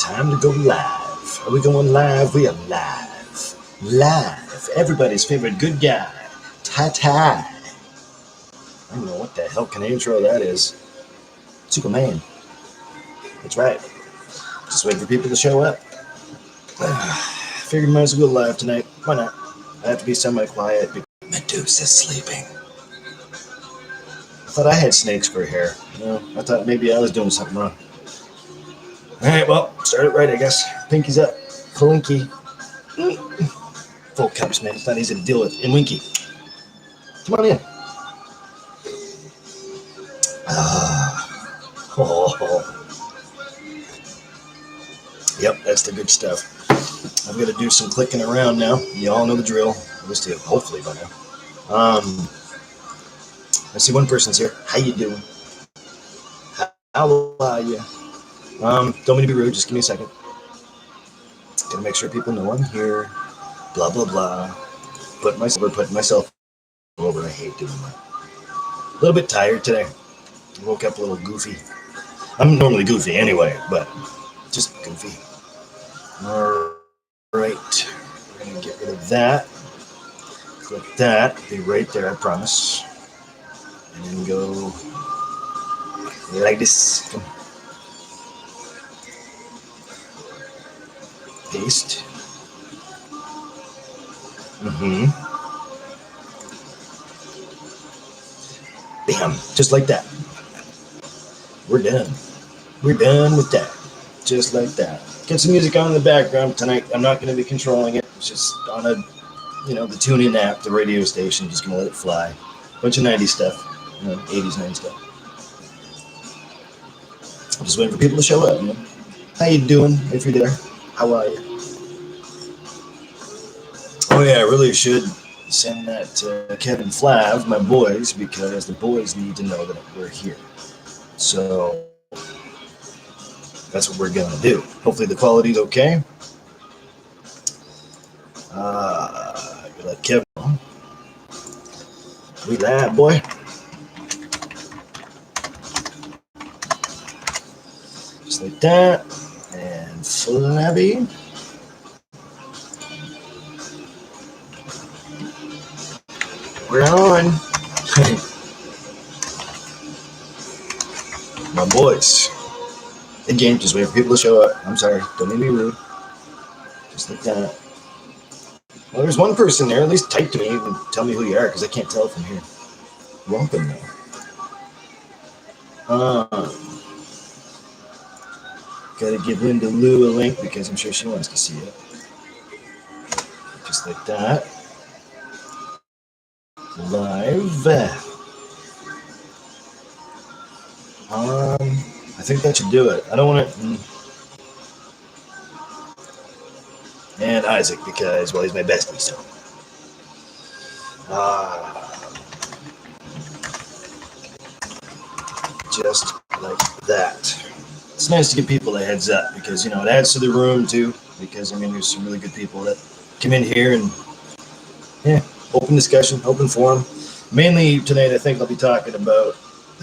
Time to go live. Are we going live? We are live. Live. Everybody's favorite good guy, TYE. I don't know what the hell kind of intro that is. Superman. That's right. Just waiting for people to show up. Figured might as well go live tonight. Why not? I have to be semi-quiet because Medusa's sleeping. I thought I had snakes for hair. I thought maybe I was doing something wrong. Alright, well, start it right, I guess. Pinky's up. Clinky. Full cups, man. It's not easy to deal with. And Winky. Come on in. Yep, that's the good stuff. I've got to do some clicking around now. You all know the drill. At least you, hopefully by now. I see one person's here. How you doing? How are you? Don't mean to be rude. Just give me a second. Gotta make sure people know I'm here. Blah, blah, blah. Putting myself over. I hate doing that. A little bit tired today. I woke up a little goofy. I'm normally goofy anyway, but just goofy. All right. We're going to get rid of that. Click that. Be right there, I promise. And then go like this. Paste. Bam. Just like that. We're done. We're done with that. Just like that. Get some music on in the background tonight. I'm not going to be controlling it. It's just on the TuneIn app, the radio station. Just going to let it fly. Bunch of 90s stuff. 80s, 90s stuff. I'm just waiting for people to show up. How you doing if you're there? How are you? Oh yeah, I really should send that to Kevin Flav, my boys, because the boys need to know that we're here. So that's what we're gonna do. Hopefully the quality's okay. Let Kevin know. We live, boy. Just like that. And flabby. We're on. My boys. Again, just wait for people to show up. I'm sorry. Don't mean to be rude. Just like that. Well, there's one person there. At least type to me and tell me who you are, because I can't tell from here. Welcome, though. Gotta give Linda Lou a link because I'm sure she wants to see it. Just like that. Live. I think that should do it. I don't want to. And Isaac, because, well, he's my bestie, so. Just like that. It's nice to give people a heads up because, it adds to the room, too. Because, there's some really good people that come in here and, open discussion, open forum. Mainly tonight, I think I'll be talking about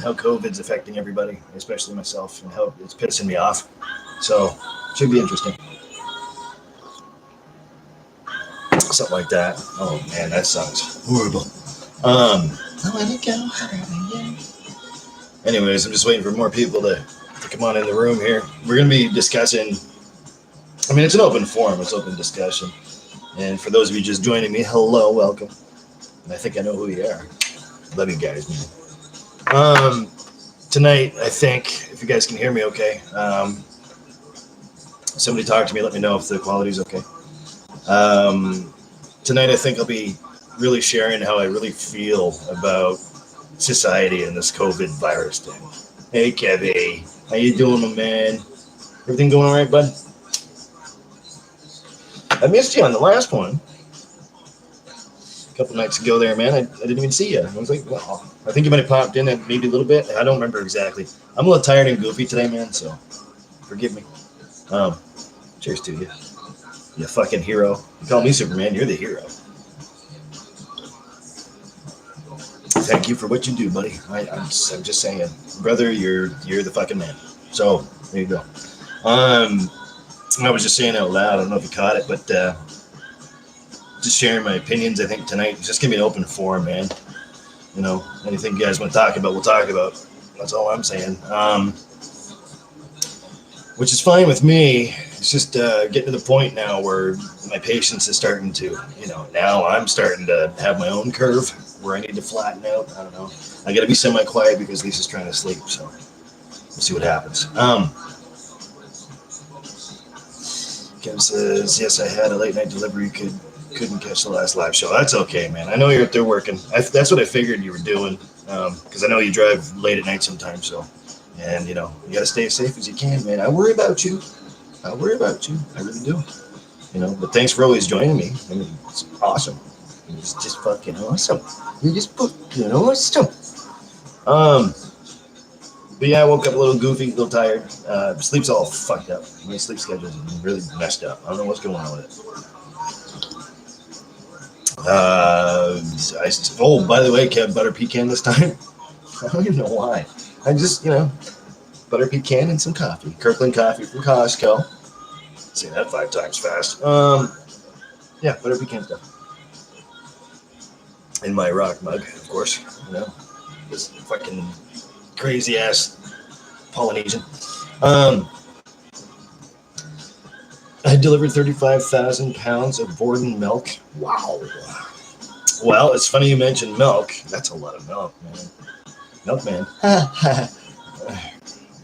how COVID's affecting everybody, especially myself, and how it's pissing me off. So, should be interesting. Something like that. Oh man, that sounds horrible. Anyways, I'm just waiting for more people to come on in the room here. We're going to be discussing, it's an open forum, it's open discussion. And for those of you just joining me, hello, welcome. And I think I know who you are. Love you guys, man. Tonight, I think, if you guys can hear me okay, somebody talk to me, let me know if the quality's okay. Tonight, I think I'll be really sharing how I really feel about society and this COVID virus thing. Hey, Kevin, how you doing, my man? Everything going all right, bud? I missed you on the last one. A couple nights ago there, man. I didn't even see you. I was like, well, I think you might have popped in maybe a little bit. I don't remember exactly. I'm a little tired and goofy today, man, so forgive me. Cheers to you. You fucking hero. You call me Superman, you're the hero. Thank you for what you do, buddy. I'm just saying, brother, you're the fucking man. So there you go. I was just saying out loud, I don't know if you caught it, but just sharing my opinions. I think tonight, just give me an open forum, man. You know, anything you guys want to talk about, we'll talk about. That's all I'm saying. Which is fine with me. It's just getting to the point now where my patience is starting to, now I'm starting to have my own curve where I need to flatten out. I don't know. I got to be semi-quiet because Lisa's trying to sleep, so we'll see what happens. Kim says, yes, I had a late night delivery. Couldn't catch the last live show. That's okay, man. I know you're up there working. That's what I figured you were doing, because I know you drive late at night sometimes. So, and you got to stay as safe as you can, man. I worry about you. I worry about you. I really do. But thanks for always joining me. I mean, it's awesome. It's just fucking awesome. You're just fucking awesome. But yeah, I woke up a little goofy, a little tired. Sleep's all fucked up. My sleep schedule's really messed up. I don't know what's going on with it. By the way, Kev, butter pecan this time. I don't even know why. I just, butter pecan and some coffee. Kirkland coffee from Costco. Say that 5 times fast. Yeah, butter pecan stuff. In my rock mug, of course. This fucking crazy ass Polynesian. I delivered 35,000 pounds of Borden milk. Wow. Well, it's funny you mentioned milk. That's a lot of milk, man. Milkman.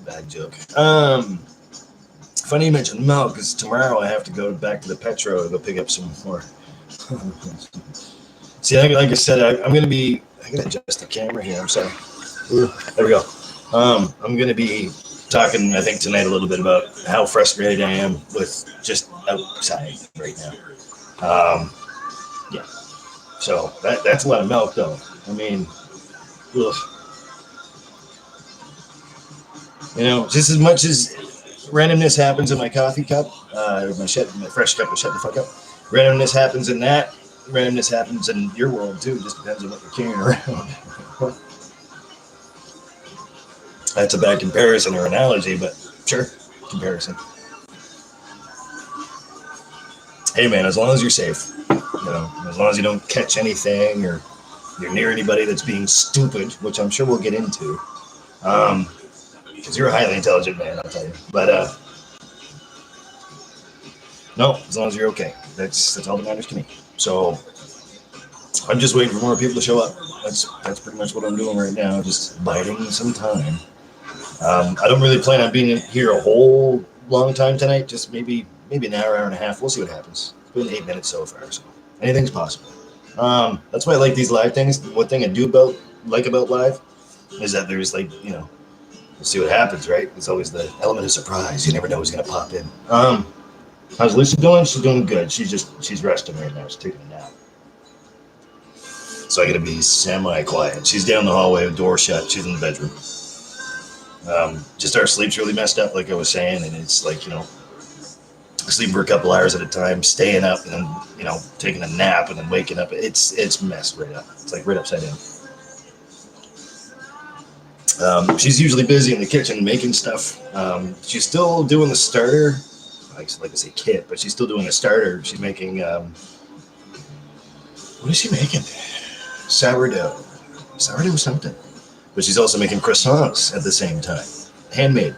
Bad joke. Funny you mentioned milk, because tomorrow I have to go back to the Petro to go pick up some more. See, like I said, I'm going to be... I got to adjust the camera here. I'm sorry. There we go. I'm going to be talking, I think, tonight a little bit about how frustrated I am with just outside right now. Yeah. So that's a lot of milk, though. I mean, ugh. Just as much as randomness happens in my coffee cup, my fresh cup of shut the fuck up. Randomness happens in that. Randomness happens in your world, too. It just depends on what you're carrying around. That's a bad comparison or analogy, but sure, comparison. Hey, man, as long as you're safe, as long as you don't catch anything or you're near anybody that's being stupid, which I'm sure we'll get into, because you're a highly intelligent man, I'll tell you. But no, as long as you're okay, that's all that matters to me. So I'm just waiting for more people to show up. That's pretty much what I'm doing right now, just biding some time. I don't really plan on being here a whole long time tonight, just maybe an hour and a half. We'll see what happens. It's been 8 minutes so far, so anything's possible. That's why I like these live things. One thing I do like about live is that there's we'll see what happens, right? There's always the element of surprise. You never know who's going to pop in. How's Lisa doing? She's doing good. She's resting right now. She's taking a nap. So I got to be semi-quiet. She's down the hallway, door shut. She's in the bedroom. Just our sleep's really messed up, like I was saying, and it's sleeping for a couple hours at a time, staying up, and then taking a nap, and then waking up. It's messed right up. It's like right upside down. She's usually busy in the kitchen making stuff. She's still doing the starter. I like to say kit, but she's still doing a starter. She's making what is she making? Sourdough something. But she's also making croissants at the same time. Handmade.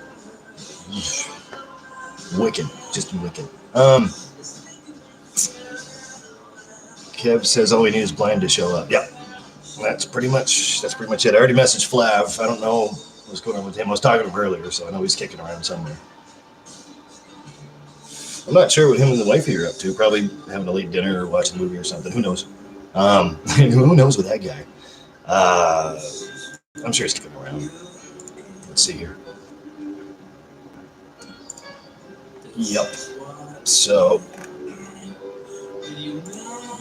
Wicked. Just wicked. Kev says all we need is Blind to show up. Yeah. That's pretty much it. I already messaged Flav. I don't know what's going on with him. I was talking to him earlier, so I know he's kicking around somewhere. I'm not sure what him and the wifey are up to. Probably having a late dinner or watching a movie or something. Who knows? Who knows with that guy? I'm sure he's kicking around. Let's see here. Yep. So,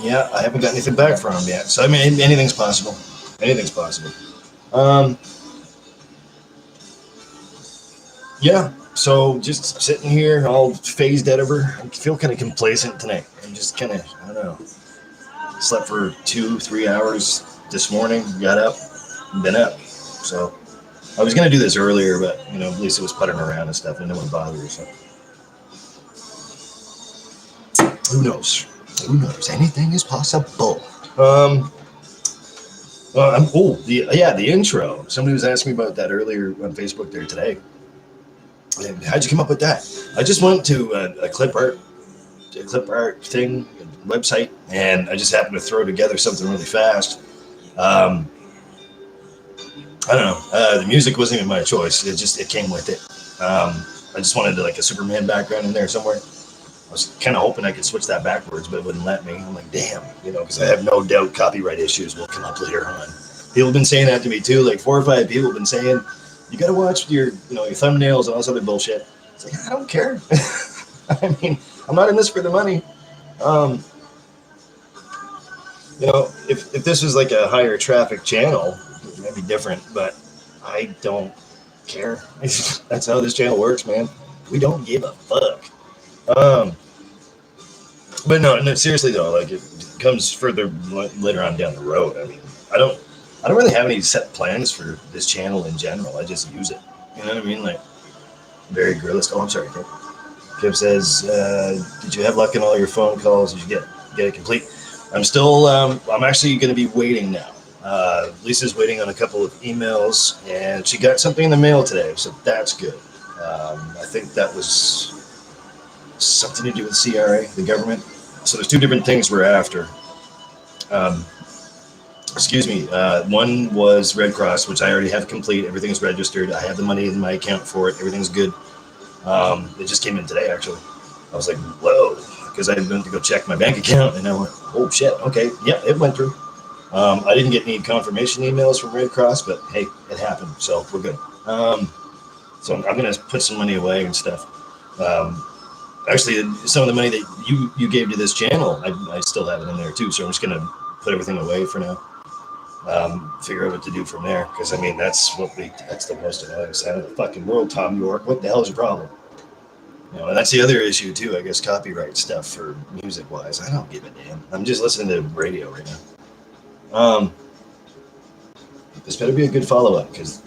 yeah, I haven't got anything back from him yet. So, I mean, anything's possible. Anything's possible. Yeah. So, just sitting here, all phased out of her. I feel kind of complacent tonight. I'm just kind of, I don't know. Slept for 2-3 hours this morning. Got up, been up. So, I was going to do this earlier, but, Lisa was puttering around and stuff, and no one bothered her. So. Who knows? Who knows? Anything is possible. The intro. Somebody was asking me about that earlier on Facebook there today. And how'd you come up with that? I just went to a clip art thing website, and I just happened to throw together something really fast. I don't know. The music wasn't even my choice. It came with it. I just wanted like a Superman background in there somewhere. I was kind of hoping I could switch that backwards, but it wouldn't let me. I'm like, damn, because I have no doubt copyright issues will come up later on. People have been saying that to me too. Like 4 or 5 people have been saying, you got to watch your thumbnails and all this other bullshit. It's like, I don't care. I mean, I'm not in this for the money. If this was like a higher traffic channel, it might be different, but I don't care. That's how this channel works, man. We don't give a fuck. But no, seriously though, like it comes further later on down the road. I mean, I don't really have any set plans for this channel in general. I just use it. You know what I mean? Like, very girlist. Oh, I'm sorry, Kim. Kim says, did you have luck in all your phone calls? Did you get it complete? I'm still, I'm actually going to be waiting now. Lisa's waiting on a couple of emails, and she got something in the mail today, so that's good. I think that was something to do with CRA, the government. So there's 2 different things we're after. One was Red Cross, which I already have complete. Everything's registered. I have the money in my account for it. Everything's good. It just came in today, actually. I was like, whoa, because I went to go check my bank account, and I went, oh, shit, okay, yeah, it went through. I didn't get any confirmation emails from Red Cross, but hey, it happened, so we're good. So I'm going to put some money away and stuff. Actually, some of the money that you gave to this channel, I still have it in there too, so I'm just going to put everything away for now. Figure out what to do from there, because I mean, that's the most annoying side of the fucking world, Tom York. What the hell is your problem? And that's the other issue too, I guess, copyright stuff for music wise. I don't give a damn. I'm just listening to radio right now. This better be a good follow-up, because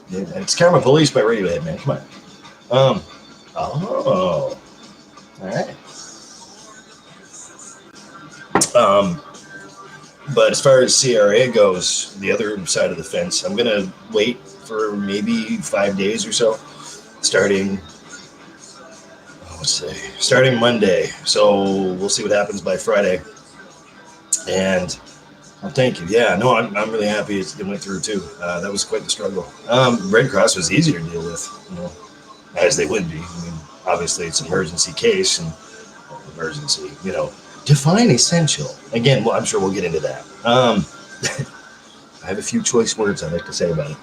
it's Karma Police by Radiohead, man. Come on. All right. But as far as CRA goes, the other side of the fence, I'm gonna wait for maybe 5 days or so, starting Monday. So we'll see what happens by Friday. And thank you. Yeah, no, I'm really happy it went through too. That was quite the struggle. Red Cross was easier to deal with, as they would be. I mean, obviously it's an emergency case, and emergency, define essential. Again, well, I'm sure we'll get into that. I have a few choice words I'd like to say about it.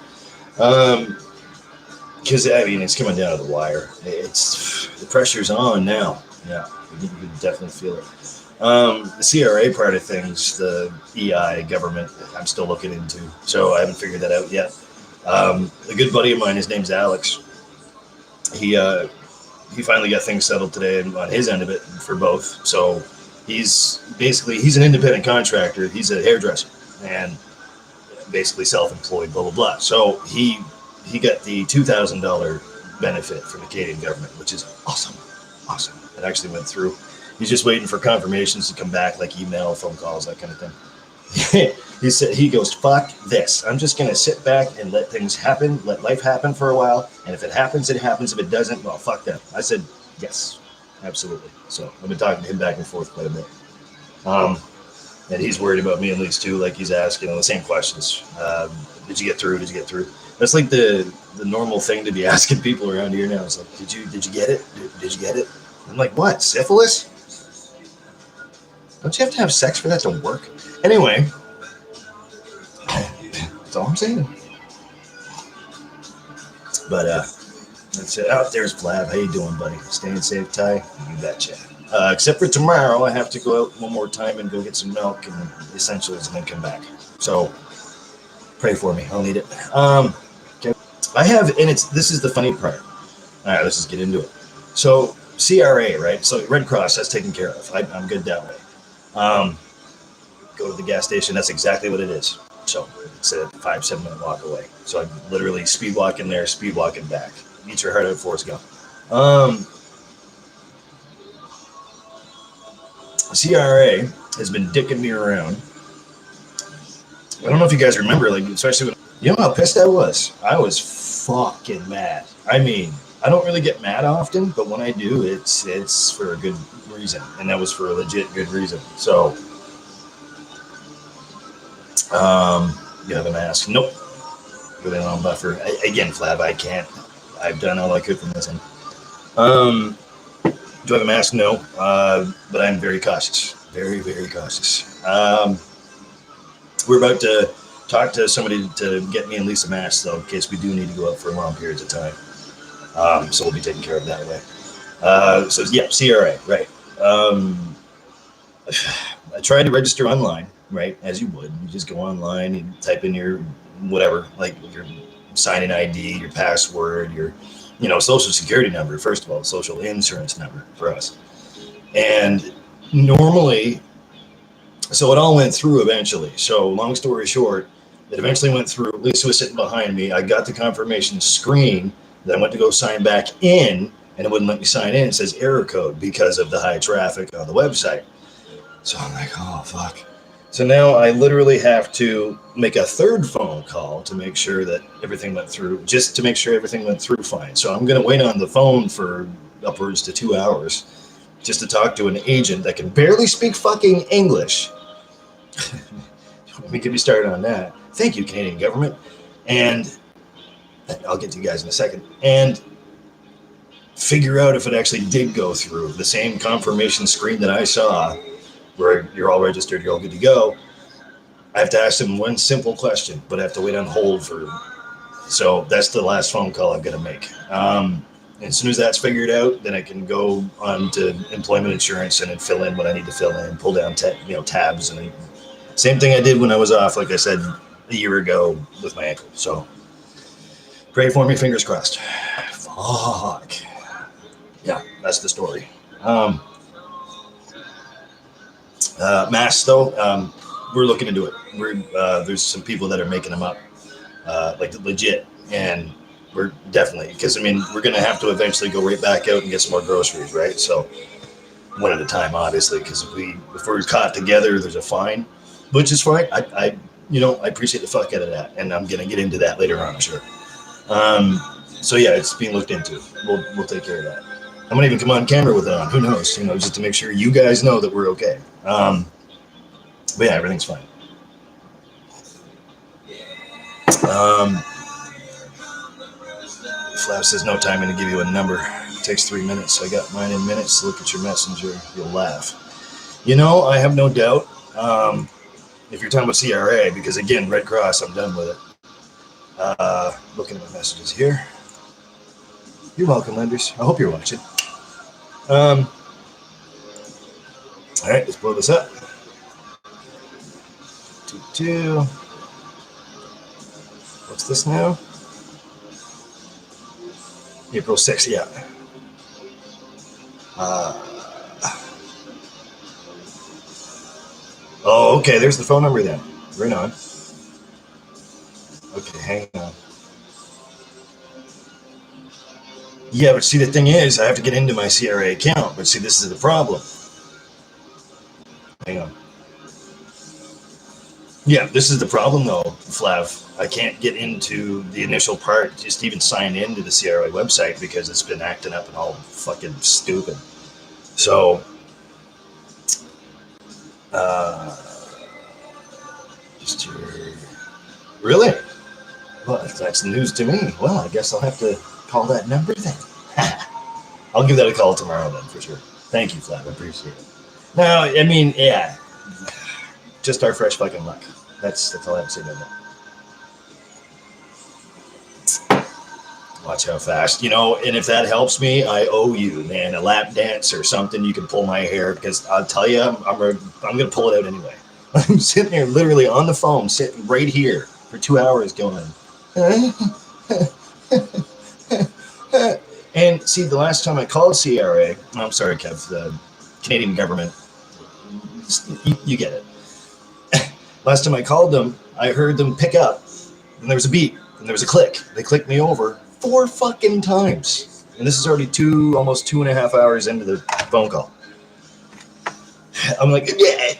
Because, I mean, it's coming down to the wire. The pressure's on now. Yeah, you can definitely feel it. The CRA part of things, the EI government, I'm still looking into. So I haven't figured that out yet. A good buddy of mine, his name's Alex. He finally got things settled today on his end of it for both. So he's an independent contractor. He's a hairdresser and basically self-employed, blah, blah, blah. So he got the $2,000 benefit from the Canadian government, which is awesome. It actually went through. He's just waiting for confirmations to come back, like email, phone calls, that kind of thing. He goes, fuck this. I'm just going to sit back and let things happen, let life happen for a while. And if it happens, it happens. If it doesn't, well, fuck that. I said, yes, absolutely. So I've been talking to him back and forth quite a bit. And he's worried about me at least too. Like he's asking the same questions. Did you get through? That's like the normal thing to be asking people around here now. It's like, did you get it? Did you get it? I'm like, what? Syphilis? Don't you have to have sex for that to work? Anyway, that's all I'm saying. But that's it. Out there's Vlad. How you doing, buddy? Staying safe, Ty? You betcha. Except for tomorrow, I have to go out one more time and go get some milk and essentials and then come back. So pray for me. I'll need it. Okay. I have, and this is the funny part. All right, let's just get into it. So CRA, right? So Red Cross, that's taken care of. I'm good that way. Go to the gas station. That's exactly what it is. So it's a 5-7 minute walk away. So I'm literally speed walking there, speed walking back. Eat your heart out, Forrest Gump. CRA has been dicking me around. I don't know if you guys remember, like, especially when, you know how pissed I was? I was fucking mad. I mean, I don't really get mad often, but when I do, it's for a good reason, and that was for a legit good reason. So, you have a mask? Nope. Put it on buffer. Again, Flab, I can't. I've done all I could from this end. Do I have a mask? No. But I'm very cautious. Very, very cautious. We're about to talk to somebody to get me and Lisa masks, though, in case we do need to go out for long periods of time. So we'll be taking care of that way. So, yeah, CRA, right. I tried to register online, right, as you would. You just go online, you type in your whatever, like your sign-in ID, your password, your, social security number, first of all, social insurance number for us. And normally, so it all went through eventually. So long story short, it eventually went through. Lisa was sitting behind me. I got the confirmation screen. Then I went to go sign back in, and it wouldn't let me sign in. It says error code because of the high traffic on the website. So I'm like, oh, fuck. So now I literally have to make a third phone call to make sure that everything went through, just to make sure everything went through fine. So I'm going to wait on the phone for upwards to 2 hours just to talk to an agent that can barely speak fucking English. Let me get me started on that. Thank you, Canadian government. And I'll get to you guys in a second. And figure out if it actually did go through. The same confirmation screen that I saw where you're all registered, you're all good to go. I have to ask them one simple question, but I have to wait on hold for. So that's the last phone call I'm going to make. As soon as that's figured out, then I can go on to employment insurance and then fill in what I need to fill in, pull down tabs, and same thing I did when I was off, like I said a year ago with my ankle. So pray for me, fingers crossed. Fuck. Yeah, that's the story. Masks, though, we're looking into it. There's some people that are making them up, like legit, and we're definitely, because I mean, we're gonna have to eventually go right back out and get some more groceries, right? So one at a time, obviously, because if we're caught together, there's a fine, which is fine. I appreciate the fuck out of that, and I'm gonna get into that later on, I'm sure. So yeah, it's being looked into. We'll take care of that. I might even come on camera with it on. Who knows? Just to make sure you guys know that we're okay. But yeah, everything's fine. Flav says no time to give you a number. It takes 3 minutes. I got mine in minutes. Look at your messenger. You'll laugh. I have no doubt. If you're talking about CRA, because again, Red Cross, I'm done with it. Looking at my messages here. You're welcome, lenders. I hope you're watching. All right, let's blow this up. 2. What's this now? April 6th, yeah. Oh, okay, there's the phone number then. Right on. Okay, hang on. Yeah, but see, the thing is, I have to get into my CRA account. But see, this is the problem. Hang on. Yeah, this is the problem, though, Flav. I can't get into the initial part, just even sign into the CRA website because it's been acting up and all fucking stupid. So, just here. Really? Well, that's news to me. Well, I guess I'll have to call that number then. I'll give that a call tomorrow then, for sure. Thank you, Flav. I appreciate it. No, I mean, yeah. Just our fresh fucking luck. That's all I have to say about that. Watch how fast, and if that helps me, I owe you, man, a lap dance or something. You can pull my hair, because I'll tell you, I'm going to pull it out anyway. I'm sitting there literally on the phone, sitting right here for 2 hours going. And see, the last time I called CRA, I'm sorry, Kev, the Canadian government, you get it. Last time I called them, I heard them pick up, and there was a beep, and there was a click. They clicked me over 4 fucking times. And this is already almost 2.5 hours into the phone call. I'm like, yeah,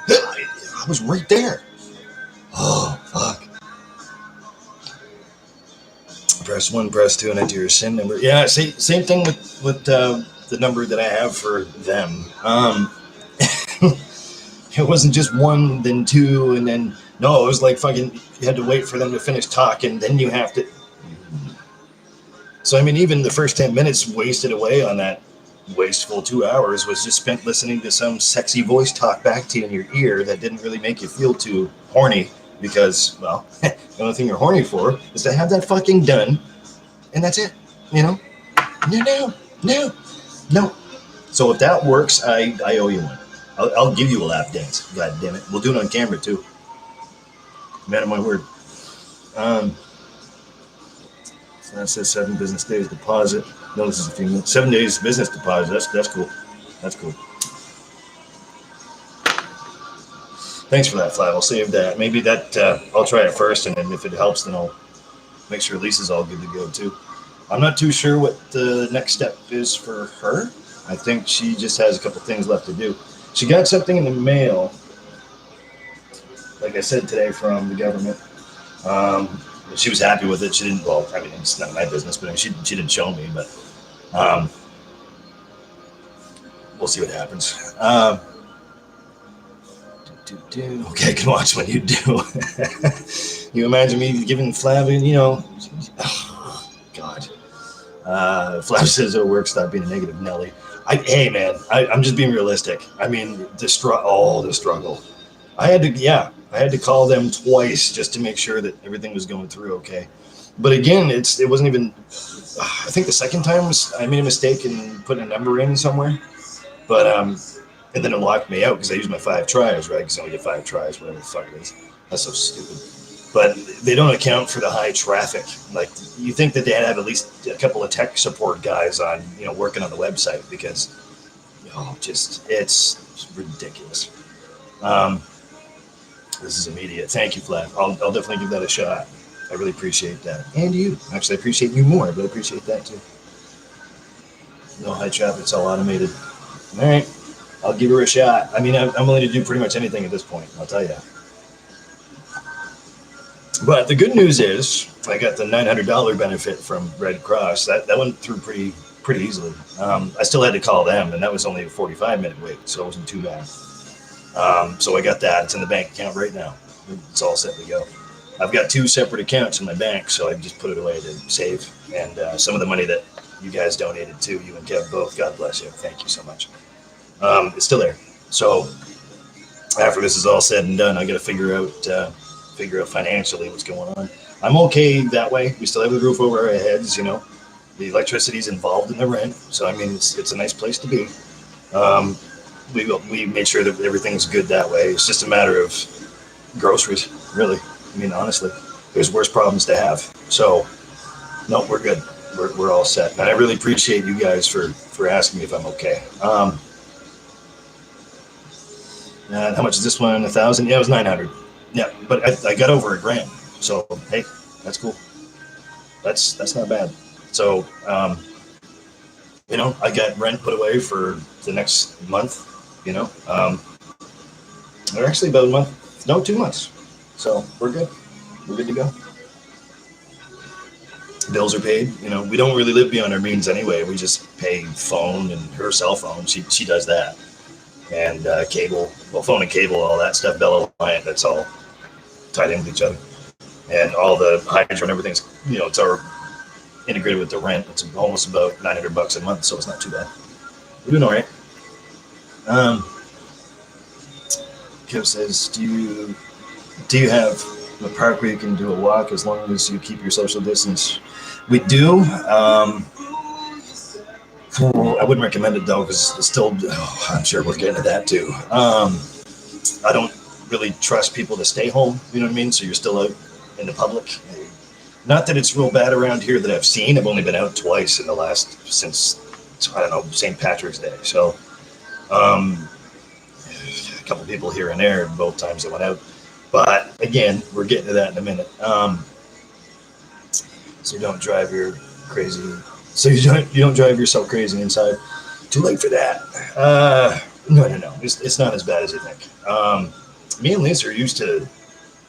I was right there. Oh, fuck. Press 1, press 2, and enter your SIN number. Yeah, same thing with the number that I have for them. It wasn't just 1, then 2, and then no, it was like fucking. You had to wait for them to finish talking, then you have to. So I mean, even the first 10 minutes wasted away on that wasteful 2 hours was just spent listening to some sexy voice talk back to you in your ear that didn't really make you feel too horny because, well, the only thing you're horny for is to have that fucking done, and that's it. You know? No. So if that works, I owe you one. I'll give you a lap dance. God damn it. We'll do it on camera too. Man of my word. So that says 7 business days deposit. No, this is a few minutes. 7 days business deposit. That's cool. That's cool. Thanks for that, Flav. I'll save that. Maybe that I'll try it first, and then if it helps, then I'll make sure Lisa's all good to go too. I'm not too sure what the next step is for her. I think she just has a couple things left to do. She got something in the mail, like I said today, from the government. She was happy with it. She didn't. Well, I mean, it's none of my business, but she didn't show me. But we'll see what happens. Okay, I can watch when you do. You imagine me giving Flav, oh, God. Flav says it'll work. Stop being a negative Nelly. Hey, man, I'm just being realistic. I mean, the struggle. I had to call them twice just to make sure that everything was going through okay. But again, it wasn't even. I think the second time I made a mistake and put a number in somewhere, but and then it locked me out because I used my 5 tries, right? Because I only get 5 tries, whatever the fuck it is. That's so stupid. But they don't account for the high traffic. Like, you think that they'd have at least a couple of tech support guys on, working on the website because, it's ridiculous. This is immediate. Thank you, Flav. I'll definitely give that a shot. I really appreciate that. And you. Actually, I appreciate you more. I really appreciate that, too. No high traffic. It's all automated. All right. I'll give her a shot. I mean, I'm willing to do pretty much anything at this point. I'll tell you. But the good news is I got the $900 benefit from Red Cross. That went through pretty easily. I still had to call them, and that was only a 45-minute wait, so it wasn't too bad. So I got that. It's in the bank account right now. It's all set to go. I've got 2 separate accounts in my bank, so I just put it away to save. And some of the money that you guys donated to, you and Kev both, God bless you. Thank you so much. It's still there. So after this is all said and done, I got to figure out financially what's going on. I'm okay that way. We still have the roof over our heads, The electricity's involved in the rent, so I mean it's a nice place to be. We made sure that everything's good that way. It's just a matter of groceries, really. I mean, honestly, there's worse problems to have. So, no, we're good. We're all set. And I really appreciate you guys for asking me if I'm okay. And how much is this one? 1,000? Yeah, it was 900. Yeah, but I got over $1,000. So hey, that's cool. That's not bad. So I got rent put away for the next month. Or actually about a month. No, 2 months. So we're good. We're good to go. Bills are paid. We don't really live beyond our means anyway. We just pay phone and her cell phone. She does that. And cable, phone and cable, all that stuff, Bella Alliant, that's all tied in with each other. And all the hydro and everything's, it's all integrated with the rent. It's almost about $900 a month, so it's not too bad. We're doing all right. Kev says, do you have a park where you can do a walk as long as you keep your social distance? We do. I wouldn't recommend it though, because it's still, I'm sure we're getting to that too. I don't really trust people to stay home, you know what I mean? So you're still out in the public. Not that it's real bad around here that I've seen. I've only been out twice since St. Patrick's Day. So a couple people here and there, both times I went out. But again, we're getting to that in a minute. So you don't drive your crazy. So you don't drive yourself crazy inside. Too late for that. No. It's not as bad as you think. Me and Lisa are used to,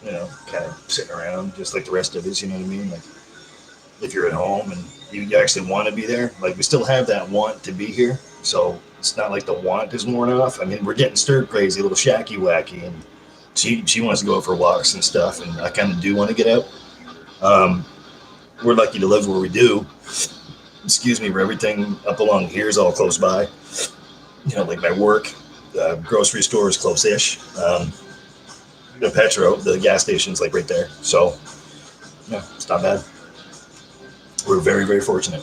kind of sitting around just like the rest of us. You know what I mean? Like if you're at home and you actually want to be there, like we still have that want to be here. So it's not like the want is worn off. I mean, we're getting stir crazy, a little shacky wacky, and she wants to go out for walks and stuff, and I kind of do want to get out. We're lucky to live where we do. Excuse me, where everything up along here is all close by. Like my work, grocery store is close-ish. The the gas station's like right there. So, yeah, it's not bad. We're very, very fortunate.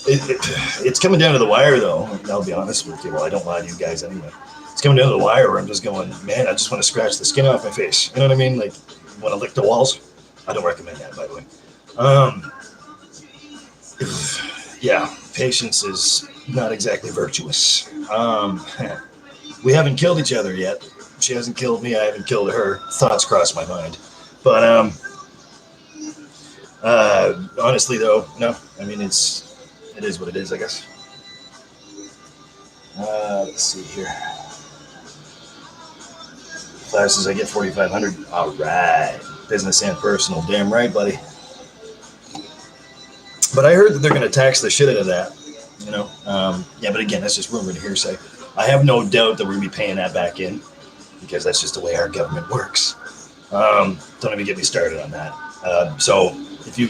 It's coming down to the wire, though. I'll be honest with you. Well, I don't lie to you guys anyway. It's coming down to the wire where I'm just going, man, I just want to scratch the skin off my face. You know what I mean? Like, want to lick the walls? I don't recommend that, by the way. Yeah, patience is not exactly virtuous. We haven't killed each other yet. She hasn't killed me. I haven't killed her. Thoughts cross my mind. But honestly, though, no. I mean, it is what it is, I guess. Let's see here. Classes, I get 4,500. All right. Business and personal. Damn right, buddy. But I heard that they're going to tax the shit out of that. Yeah, but again, that's just rumor and hearsay. I have no doubt that we're going to be paying that back in because that's just the way our government works. Don't even get me started on that. So if you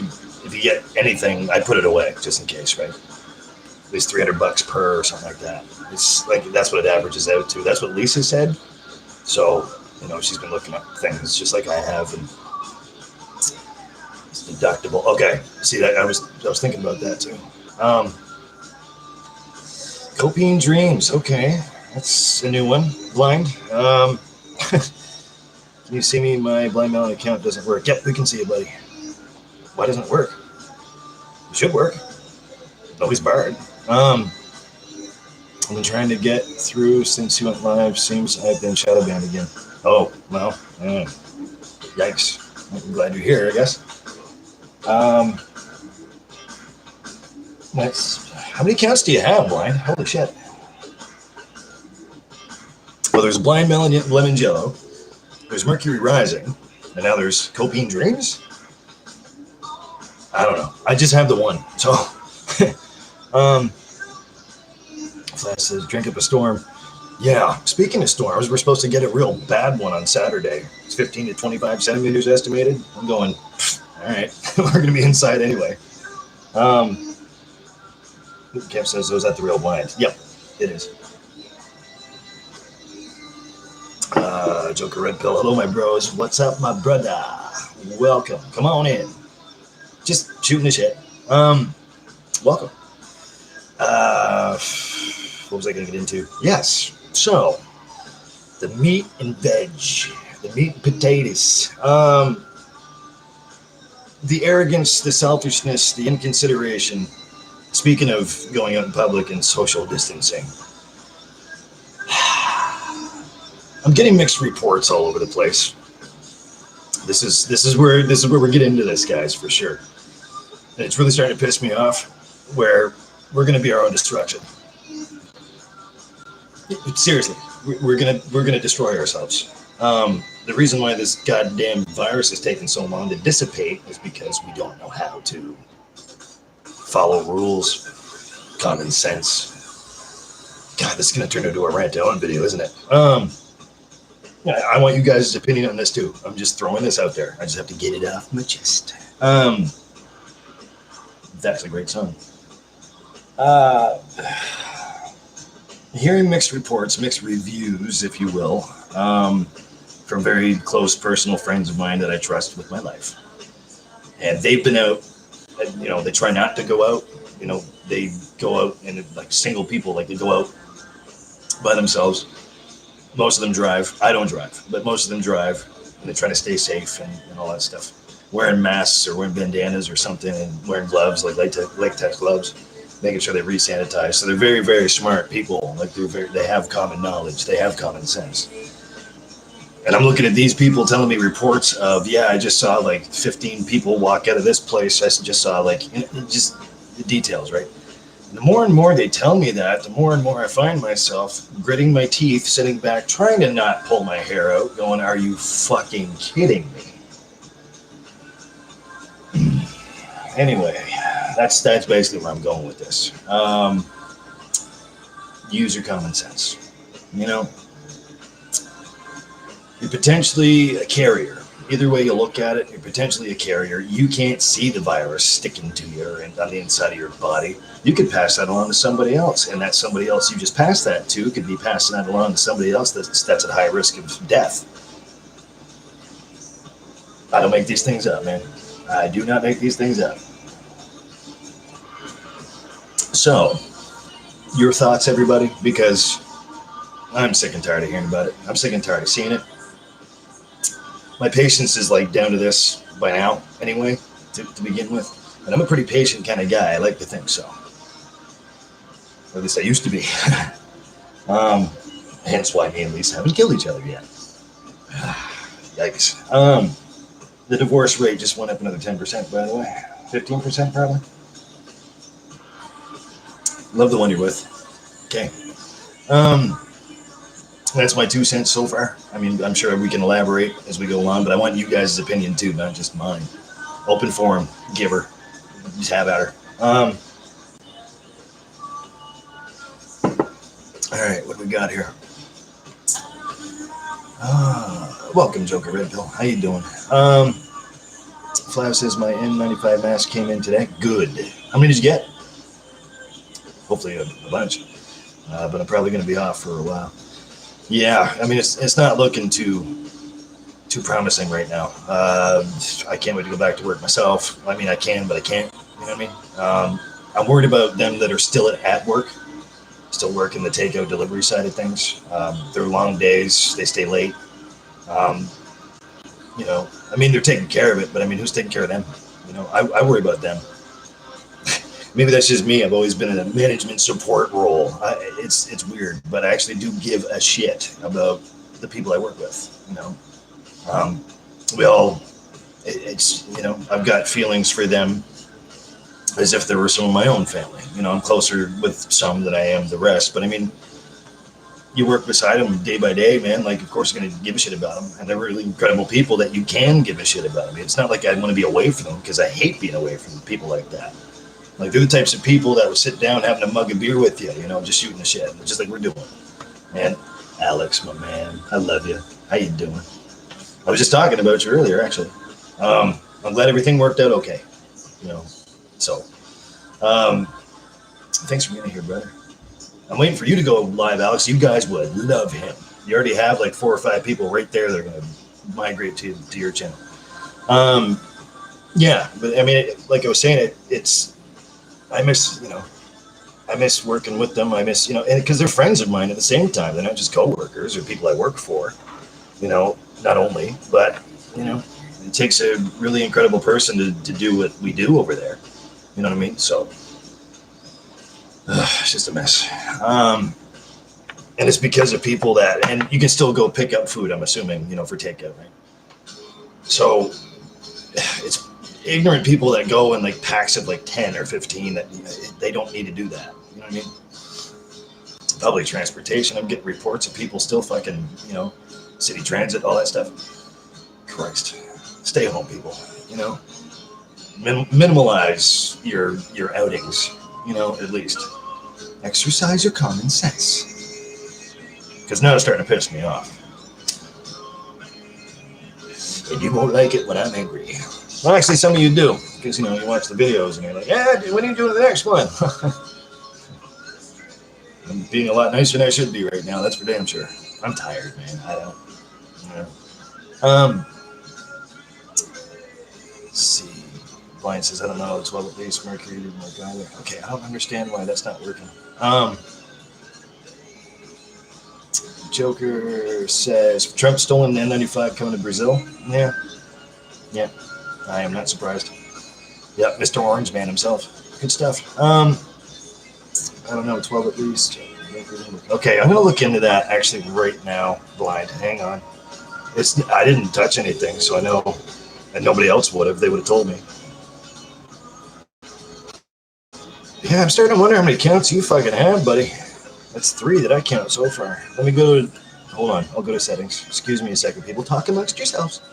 get anything, I put it away just in case, right? At least $300 per or something like that. It's like that's what it averages out to. That's what Lisa said. So she's been looking up things just like I have, and it's deductible. Okay, see that I was thinking about that too. Copian Dreams. Okay, that's a new one. Blind. Can you see me? My Blind Melon account doesn't work. Yep, we can see it, buddy. Why doesn't it work? It should work. Nobody's barred. I've been trying to get through since you went live. Seems I've been shadow banned again. Oh, well, yikes. I'm glad you're here, I guess. How many accounts do you have, Blind? Holy shit. Well, there's Blind Melon, Lemon Jello. There's Mercury Rising. And now there's Copian Dreams? I don't know. I just have the one. So, Flash says, drink up a storm. Yeah, speaking of storms, we're supposed to get a real bad one on Saturday. It's 15 to 25 centimeters estimated. I'm going, all right, we're going to be inside anyway. Kev says, is that the real blind? Yep, it is. Joker Red Pill. Hello, my bros. What's up, my brother? Welcome. Come on in. Just shooting the shit. Welcome. What was I going to get into? Yes. So, the meat and veg. The meat and potatoes. The arrogance, the selfishness, the inconsideration. Speaking of going out in public and social distancing. I'm getting mixed reports all over the place. This is where we're getting into this, guys, for sure. And it's really starting to piss me off where we're going to be our own destruction. Seriously, we're gonna destroy ourselves. The reason why this goddamn virus is taking so long to dissipate is because we don't know how to follow rules, common sense. God, this is gonna turn into a rant on video, isn't it? I want you guys' opinion on this too. I'm just throwing this out there. I just have to get it off my chest. That's a great song. Hearing mixed reports, mixed reviews, if you will, from very close personal friends of mine that I trust with my life. And they've been out, they try not to go out. They go out and like single people, like they go out by themselves. Most of them drive. I don't drive, but most of them drive, and they try to stay safe and all that stuff. Wearing masks or wearing bandanas or something, and wearing gloves, like latex gloves, making sure they re-sanitize. So they're very, very smart people. Like they have common knowledge. They have common sense. And I'm looking at these people telling me reports of, I just saw like 15 people walk out of this place. I just saw just the details, right? The more and more they tell me that, the more and more I find myself gritting my teeth, sitting back, trying to not pull my hair out, going, are you fucking kidding me? Anyway, that's basically where I'm going with this. Use your common sense. You know, you're potentially a carrier. Either way you look at it, you're potentially a carrier. You can't see the virus sticking to you or on the inside of your body. You could pass that along to somebody else, and that somebody else you just passed that to could be passing that along to somebody else that's at high risk of death. I don't make these things up, man. I do not make these things up. So, your thoughts, everybody, because I'm sick and tired of hearing about it. I'm sick and tired of seeing it. My patience is like down to this by now, anyway, to begin with. And I'm a pretty patient kind of guy. I like to think so. Or at least I used to be. Hence why me and Lisa haven't killed each other yet. Yikes. The divorce rate just went up another 10%, by the way. 15% probably. Love the one you're with. Okay. That's my 2 cents so far. I mean, I'm sure we can elaborate as we go along, but I want you guys' opinion too, not just mine. Open forum, give her. Just have at her. All right, what do we got here? Welcome, Joker Red Pill. How you doing? Flav says my N95 mask came in today. Good. How many did you get? Hopefully a bunch. But I'm probably going to be off for a while. Yeah, I mean, it's not looking too promising right now. I can't wait to go back to work myself. I mean, I can, but I can't. You know what I mean? I'm worried about them that are still at work, still working the takeout delivery side of things. They're long days. They stay late. You know, I mean, they're taking care of it, but I mean, who's taking care of them? You know, I worry about them. Maybe that's just me. I've always been in a management support role. It's weird, but I actually do give a shit about the people I work with. You know, you know, I've got feelings for them as if they were some of my own family. You know, I'm closer with some than I am the rest. But I mean, you work beside them day by day, man. Like, of course, you're going to give a shit about them. And they're really incredible people that you can give a shit about. I mean, it's not like I want to be away from them because I hate being away from people like that. Like, they're the types of people that would sit down having a mug of beer with you, you know, just shooting the shit, just like we're doing. And Alex, my man, I love you. How you doing? I was just talking about you earlier, actually. I'm glad everything worked out okay, you know. So, thanks for being here, brother. I'm waiting for you to go live, Alex. You guys would love him. You already have like 4 or 5 people right there that are going to migrate to your channel. Yeah, but I mean, like I was saying, I miss working with them. I miss, you know, and because they're friends of mine at the same time. They're not just coworkers or people I work for, you know, not only, but, you know, it takes a really incredible person to do what we do over there. You know what I mean? So it's just a mess. And it's because of people that, and you can still go pick up food, I'm assuming, you know, for takeout, right? So it's ignorant people that go in like packs of like 10 or 15 that they don't need to do that. You know what I mean? Public transportation, I'm getting reports of people still fucking, you know, city transit, all that stuff. Christ. Stay home, people, you know? Minimalize your outings, you know, at least. Exercise your common sense. Because now it's starting to piss me off. And you won't like it when I'm angry. Well, actually, some of you do, because, you know, you watch the videos and you're like, yeah, when are you doing the next one? I'm being a lot nicer than I should be right now. That's for damn sure. I'm tired, man. I don't, you know. Let's see. Blind says, I don't know. 12 at least. Mercury didn't work either. Okay, I don't understand why that's not working. Joker says, Trump stolen the N95 coming to Brazil. Yeah. I am not surprised. Yep, Mr. Orange Man himself. Good stuff. I don't know, 12 at least. Okay, I'm gonna look into that actually right now. Blind. Hang on. I didn't touch anything, so I know, and nobody else would have. They would have told me. Yeah, I'm starting to wonder how many counts you fucking have, buddy. That's 3 that I count so far. Let me go to... Hold on, I'll go to settings. Excuse me a second, people. Talk amongst yourselves.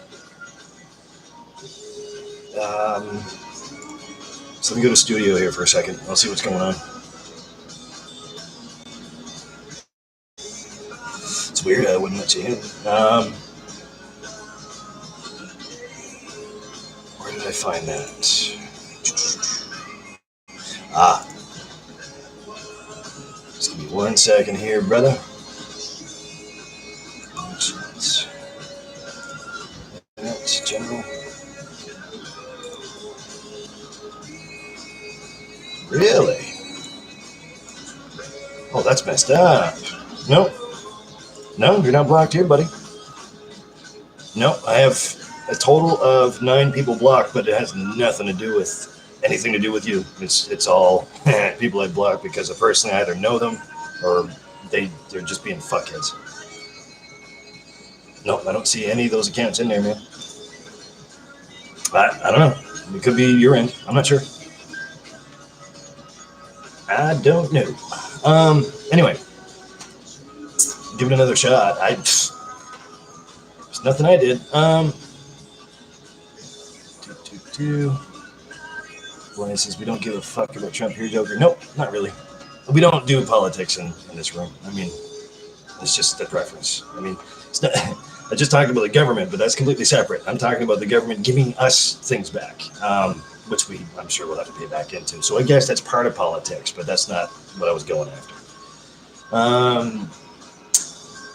So let me go to studio here for a second. I'll see what's going on. It's weird, I wouldn't let you in. Where did I find that? Just give me 1 second here, brother. That's general. Really? Oh, that's messed up. Nope. No, you're not blocked here, buddy. No, I have a total of 9 people blocked, but it has nothing to do with anything to do with you. It's all people I blocked because I personally either know them or they're just being fuckheads. Nope, I don't see any of those accounts in there, man. I don't know. It could be your end. I'm not sure. I don't know. Anyway, give it another shot. There's nothing I did. Blaine says we don't give a fuck about Trump here, Joker. Nope, not really. We don't do politics in this room. I mean, it's just a preference. I mean, it's not. I just talked about the government, but that's completely separate. I'm talking about the government giving us things back, which I'm sure we'll have to pay back into. So I guess that's part of politics, but that's not what I was going after.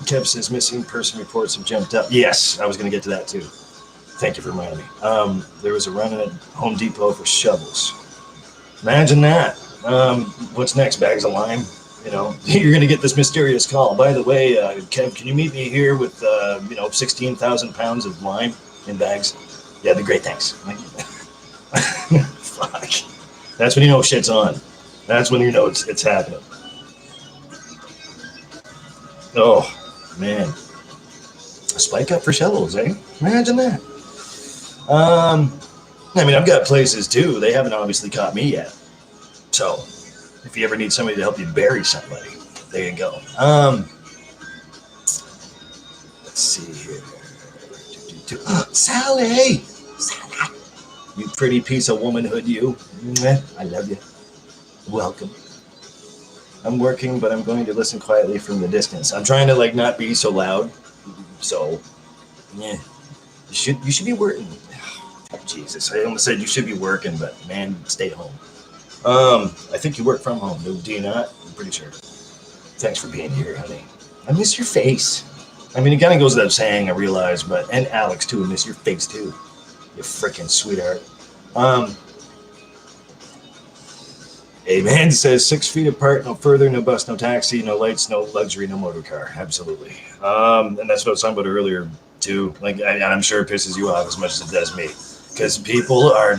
Kev says missing person reports have jumped up. Yes, I was going to get to that too. Thank you for reminding me. There was a run at Home Depot for shovels. Imagine that. What's next? Bags of lime? You know, you're going to get this mysterious call. By the way, Kev, can you meet me here with, 16,000 pounds of lime in bags? Yeah, that'd be great. Thanks. Fuck. That's when you know shit's on. That's when you know it's happening. Oh, man. A spike up for shovels, eh? Imagine that. I mean, I've got places too. They haven't obviously caught me yet. So, if you ever need somebody to help you bury somebody, there you go. Let's see here. Sally! Sally! You pretty piece of womanhood, you. I love you. Welcome. I'm working, but I'm going to listen quietly from the distance. I'm trying to not be so loud. So, yeah. You should be working. Oh, Jesus, I almost said you should be working, but man, stay home. I think you work from home, do you not? I'm pretty sure. Thanks for being here, honey. I miss your face. I mean, it kind of goes without saying, I realize, and Alex too, I miss your face too. You freaking sweetheart. A man says 6 feet apart, no further, no bus, no taxi, no lights, no luxury, no motor car. Absolutely. And that's what I was talking about earlier too. I'm sure it pisses you off as much as it does me. Because people are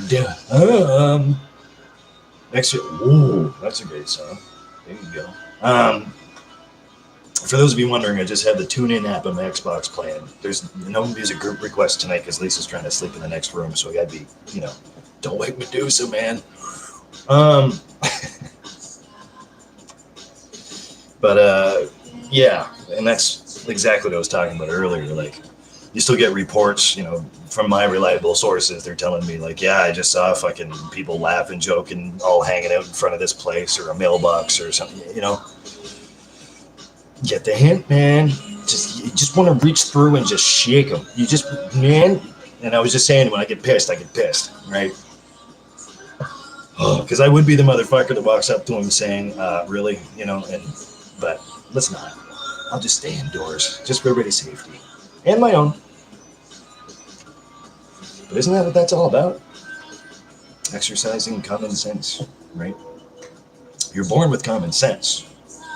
next year. Ooh, that's a great song. There you go. For those of you wondering, I just have the TuneIn app on my Xbox playing. There's no music group requests tonight because Lisa's trying to sleep in the next room, so I gotta be, don't wake Medusa, man. But yeah, and that's exactly what I was talking about earlier. You still get reports, from my reliable sources. They're telling me, yeah, I just saw fucking people laughing, joking, all hanging out in front of this place or a mailbox or something, Get the hint, man. You just want to reach through and just shake them. Man. And I was just saying, when I get pissed, right? Because I would be the motherfucker that walks up to him saying, really, but let's not. I'll just stay indoors, just for everybody's safety and my own. But isn't that what that's all about? Exercising common sense, right? You're born with common sense.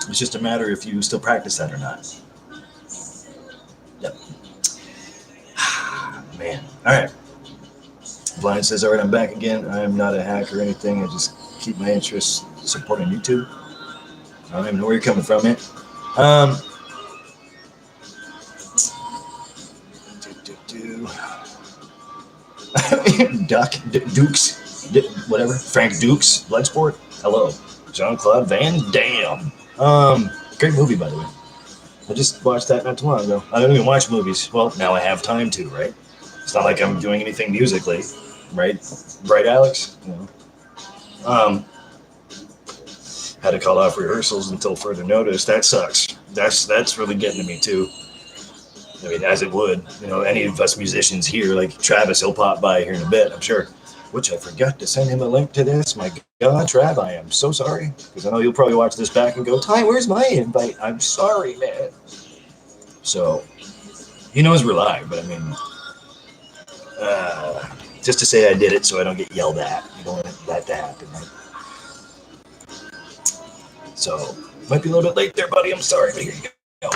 It's just a matter if you still practice that or not. Yep. Man. All right. Blind says, all right, I'm back again. I'm not a hack or anything. I just keep my interests supporting YouTube. I don't even know where you're coming from, man. Dukes, whatever. Frank Dukes, Bloodsport. Hello. Jean-Claude Van Damme. Great movie, by the way. I just watched that not too long ago. I don't even watch movies. Well, now I have time to, right? It's not like I'm doing anything musically, right? Right, Alex? You know. Had to call off rehearsals until further notice. That sucks. That's really getting to me too. I mean, as it would, you know, any of us musicians here, like Travis, he'll pop by here in a bit, I'm sure. Which I forgot to send him a link to this. My God, Trav, I am so sorry. Because I know you'll probably watch this back and go, Ty, where's my invite? I'm sorry, man. So, he knows we're live, but I mean, just to say I did it so I don't get yelled at. You don't want that to happen, right? So, might be a little bit late there, buddy. I'm sorry, but here you go.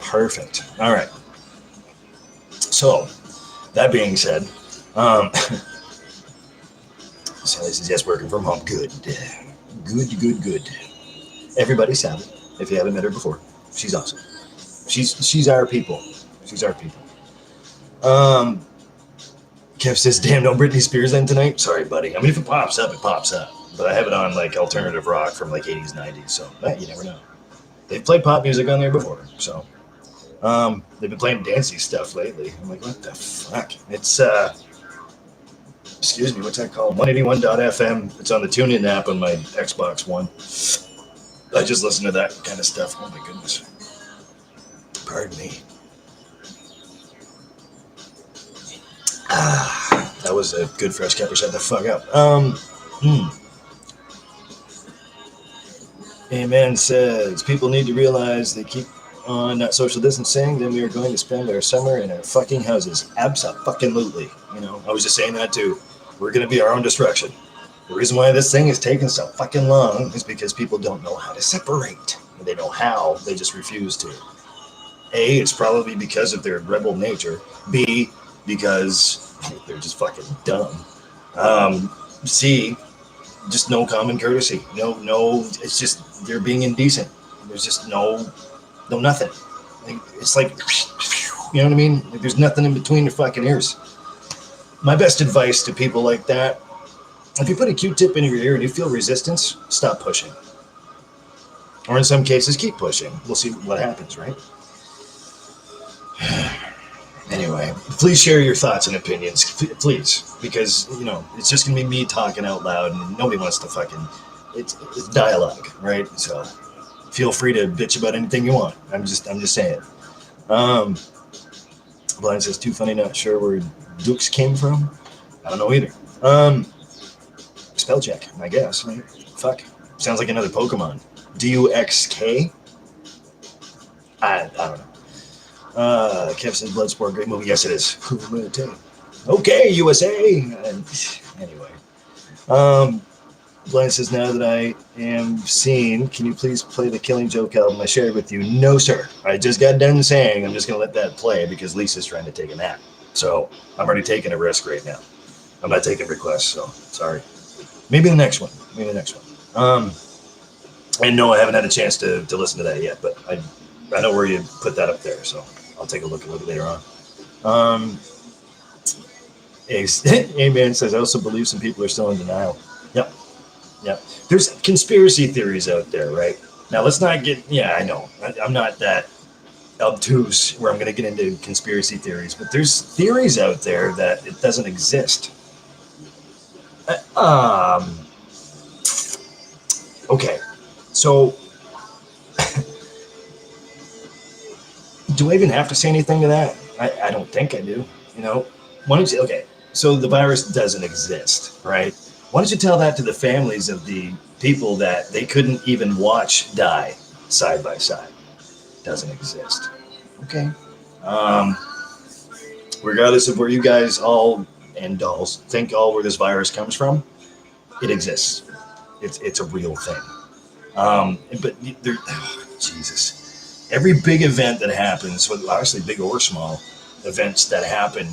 Perfect. All right. So, that being said, Sally says, yes, working from home. Good. Good. Everybody's Sally, if you haven't met her before. She's awesome. She's our people. She's our people. Kev says, damn, no Britney Spears then tonight? Sorry, buddy. I mean, if it pops up, it pops up. But I have it on, like, alternative rock from, like, 80s, 90s. So, you never know. They've played pop music on there before, so... they've been playing dancey stuff lately. I'm like, what the fuck? It's, excuse me, what's that called? 181.fm. It's on the TuneIn app on my Xbox One. I just listen to that kind of stuff. Oh my goodness. Pardon me. That was a good fresh pepper. Shut the fuck up. Amen says, people need to realize they keep on not social distancing, then we are going to spend our summer in our fucking houses. Abso-fucking-lutely. You know, I was just saying that too. We're going to be our own destruction. The reason why this thing is taking so fucking long is because people don't know how to separate. They know how, they just refuse to. A, it's probably because of their rebel nature. B, because they're just fucking dumb. C, just no common courtesy. No, it's just, they're being indecent. There's just no nothing. It's like, you know what I mean? Like, there's nothing in between your fucking ears. My best advice to people like that, if you put a Q-tip in your ear and you feel resistance, stop pushing. Or in some cases, keep pushing. We'll see what happens, right? Anyway, please share your thoughts and opinions, please, because, you know, it's just going to be me talking out loud and nobody wants to fucking, it's dialogue, right? So feel free to bitch about anything you want. I'm just saying. Blind says, too funny, not sure where Dukes came from. I don't know either. Spell check, I guess. Right? Fuck. Sounds like another Pokemon. DUXK? I don't know. Kev says, Bloodsport, great movie. Yes, it is. Okay, USA. Anyway. Blind says, now that I am seen, can you please play the Killing Joke album I shared with you? No, sir. I just got done saying I'm just going to let that play because Lisa's trying to take a nap. So I'm already taking a risk right now. I'm not taking requests, so sorry. Maybe the next one. And no, I haven't had a chance to listen to that yet, but I know where you put that up there, so I'll take a look at it later on. Amen says, I also believe some people are still in denial. Yep. There's conspiracy theories out there, right? Now, let's not get, I know. I'm not that obtuse where I'm going to get into conspiracy theories, but there's theories out there that it doesn't exist. Okay. So, do I even have to say anything to that? I don't think I do. You know, why don't you, okay, so the virus doesn't exist, right? Why don't you tell that to the families of the people that they couldn't even watch die side by side? Doesn't exist. Okay. Regardless of where you guys all and dolls think all where this virus comes from, it exists. It's a real thing. But there, Jesus, every big event that happens, obviously big or small events that happen,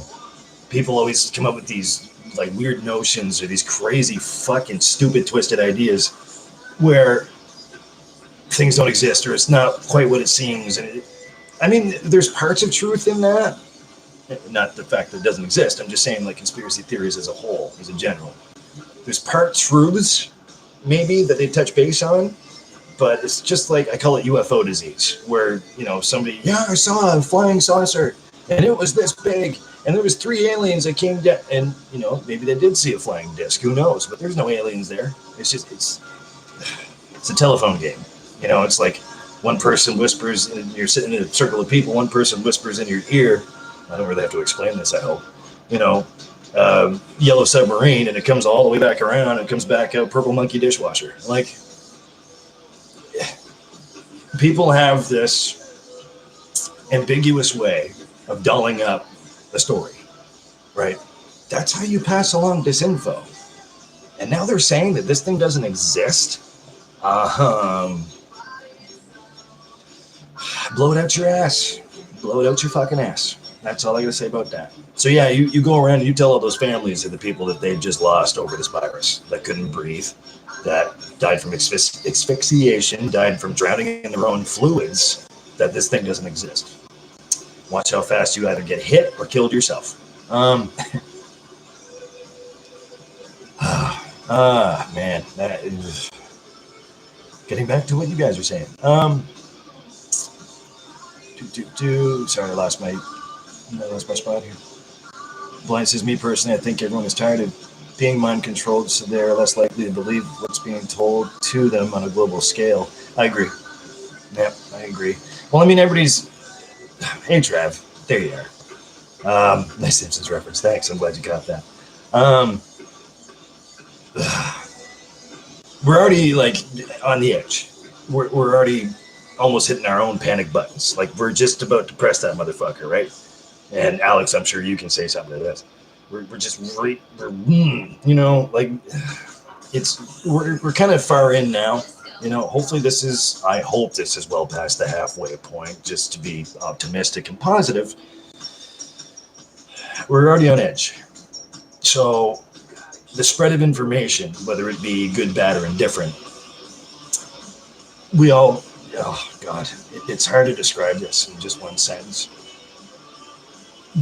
people always come up with these like weird notions or these crazy fucking stupid twisted ideas where things don't exist or it's not quite what it seems. And I mean, there's parts of truth in that. Not the fact that it doesn't exist. I'm just saying like conspiracy theories as a whole, as a general. there's part truths maybe that they touch base on, but it's just like, I call it UFO disease, where, you know, somebody, yeah, I saw a flying saucer and it was this big and there was 3 aliens that came down, and, you know, maybe they did see a flying disc, who knows, but there's no aliens there. It's just, it's a telephone game. You know, it's like one person whispers, and you're sitting in a circle of people, one person whispers in your ear. I don't really have to explain this, I hope. You know, yellow submarine, and it comes all the way back around, and it comes back out purple monkey dishwasher. Like, people have this ambiguous way of dolling up a story, right? That's how you pass along disinfo. And now they're saying that this thing doesn't exist. Blow it out your ass. Blow it out your fucking ass. That's all I gotta say about that. So yeah, you go around and you tell all those families of the people that they've just lost over this virus, that couldn't breathe, that died from asphyxiation, died from drowning in their own fluids, that this thing doesn't exist. Watch how fast you either get hit or killed yourself. Man, that is... Getting back to what you guys are saying. Sorry, I lost my spot here. Blind says, me personally, I think everyone is tired of being mind controlled, so they're less likely to believe what's being told to them on a global scale. I agree. Yep, I agree. Well, I mean, everybody's... Hey, Trav. There you are. Nice Simpsons reference. Thanks. I'm glad you got that. We're already, like, on the edge. We're already almost hitting our own panic buttons. Like, we're just about to press that motherfucker, right? And Alex, I'm sure you can say something to this. We're just right, you know, like, we're kind of far in now. You know, hopefully I hope this is well past the halfway point, just to be optimistic and positive. We're already on edge. So the spread of information, whether it be good, bad, or indifferent, we all, oh God, it's hard to describe this in just one sentence.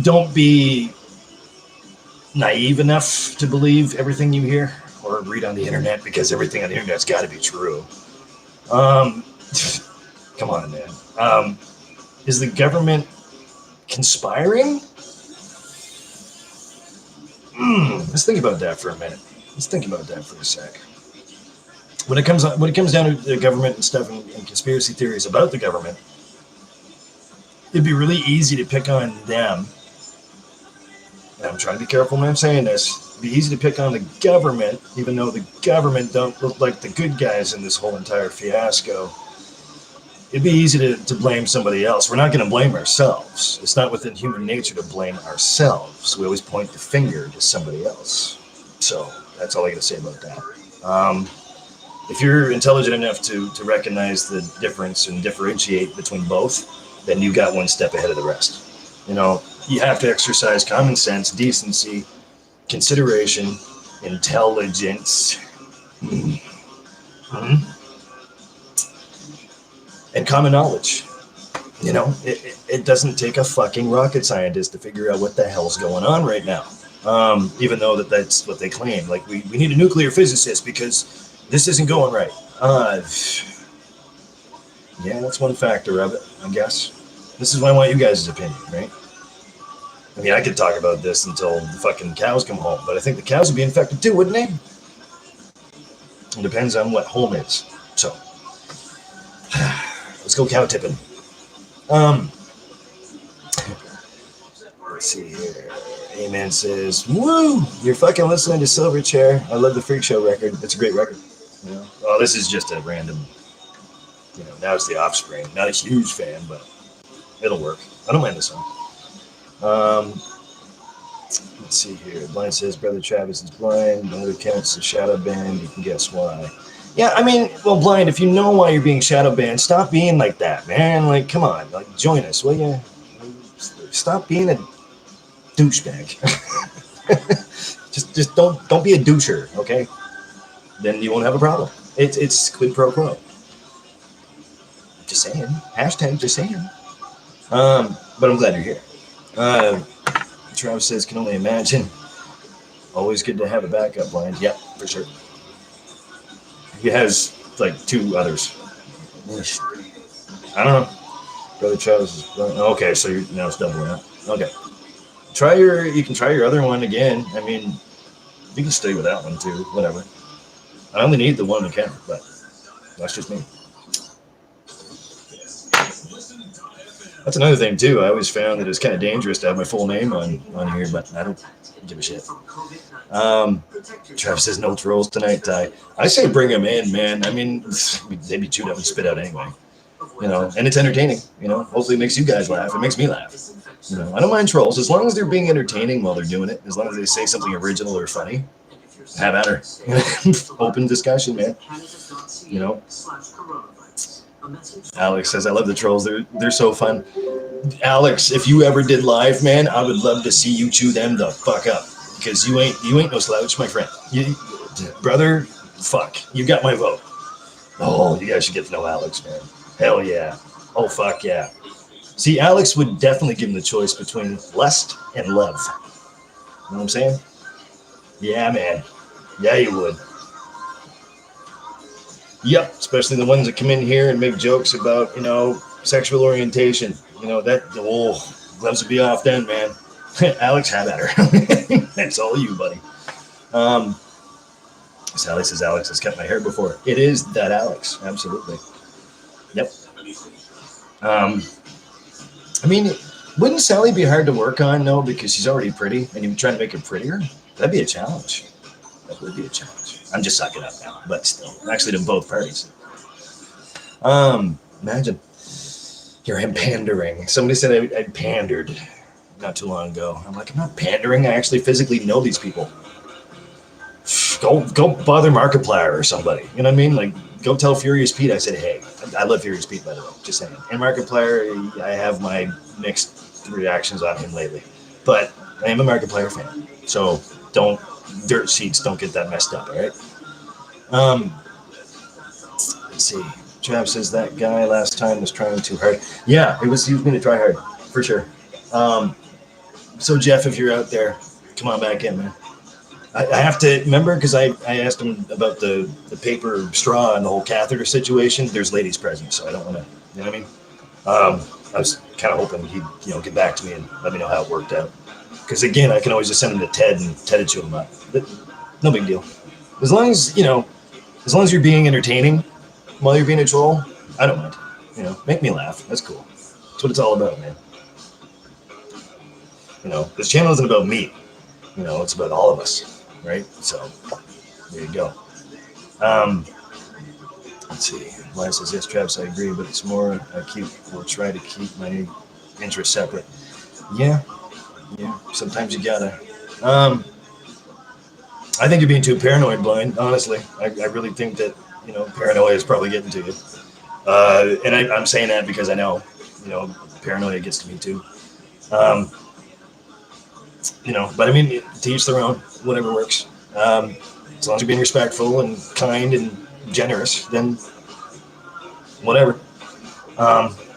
Don't be naive enough to believe everything you hear or read on the internet, because everything on the internet's got to be true. Come on, man. Is the government conspiring? Let's think about that for a minute. Let's think about that for a sec. When it comes down to the government and stuff, and conspiracy theories about the government, it'd be really easy to pick on them. And I'm trying to be careful when I'm saying this. It'd be easy to pick on the government, even though the government don't look like the good guys in this whole entire fiasco. It'd be easy to blame somebody else. We're not going to blame ourselves. It's not within human nature to blame ourselves. We always point the finger to somebody else. So that's all I got to say about that. If you're intelligent enough to recognize the difference and differentiate between both, then you got one step ahead of the rest. You know, you have to exercise common sense, decency, consideration, intelligence, and common knowledge. You know, it doesn't take a fucking rocket scientist to figure out what the hell's going on right now. Even though that's what they claim. Like, we need a nuclear physicist because this isn't going right. Yeah, that's one factor of it, I guess. This is why I want you guys' opinion, right? I mean, I could talk about this until the fucking cows come home, but I think the cows would be infected too, wouldn't they? It depends on what home is. So, let's go cow tipping. Let's see here. Amen says, woo, you're fucking listening to Silverchair. I love the Freak Show record. It's a great record. You know? Well, this is just a random, you know, now it's The Offspring. Not a huge fan, but it'll work. I don't mind the song. Let's see here. Blind says, Brother Travis is blind. Another counts the shadow band. You can guess why. Yeah, I mean, well, Blind, if you know why you're being shadow banned, stop being like that, man. Like, come on. Like, join us, will you? Stop being a douchebag. just don't be a doucher, okay? Then you won't have a problem. It's quid pro quo. Just saying. Hashtag just saying. But I'm glad you're here. Travis says, can only imagine Always good to have a backup blind. Yep, for sure. He has like 2 others. I don't know. Brother Travis. Okay, so now it's double. Yeah. Okay. You can try your other one again. I mean, you can stay with that one too. Whatever. I only need the one account, but that's just me. That's another thing too. I always found that it's kind of dangerous to have my full name on here, but I don't give a shit. Travis says no trolls tonight, Ty. I say bring them in, man. I mean, they'd be chewed up and spit out anyway. And it's entertaining. Hopefully it makes you guys laugh. It makes me laugh. I don't mind trolls as long as they're being entertaining while they're doing it. As long as they say something original or funny. Have at her. Open discussion, man. Alex says, I love the trolls. They're so fun. Alex, if you ever did live, man, I would love to see you chew them the fuck up. Because you ain't no slouch, my friend. Brother, fuck. You got my vote. Oh, you guys should get to know Alex, man. Hell yeah. Oh, fuck yeah. See, Alex would definitely give him the choice between lust and love. You know what I'm saying? Yeah, man. Yeah, you would. Yep, especially the ones that come in here and make jokes about, sexual orientation. Gloves would be off then, man. Alex, have at her. That's all you, buddy. Sally says Alex has cut my hair before. It is that Alex, absolutely. Yep. I mean, wouldn't Sally be hard to work on, though, because she's already pretty, and you're trying to make her prettier? That'd be a challenge. That would be a challenge. I'm just sucking up now, but still, actually to both parties. Imagine. Here I'm pandering. Somebody said I pandered not too long ago. I'm like, I'm not pandering. I actually physically know these people. Go bother Markiplier or somebody. You know what I mean? Like, go tell Furious Pete I said, hey. I love Furious Pete, by the way. Just saying. And Markiplier, I have my mixed reactions on him lately. But I am a Markiplier fan. So dirt sheets don't get that messed up, all right? Let's see. Trav says that guy last time was trying too hard. Yeah, he was going to try hard, for sure. So, Jeff, if you're out there, come on back in, man. I have to remember, because I asked him about the paper straw and the whole catheter situation. There's ladies present, so I don't want to, you know what I mean? I was kind of hoping he'd, get back to me and let me know how it worked out. Because, again, I can always just send him to Ted and Ted would chew him up. But no big deal. As long as you're being entertaining while you're being a troll, I don't mind. Make me laugh. That's cool. That's what it's all about, man. This channel isn't about me. It's about all of us, right? So, there you go. Let's see. Lyle says, yes, Travis, I agree, but it's more we'll try to keep my interests separate. Yeah, sometimes you gotta. I think you're being too paranoid, Blind, honestly. I really think that, paranoia is probably getting to you. And I'm saying that because I know, paranoia gets to me too. But I mean, to each their own, whatever works. As long as you're being respectful and kind and generous, then whatever.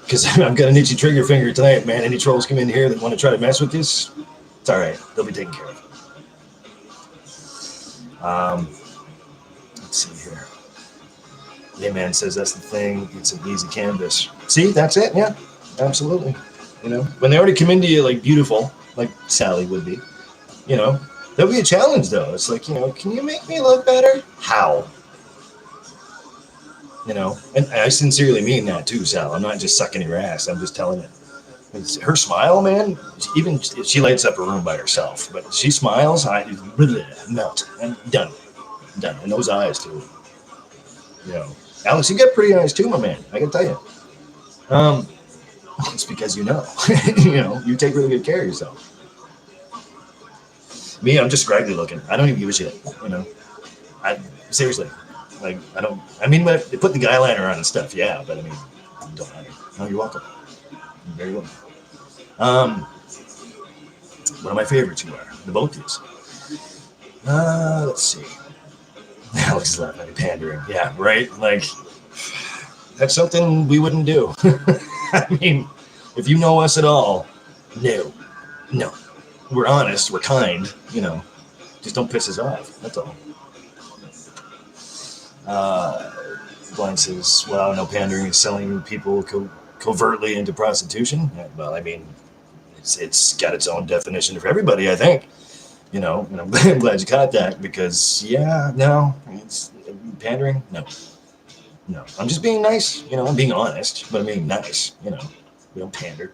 Because I've got an itchy trigger finger tonight, man. Any trolls come in here that want to try to mess with this, it's all right. They'll be taken care of. Let's see here. Yeah, man says that's the thing. It's an easy canvas. See, that's it. Yeah, absolutely. When they already come into you like beautiful, like Sally would be, there'll be a challenge though. It's like, can you make me look better? How? And I sincerely mean that too, Sal. I'm not just sucking your ass. I'm just telling it. Her smile, man, even she lights up a room by herself, but she smiles, I melt. I'm done. And those eyes too. Alex, you got pretty eyes too, my man. I can tell you. It's because you take really good care of yourself. Me, I'm just scraggly looking. I don't even give a shit. Seriously, like I don't. I mean, when they put the guy liner on and stuff, yeah, but I mean, don't matter. No, you're welcome. You're very welcome. One of my favorites you are. The both of these. Let's see. Alex is laughing at me pandering. Yeah, right. Like that's something we wouldn't do. I mean, if you know us at all, no. We're honest, we're kind, Just don't piss us off. That's all. Blind says, "Well, no pandering is selling people covertly into prostitution." Well, I mean, it's got its own definition for everybody, I think. And I'm glad you caught that because, no, it's pandering. No, I'm just being nice. I'm being honest, but I'm being nice. We don't pander.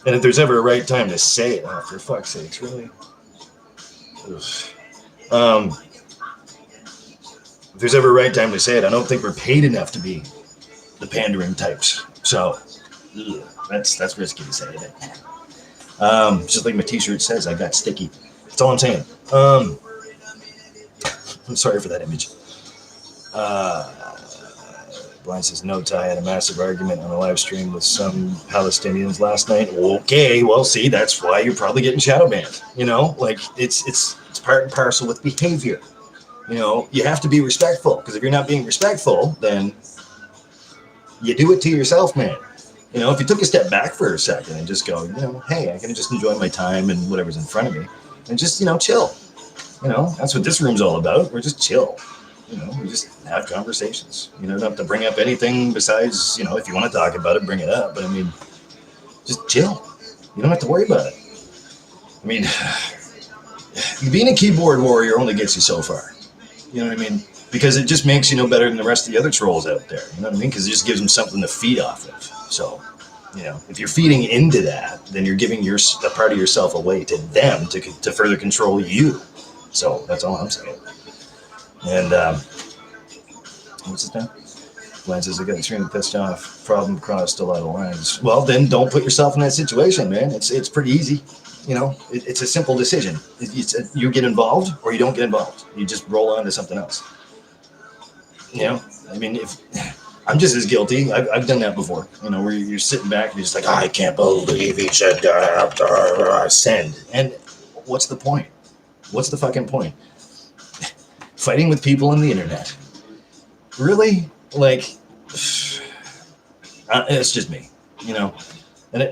And if there's ever a right time to say it, for fuck's sakes, really. If there's ever a right time to say it, I don't think we're paid enough to be the pandering types. So that's risky to say, isn't it? Just like my t-shirt says, I got sticky. That's all I'm saying. I'm sorry for that image. Blind says, no, TYE had a massive argument on a live stream with some Palestinians last night. Okay, well, see, that's why you're probably getting shadow banned. Like it's part and parcel with behavior. You have to be respectful, because if you're not being respectful, then you do it to yourself, man. If you took a step back for a second and just go, hey, I can just enjoy my time and whatever's in front of me and just, chill. That's what this room's all about. We're just chill. We just have conversations. You don't have to bring up anything besides, if you want to talk about it, bring it up. But I mean, just chill. You don't have to worry about it. I mean, being a keyboard warrior only gets you so far. You know what I mean? Because it just makes you no better than the rest of the other trolls out there. You know what I mean? Because it just gives them something to feed off of. So, if you're feeding into that, then you're giving a part of yourself away to them to further control you. So that's all I'm saying. And what's his name? Lance says, I got extremely pissed off. Problem crossed a lot of lines. Well, then don't put yourself in that situation, man. It's pretty easy. It's a simple decision. You get involved or you don't get involved. You just roll on to something else. I mean, if I'm just as guilty. I've done that before. Where you're sitting back and you're just like, I can't believe he said that. Send. And what's the point? What's the fucking point? Fighting with people on the internet. Really? Like, it's just me, And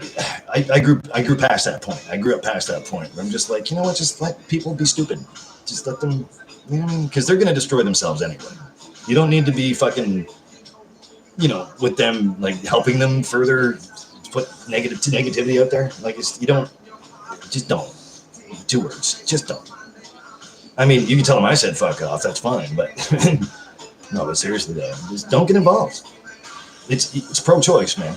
I grew past that point. I grew up past that point where I'm just like, what? Just let people be stupid. Just let them, because they're going to destroy themselves anyway. You don't need to be fucking, with them, like helping them further put negativity out there. Like, just don't. 2 words, just don't. I mean, you can tell them I said fuck off, that's fine, but no, but seriously though, just don't get involved. It's pro-choice, man.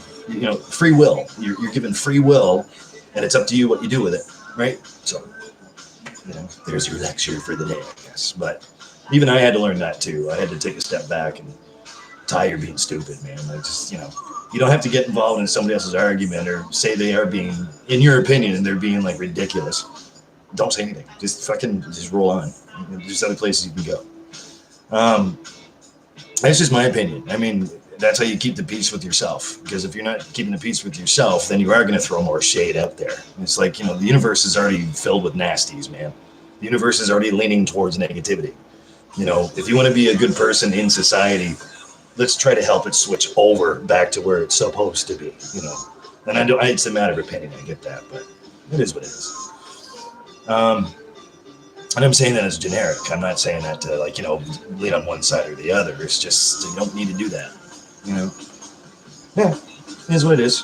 Free will. You're given free will, and it's up to you what you do with it, right? So, there's your lecture for the day, I guess. But even I had to learn that too. I had to take a step back and TYE, you're being stupid, man. Like, just, you don't have to get involved in somebody else's argument or say they are being, in your opinion, they're being like ridiculous. Don't say anything. Just roll on. There's other places you can go. That's just my opinion. I mean, that's how you keep the peace with yourself. Because if you're not keeping the peace with yourself, then you are going to throw more shade out there. It's like, the universe is already filled with nasties, man. The universe is already leaning towards negativity. If you want to be a good person in society, let's try to help it switch over back to where it's supposed to be, And it's a matter of opinion, I get that, but it is what it is. And I'm saying that as generic. I'm not saying that to lean on one side or the other. It's just, you don't need to do that. Yeah, it is what it is.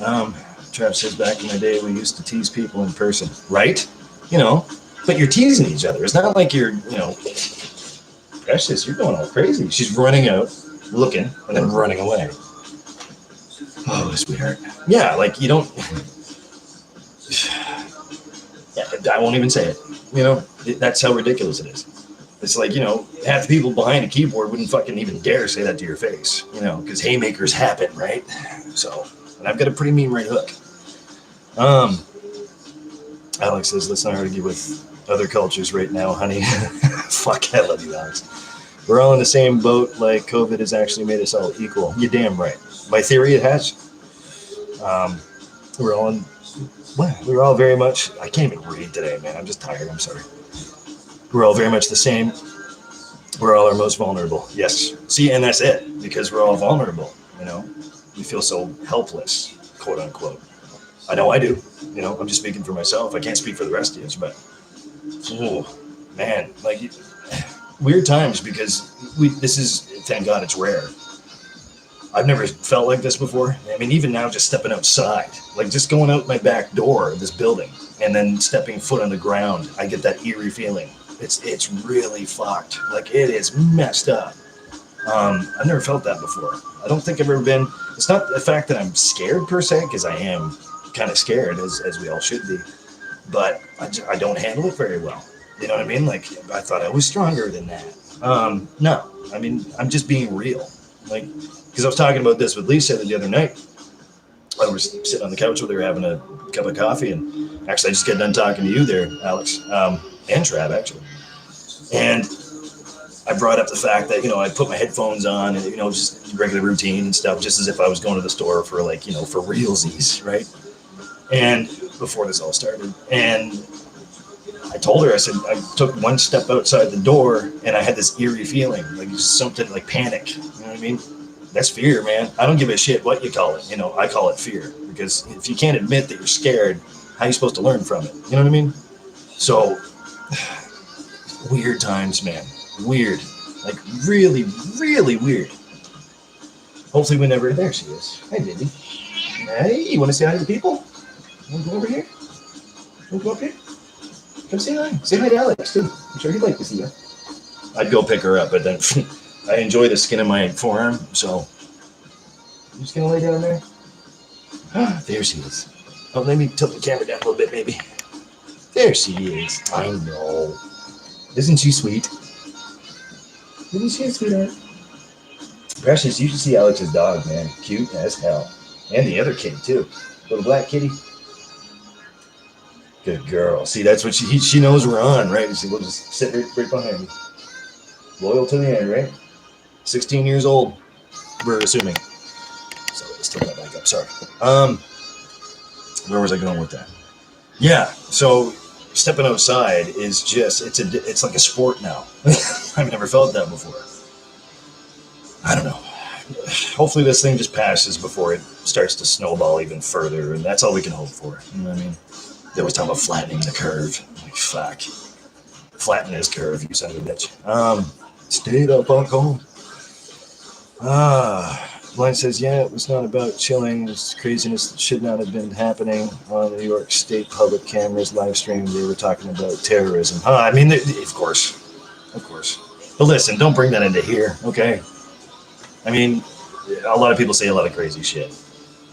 Trav says, back in the day, we used to tease people in person, right? But you're teasing each other. It's not like you're, Precious, you're going all crazy. She's running out, looking, and then running away. Oh, sweetheart. Yeah, like you don't. I won't even say it. That's how ridiculous it is. It's like, half the people behind a keyboard wouldn't fucking even dare say that to your face, because haymakers happen, right? So, and I've got a pretty mean right hook. Alex says, let's not argue with other cultures right now, honey. Fuck, I love you, Alex. We're all in the same boat, like COVID has actually made us all equal. You're damn right. By theory, it has. We're all very much, I can't even read today, man. I'm just tired. I'm sorry. We're all very much the same. We're all our most vulnerable. Yes. See, and that's it, because we're all vulnerable, We feel so helpless, quote unquote. I know I do. You know, I'm just speaking for myself. I can't speak for the rest of you, but oh, man, like weird times because this is, thank God it's rare. I've never felt like this before. I mean, even now, just stepping outside, like just going out my back door of this building and then stepping foot on the ground, I get that eerie feeling. It's really fucked. Like it is messed up. I've never felt that before. I don't think I've ever been. It's not the fact that I'm scared per se, because I am kind of scared, as we all should be. But I don't handle it very well. You know what I mean? Like I thought I was stronger than that. No, I mean I'm just being real. Like because I was talking about this with Lisa the other night. I was sitting on the couch with her having a cup of coffee, and actually I just got done talking to you there, Alex, and Trav actually. And I brought up the fact that, you know, I put my headphones on and, you know, just regular routine and stuff, just as if I was going to the store for like, you know, for realsies, right? And before this all started, and I told her, I said, I took one step outside the door and I had this eerie feeling, like something like panic. You know what I mean? That's fear, man. I don't give a shit what you call it. You know, I call it fear, because if you can't admit that you're scared, how are you supposed to learn from it? You know what I mean? So weird times, man. Weird. Like really, really weird. Hopefully we never. There she is. Hey, Mindy. Hey, you want to say hi to the people? You want to go over here? You want to go up here? Come say hi. Say hi to Alex, too. I'm sure he'd like to see you. I'd go pick her up, but then I enjoy the skin of my forearm, so I'm just going to lay down there. There she is. Oh, let me tilt the camera down a little bit, maybe. There she is. I know. Isn't she sweet? Isn't she a sweetheart? Precious, you should see Alex's dog, man. Cute as hell. And the other kitty, too. Little black kitty. Good girl. See, that's what she knows we're on, right? See, we'll just sit right behind me. Loyal to the end, right? 16 years old, we're assuming. So let's tilt that back up. Sorry. Where was I going with that? Yeah. So stepping outside is just it's like a sport now. I've never felt that before. I don't know. Hopefully this thing just passes before it starts to snowball even further, and that's all we can hope for. You know what I mean? They always talk about flattening the curve. Like, fuck. Flatten this curve, you son of a bitch. Stayed up on home. Blind says, yeah, it was not about chilling. It's craziness that should not have been happening on the New York State public cameras live stream. They were talking about terrorism. I mean, of course. Of course. But listen, don't bring that into here, okay? I mean, a lot of people say a lot of crazy shit.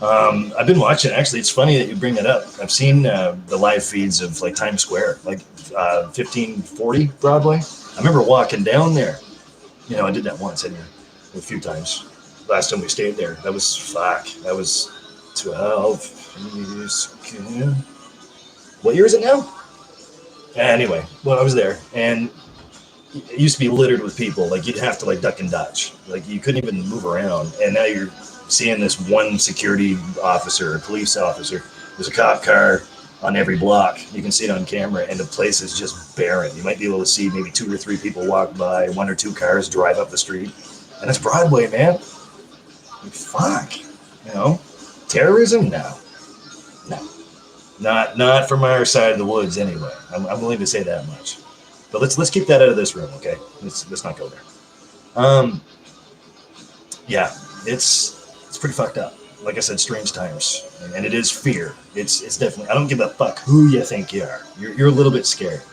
I've been watching, actually, it's funny that you bring that up. I've seen the live feeds of like Times Square, like 1540 Broadway. I remember walking down there. You know, I did that once, anyway, a few times. Last time we stayed there, that was 12 years ago. What year is it now? Anyway, well, I was there, and it used to be littered with people. Like, you'd have to like duck and dodge. Like, you couldn't even move around. And now you're seeing this one security officer or police officer. There's a cop car on every block. You can see it on camera, and the place is just barren. You might be able to see maybe 2 or 3 people walk by, 1 or 2 cars drive up the street, and it's Broadway, man. Like, fuck, you know, terrorism? No, not from our side of the woods anyway. I'm willing to say that much. But let's keep that out of this room, okay? Let's not go there. Yeah, it's pretty fucked up. Like I said, strange times, and it is fear. It's definitely. I don't give a fuck who you think you are. You're a little bit scared,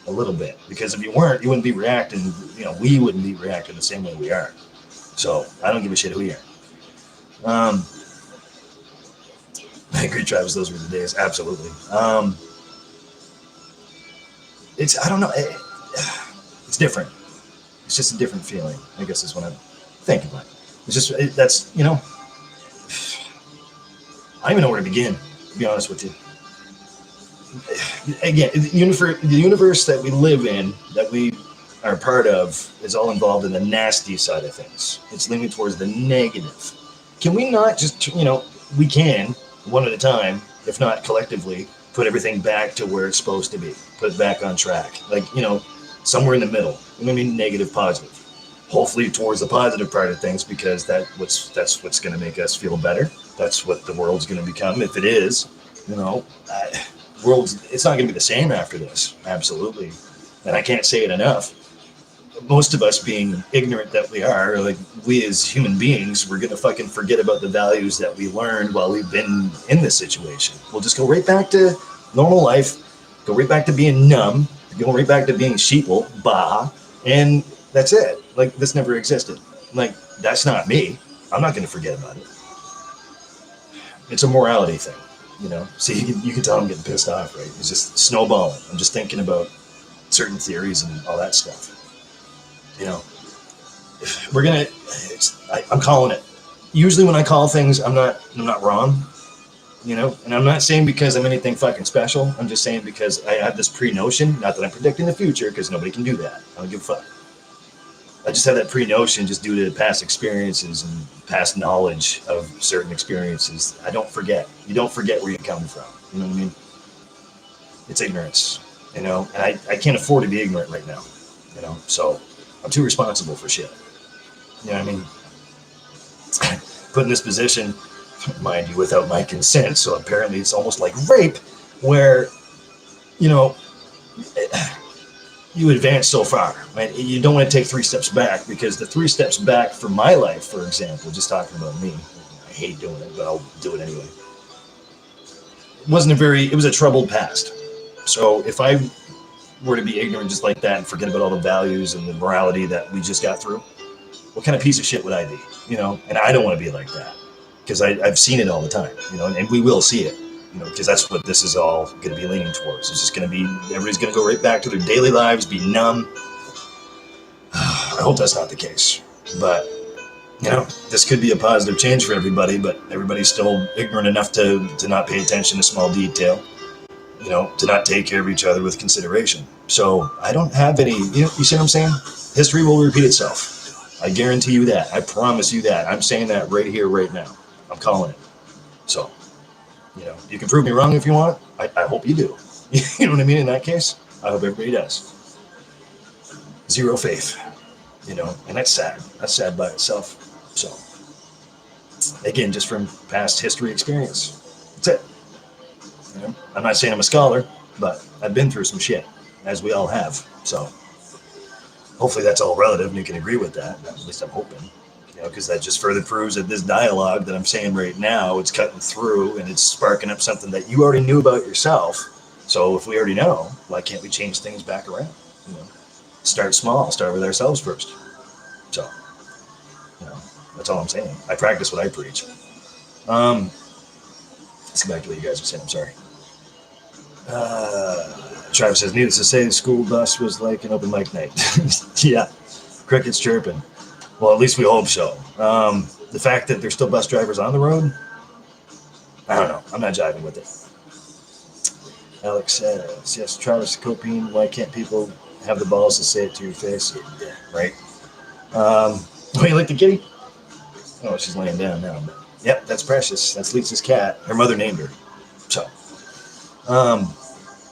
a little bit, because if you weren't, you wouldn't be reacting. You know, we wouldn't be reacting the same way we are. So I don't give a shit who you are. I agree, Travis. Those were the days. Absolutely. I don't know. It's different. It's just a different feeling, I guess is what I'm thinking about. It's just, that's, you know, I don't even know where to begin, to be honest with you. Again, the universe that we live in, that we are part of, is all involved in the nasty side of things. It's leaning towards the negative. Can we not just, you know, we can, one at a time, if not collectively, put everything back to where it's supposed to be, put it back on track. Like, you know, somewhere in the middle. I mean, negative, positive. Hopefully towards the positive part of things, because that's what's going to make us feel better. That's what the world's going to become, if it is. You know, world's, it's not going to be the same after this. Absolutely. And I can't say it enough. Most of us being ignorant that we are, like we as human beings, we're going to fucking forget about the values that we learned while we've been in this situation. We'll just go right back to normal life, go right back to being numb, go right back to being sheeple, bah, and that's it. Like this never existed. Like that's not me. I'm not going to forget about it. It's a morality thing, you know. See, you can tell I'm getting pissed off, right? It's just snowballing. I'm just thinking about certain theories and all that stuff. You know, we're gonna. I'm calling it. Usually, when I call things, I'm not wrong. You know, and I'm not saying because I'm anything fucking special. I'm just saying because I have this pre-notion. Not that I'm predicting the future, because nobody can do that. I don't give a fuck. I just have that pre-notion just due to past experiences and past knowledge of certain experiences. I don't forget. You don't forget where you come from. You know what I mean? It's ignorance, you know, and I can't afford to be ignorant right now, you know, so I'm too responsible for shit. You know what I mean? Put in this position, mind you, without my consent, so apparently it's almost like rape, where, you know, you advance so far, right? You don't want to take 3 steps back, because the 3 steps back for my life, for example, just talking about me, I hate doing it, but I'll do it anyway. It was a troubled past. So if I were to be ignorant just like that and forget about all the values and the morality that we just got through, what kind of piece of shit would I be? You know, and I don't want to be like that, because I've seen it all the time, you know, and we will see it, you know, because that's what this is all going to be leaning towards. It's just going to be, everybody's going to go right back to their daily lives, be numb. I hope that's not the case, but you know, this could be a positive change for everybody, but everybody's still ignorant enough to not pay attention to small detail, you know, to not take care of each other with consideration. So I don't have any, you know, you see what I'm saying? History will repeat itself. I guarantee you that. I promise you that. I'm saying that right here, right now. I'm calling it. So, you know, you can prove me wrong if you want. I hope you do. You know what I mean? In that case, I hope everybody does. Zero faith, you know, and that's sad. That's sad by itself. So, again, just from past history experience. That's it. You know, I'm not saying I'm a scholar, but I've been through some shit, as we all have. So hopefully that's all relative and you can agree with that. At least I'm hoping, you know, because that just further proves that this dialogue that I'm saying right now, it's cutting through and it's sparking up something that you already knew about yourself. So if we already know, why can't we change things back around? You know, start small, start with ourselves first. So, you know, that's all I'm saying. I practice what I preach. Let's go back to what you guys were saying. I'm sorry. Travis says, needless to say, the school bus was like an open mic night. Yeah, crickets chirping. Well, at least we hope so. The fact that there's still bus drivers on the road, I don't know. I'm not jiving with it. Alex says, yes, Travis Copine, why can't people have the balls to say it to your face? Yeah, right. Oh, you like the kitty? Oh, she's laying down now. Yep, that's Precious. That's Lisa's cat. Her mother named her. So,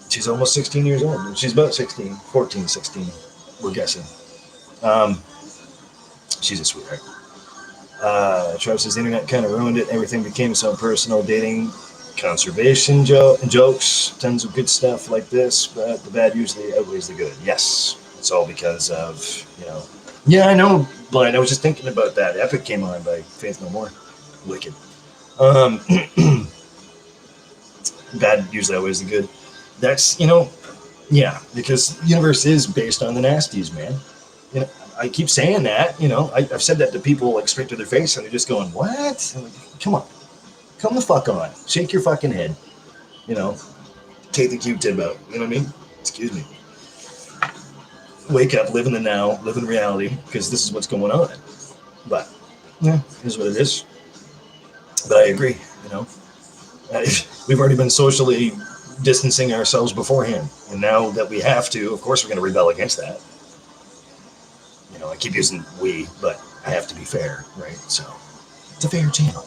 she's almost 16 years old. She's about 16, 14, 16, we're guessing. She's a sweetheart. Travis says, the internet kind of ruined it. Everything became so personal. Dating, conservation jokes, tons of good stuff like this, but the bad usually outweighs the good. Yes, it's all because of, you know. Yeah, I know, Blind. I was just thinking about that. Epic came on by Faith No More. Wicked. Bad usually outweighs the good. That's, you know, yeah, because the universe is based on the nasties, man. You know, I keep saying that, you know, I've said that to people like straight to their face, and they're just going, what? I'm like, come on, come the fuck on, shake your fucking head, you know, take the Q-tip out, you know what I mean? Excuse me. Wake up, live in the now, live in reality, because this is what's going on. But, yeah, here's what it is. But I agree, you know. We've already been socially distancing ourselves beforehand, and now that we have to, of course we're going to rebel against that. You know, I keep using we, but I have to be fair, right? So it's a fair channel.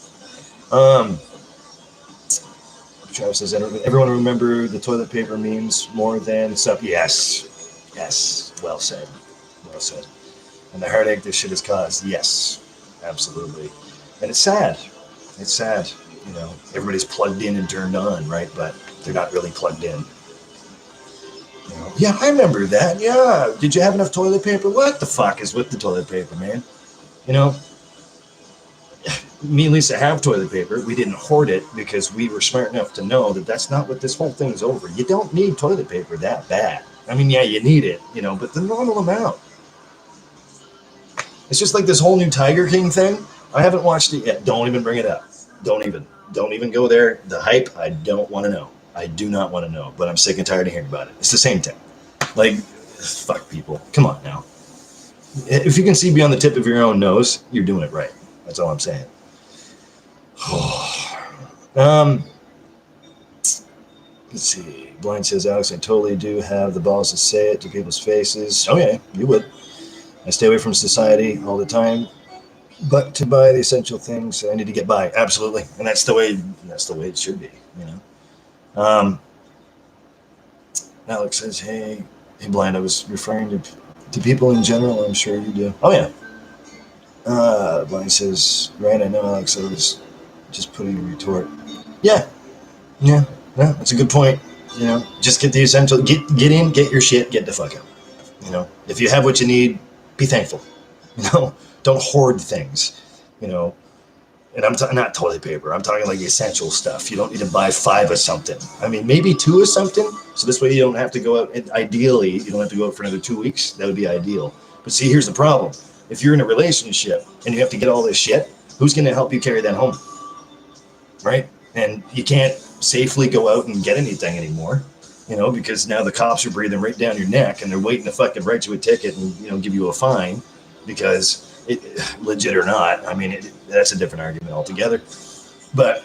Travis says, everyone remember the toilet paper memes more than stuff. Yes, well said, and the heartache this shit has caused. Yes, absolutely. And it's sad. You know, everybody's plugged in and turned on, right? But they're not really plugged in. You know? Yeah, I remember that. Yeah. Did you have enough toilet paper? What the fuck is with the toilet paper, man? You know, me and Lisa have toilet paper. We didn't hoard it because we were smart enough to know that that's not what this whole thing's over. You don't need toilet paper that bad. I mean, yeah, you need it, you know, but the normal amount. It's just like this whole new Tiger King thing. I haven't watched it yet. Don't even bring it up. Don't even go there. The hype, I don't want to know. I do not want to know, but I'm sick and tired of hearing about it. It's the same thing. Like, fuck people. Come on now. If you can see beyond the tip of your own nose, you're doing it right. That's all I'm saying. Let's see. Blind says, Alex, I totally do have the balls to say it to people's faces. Oh yeah, you would. I stay away from society all the time, but to buy the essential things, I need to get by. Absolutely, and that's the way it should be. You know. Alex says, hey, Blind. I was referring to people in general. I'm sure you do. Oh yeah. Blind says, right? I know, Alex. I was just putting a retort. Yeah. That's a good point. You know, just get the essential. Get in, get your shit, get the fuck out. You know, if you have what you need, be thankful. You know, don't hoard things. You know, and I'm not toilet paper. I'm talking like essential stuff. You don't need to buy 5 of something. I mean, maybe 2 of something. So this way you don't have to go out. Ideally, you don't have to go out for another 2 weeks. That would be ideal. But see, here's the problem. If you're in a relationship and you have to get all this shit, who's going to help you carry that home? Right? And you can't safely go out and get anything anymore, you know, because now the cops are breathing right down your neck and they're waiting to fucking write you a ticket and, you know, give you a fine because legit or not, I mean, that's a different argument altogether. But,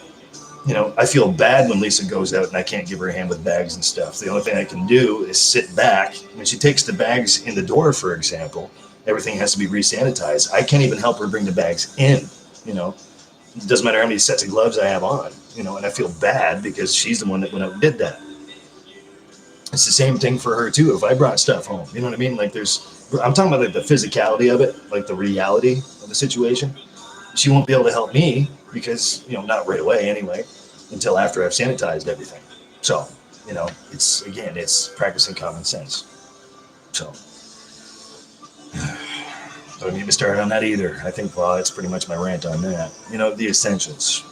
you know, I feel bad when Lisa goes out and I can't give her a hand with bags and stuff. The only thing I can do is sit back. When she takes the bags in the door, for example, everything has to be re-sanitized. I can't even help her bring the bags in, you know. It doesn't matter how many sets of gloves I have on, you know, and I feel bad because she's the one that went out and did that. It's the same thing for her too. If I brought stuff home, you know what I mean? Like I'm talking about like the physicality of it, like the reality of the situation. She won't be able to help me because, you know, not right away anyway, until after I've sanitized everything. So, you know, it's practicing common sense. So, don't need to start on that either. I think, well, it's pretty much my rant on that. You know, the essentials.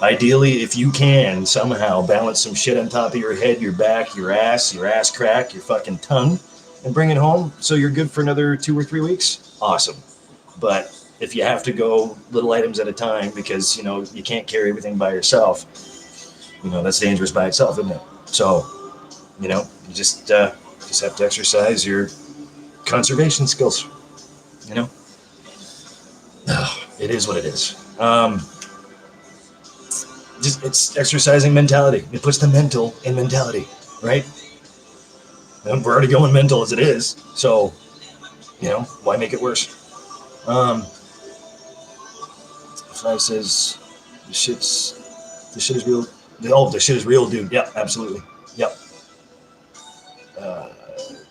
Ideally, if you can somehow balance some shit on top of your head, your back, your ass crack, your fucking tongue, and bring it home so you're good for another 2 or 3 weeks, awesome. But if you have to go little items at a time because, you know, you can't carry everything by yourself, you know, that's dangerous by itself, isn't it? So, you know, you just have to exercise your conservation skills. You know, it is what it is. It's exercising mentality. It puts the mental in mentality, right? And we're already going mental as it is, so you know, why make it worse? Flav says the shit is real. The shit is real, dude. Yep, absolutely. Yep.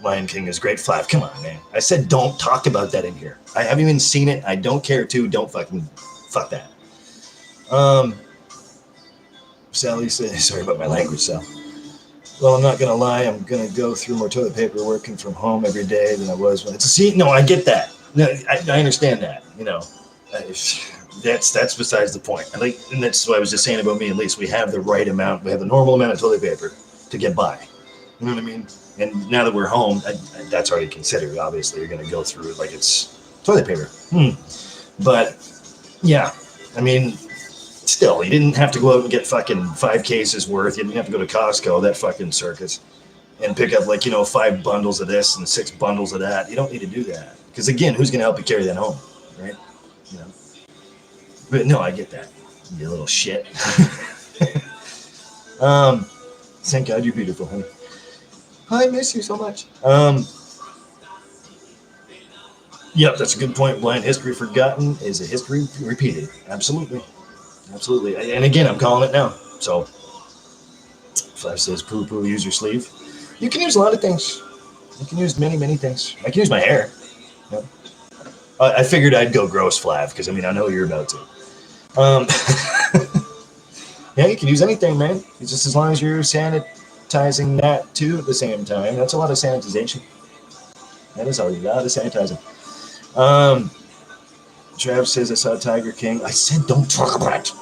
Lion King is great. Flav, come on, man. I said don't talk about that in here. I haven't even seen it. I don't care to. Don't fuck that. Sally says, sorry about my language, Sal. Well, I'm not going to lie. I'm going to go through more toilet paper working from home every day than I was when no, I get that. No, I understand that, you know. That's besides the point. And that's what I was just saying about me and Lisa. We have the right amount. We have the normal amount of toilet paper to get by. You know what I mean? And now that we're home, that's already considered. Obviously, you're going to go through it like it's toilet paper. But, yeah, I mean, still, you didn't have to go out and get fucking 5 cases worth. You didn't have to go to Costco, that fucking circus, and pick up 5 bundles of this and 6 bundles of that. You don't need to do that. Because, again, who's going to help you carry that home, right? You know. But, no, I get that. You little shit. Thank God you're beautiful, honey. I miss you so much. Yep, that's a good point. Blind history forgotten is a history repeated. Absolutely. And again, I'm calling it now. So, Flash says, poo-poo, use your sleeve. You can use a lot of things. You can use many, many things. I can use my hair. Yep. I figured I'd go gross, Flav, because, I mean, I know you're about to. Yeah, you can use anything, man. It's just as long as you're sanitizing that too at the same time. That's a lot of sanitization. That is a lot of sanitizing. Trav says I saw Tiger King. I said don't talk about it.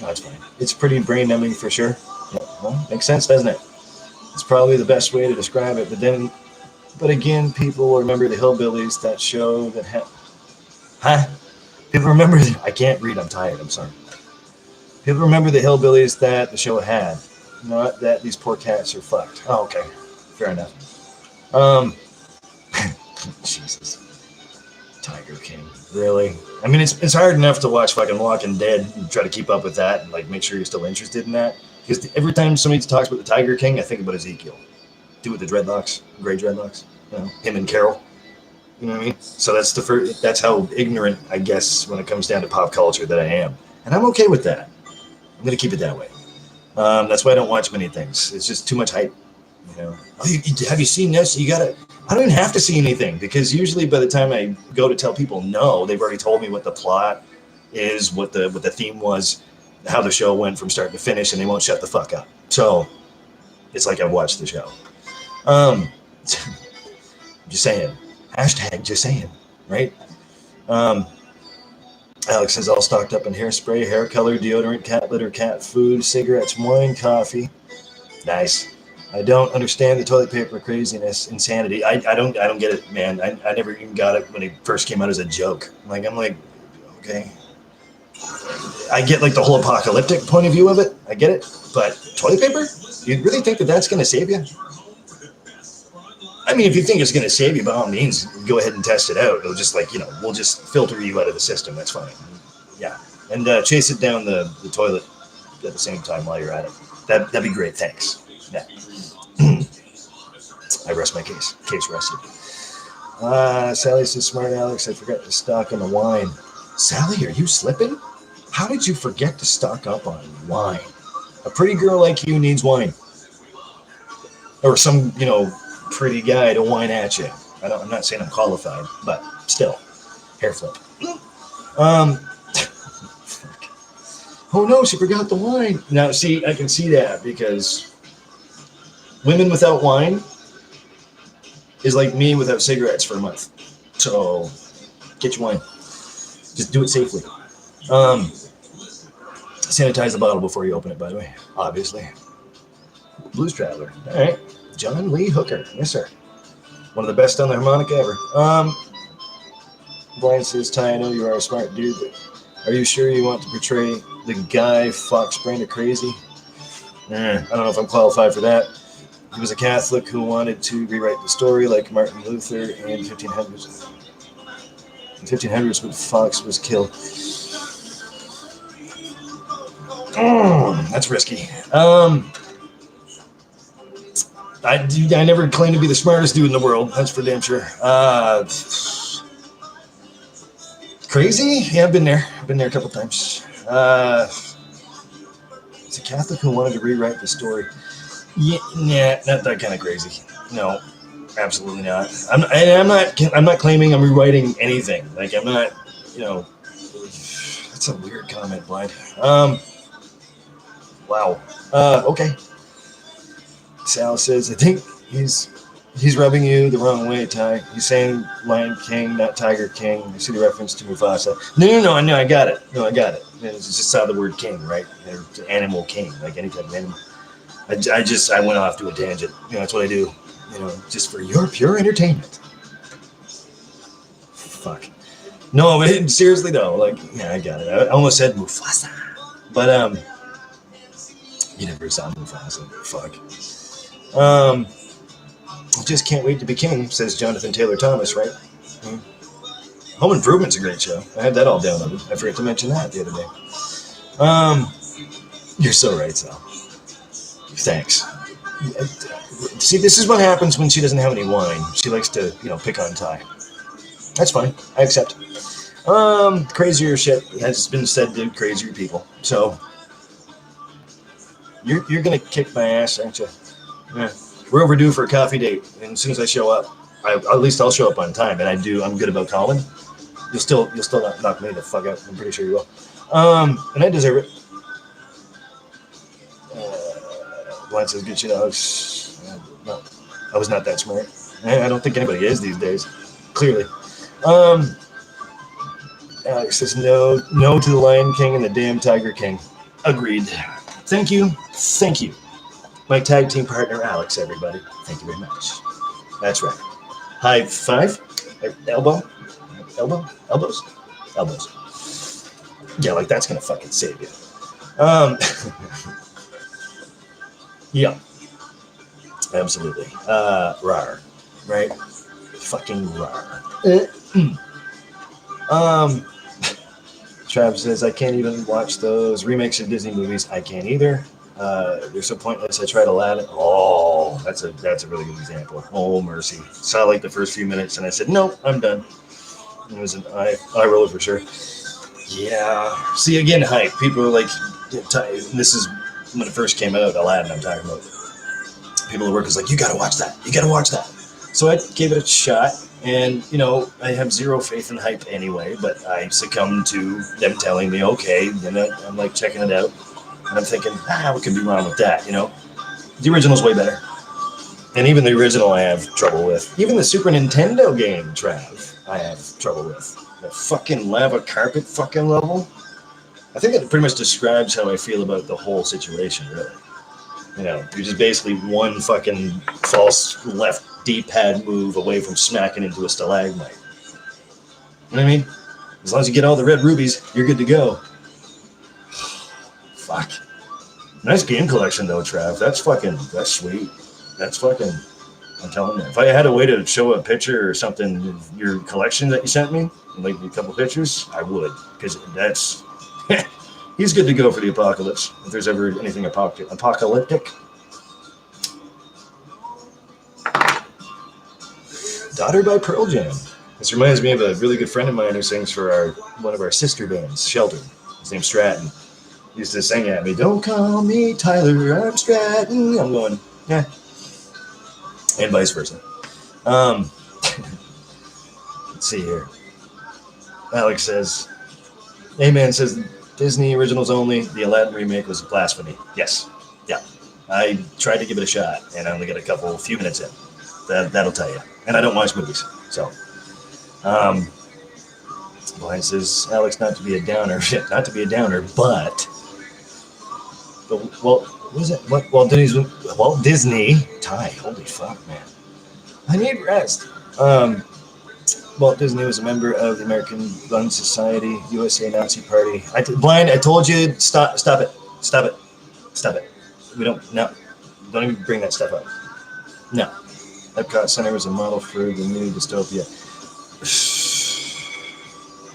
No, it's fine. It's pretty brain numbing for sure. Yeah, well, makes sense, doesn't it? It's probably the best way to describe it. But again, people will remember the Hillbillies, that show that had. Huh? People remember. I can't read. I'm tired. I'm sorry. People remember the Hillbillies that the show had, not that these poor cats are fucked. Oh, okay. Fair enough. Jesus. Tiger King. Really? I mean, it's hard enough to watch fucking Walking Dead and try to keep up with that and like make sure you're still interested in that. Because every time somebody talks about the Tiger King, I think about Ezekiel. Dude with the dreadlocks, gray dreadlocks. You know, him and Carol. You know what I mean? So that's the first. That's how ignorant, I guess, when it comes down to pop culture, that I am, and I'm okay with that. I'm gonna keep it that way. That's why I don't watch many things. It's just too much hype. You know, oh, have you seen this? You gotta. I don't even have to see anything because usually by the time I go to tell people no, they've already told me what the plot is, what the theme was, how the show went from start to finish, and they won't shut the fuck up. So it's like I've watched the show. Just saying. Hashtag just saying, right? Alex is all stocked up in hairspray, hair color, deodorant, cat litter, cat food, cigarettes, wine, coffee. Nice. I don't understand the toilet paper craziness, insanity. I don't get it, man. I never even got it when it first came out as a joke. I'm like, okay. I get like the whole apocalyptic point of view of it. I get it. But toilet paper? You really think that that's going to save you? I mean, if you think it's going to save you, by all means, go ahead and test it out. It'll just we'll just filter you out of the system. That's fine. Yeah. And chase it down the toilet at the same time while you're at it. That'd be great. Thanks. Yeah. I rest my case. Case rested. Sally says, smart Alex, I forgot to stock on the wine. Sally, are you slipping? How did you forget to stock up on wine? A pretty girl like you needs wine. Or some, pretty guy to whine at you. I'm not saying I'm qualified, but still, hair flip. Oh no, she forgot the wine. Now, see, I can see that because women without wine is like me without cigarettes for a month. So, get your wine. Just do it safely. Sanitize the bottle before you open it, by the way, obviously. Blues Traveler. All right. John Lee Hooker. Yes, sir. One of the best on the harmonica ever. Brian says, Ty, I know you are a smart dude, but are you sure you want to portray the Guy Fawkes brand of crazy? I don't know if I'm qualified for that. He was a Catholic who wanted to rewrite the story like Martin Luther in 1500s. In 1500s, when Fawkes was killed. That's risky. I never claimed to be the smartest dude in the world. That's for damn sure. Crazy? Yeah, I've been there. I've been there a couple times. It's a Catholic who wanted to rewrite the story. Yeah, not that kind of crazy. No, absolutely not. I'm not claiming I'm rewriting anything. Like I'm not. That's a weird comment, Blind. Wow. Okay. Sal says, I think he's rubbing you the wrong way, Ty. He's saying Lion King, not Tiger King. You see the reference to Mufasa. No, I got it. No, I got it. It's just saw the word king, right? Animal king, like any kind of animal. I went off to a tangent. That's what I do. Just for your pure entertainment. Fuck. No, but seriously though, I got it. I almost said Mufasa. But, you never saw Mufasa. Fuck. Just can't wait to be king, says Jonathan Taylor Thomas, right? Home Improvement's a great show. I had that all downloaded. I forgot to mention that the other day. You're so right, Sal. Thanks. See, this is what happens when she doesn't have any wine. She likes to, pick on Ty. That's fine. I accept. Crazier shit has been said to crazier people. So, you're going to kick my ass, aren't you? Yeah. We're overdue for a coffee date, and as soon as I show up, at least I'll show up on time, and I'm good about calling. You'll still not knock me the fuck out. I'm pretty sure you will. And I deserve it. Blind says, good shit, Alex. No, I was not that smart. I don't think anybody is these days, clearly. Alex says, no to the Lion King and the damn Tiger King. Agreed. Thank you. My tag team partner, Alex, everybody. Thank you very much. That's right. High five. Elbows. Yeah, like that's going to fucking save you. Yeah. Absolutely. Rar. Right? Fucking rar. Trav says, I can't even watch those remakes of Disney movies. I can't either. They're so pointless. I tried Aladdin. Oh, that's a really good example. Oh, mercy. Saw like the first few minutes and I said, no, I'm done. It was an eye roller for sure. Yeah. See, again, hype. People are like, this is when it first came out, Aladdin I'm talking about. People at work is like, you got to watch that. You got to watch that. So I gave it a shot. And, I have zero faith in hype anyway, but I succumbed to them telling me, okay, then I'm like checking it out. And I'm thinking, what could be wrong with that, The original's way better. And even the original I have trouble with. Even the Super Nintendo game, Trav, I have trouble with. The fucking lava carpet fucking level. I think that pretty much describes how I feel about the whole situation, really. You're just basically one fucking false left D-pad move away from smacking into a stalagmite. You know what I mean? As long as you get all the red rubies, you're good to go. Fuck. Nice game collection, though, Trav. That's sweet. That's fucking, I'm telling you. If I had a way to show a picture or something of your collection that you sent me, like a couple pictures, I would. Because that's, he's good to go for the apocalypse. If there's ever anything apocalyptic. Daughter by Pearl Jam. This reminds me of a really good friend of mine who sings for one of our sister bands, Shelter. His name's Stratton. He used to sing at me, don't call me Tyler, I'm Stratton. I'm going, yeah. And vice versa. Let's see here. Alex says, Amen says, Disney originals only, the Aladdin remake was blasphemy. Yes. Yeah. I tried to give it a shot, and I only got a few minutes in. That'll tell you. And I don't watch movies, so. Blind says, Alex, not to be a downer, but well, what is it? What Walt Disney, Ty, holy fuck, man. I need rest. Walt Disney was a member of the American Lung Society, USA Nazi Party. Blind, I told you, stop it. We don't even bring that stuff up. No. Epcot Center was a model for the new dystopia.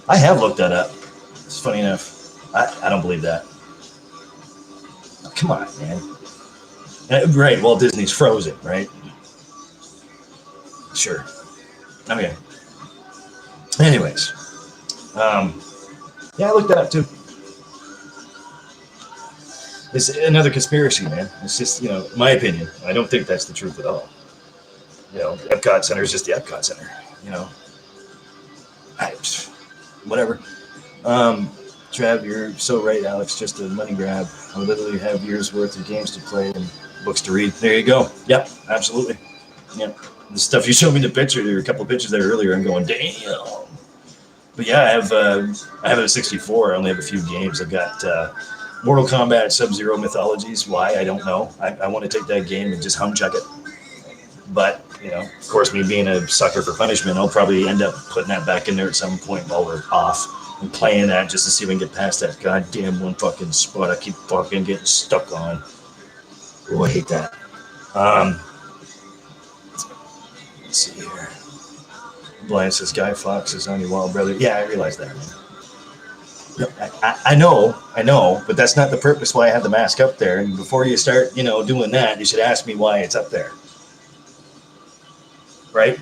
I have looked that up. It's funny enough. I don't believe that. Oh, come on, man. Right, Walt Disney's Frozen, right? Sure. Okay. Anyways. Yeah, I looked that up too. It's another conspiracy, man. It's just, my opinion. I don't think that's the truth at all. Epcot Center is just the Epcot Center, whatever. Trav, you're so right, Alex, just a money grab. I literally have years worth of games to play and books to read. There you go. Yep, absolutely. Yep. The stuff you showed me the picture, there were a couple of pictures there earlier. I'm going, damn. But yeah, I have a 64. I only have a few games. I've got Mortal Kombat Sub-Zero Mythologies. Why? I don't know. I want to take that game and just hum-chuck it. But, of course, me being a sucker for punishment, I'll probably end up putting that back in there at some point while we're off and playing that just to see if we can get past that goddamn one fucking spot I keep fucking getting stuck on. Oh, I hate that. Let's see here. Blind says Guy Fawkes is on your wall, brother. Yeah, I realize that, man. I know, but that's not the purpose why I have the mask up there. And before you start, doing that, you should ask me why it's up there. Right?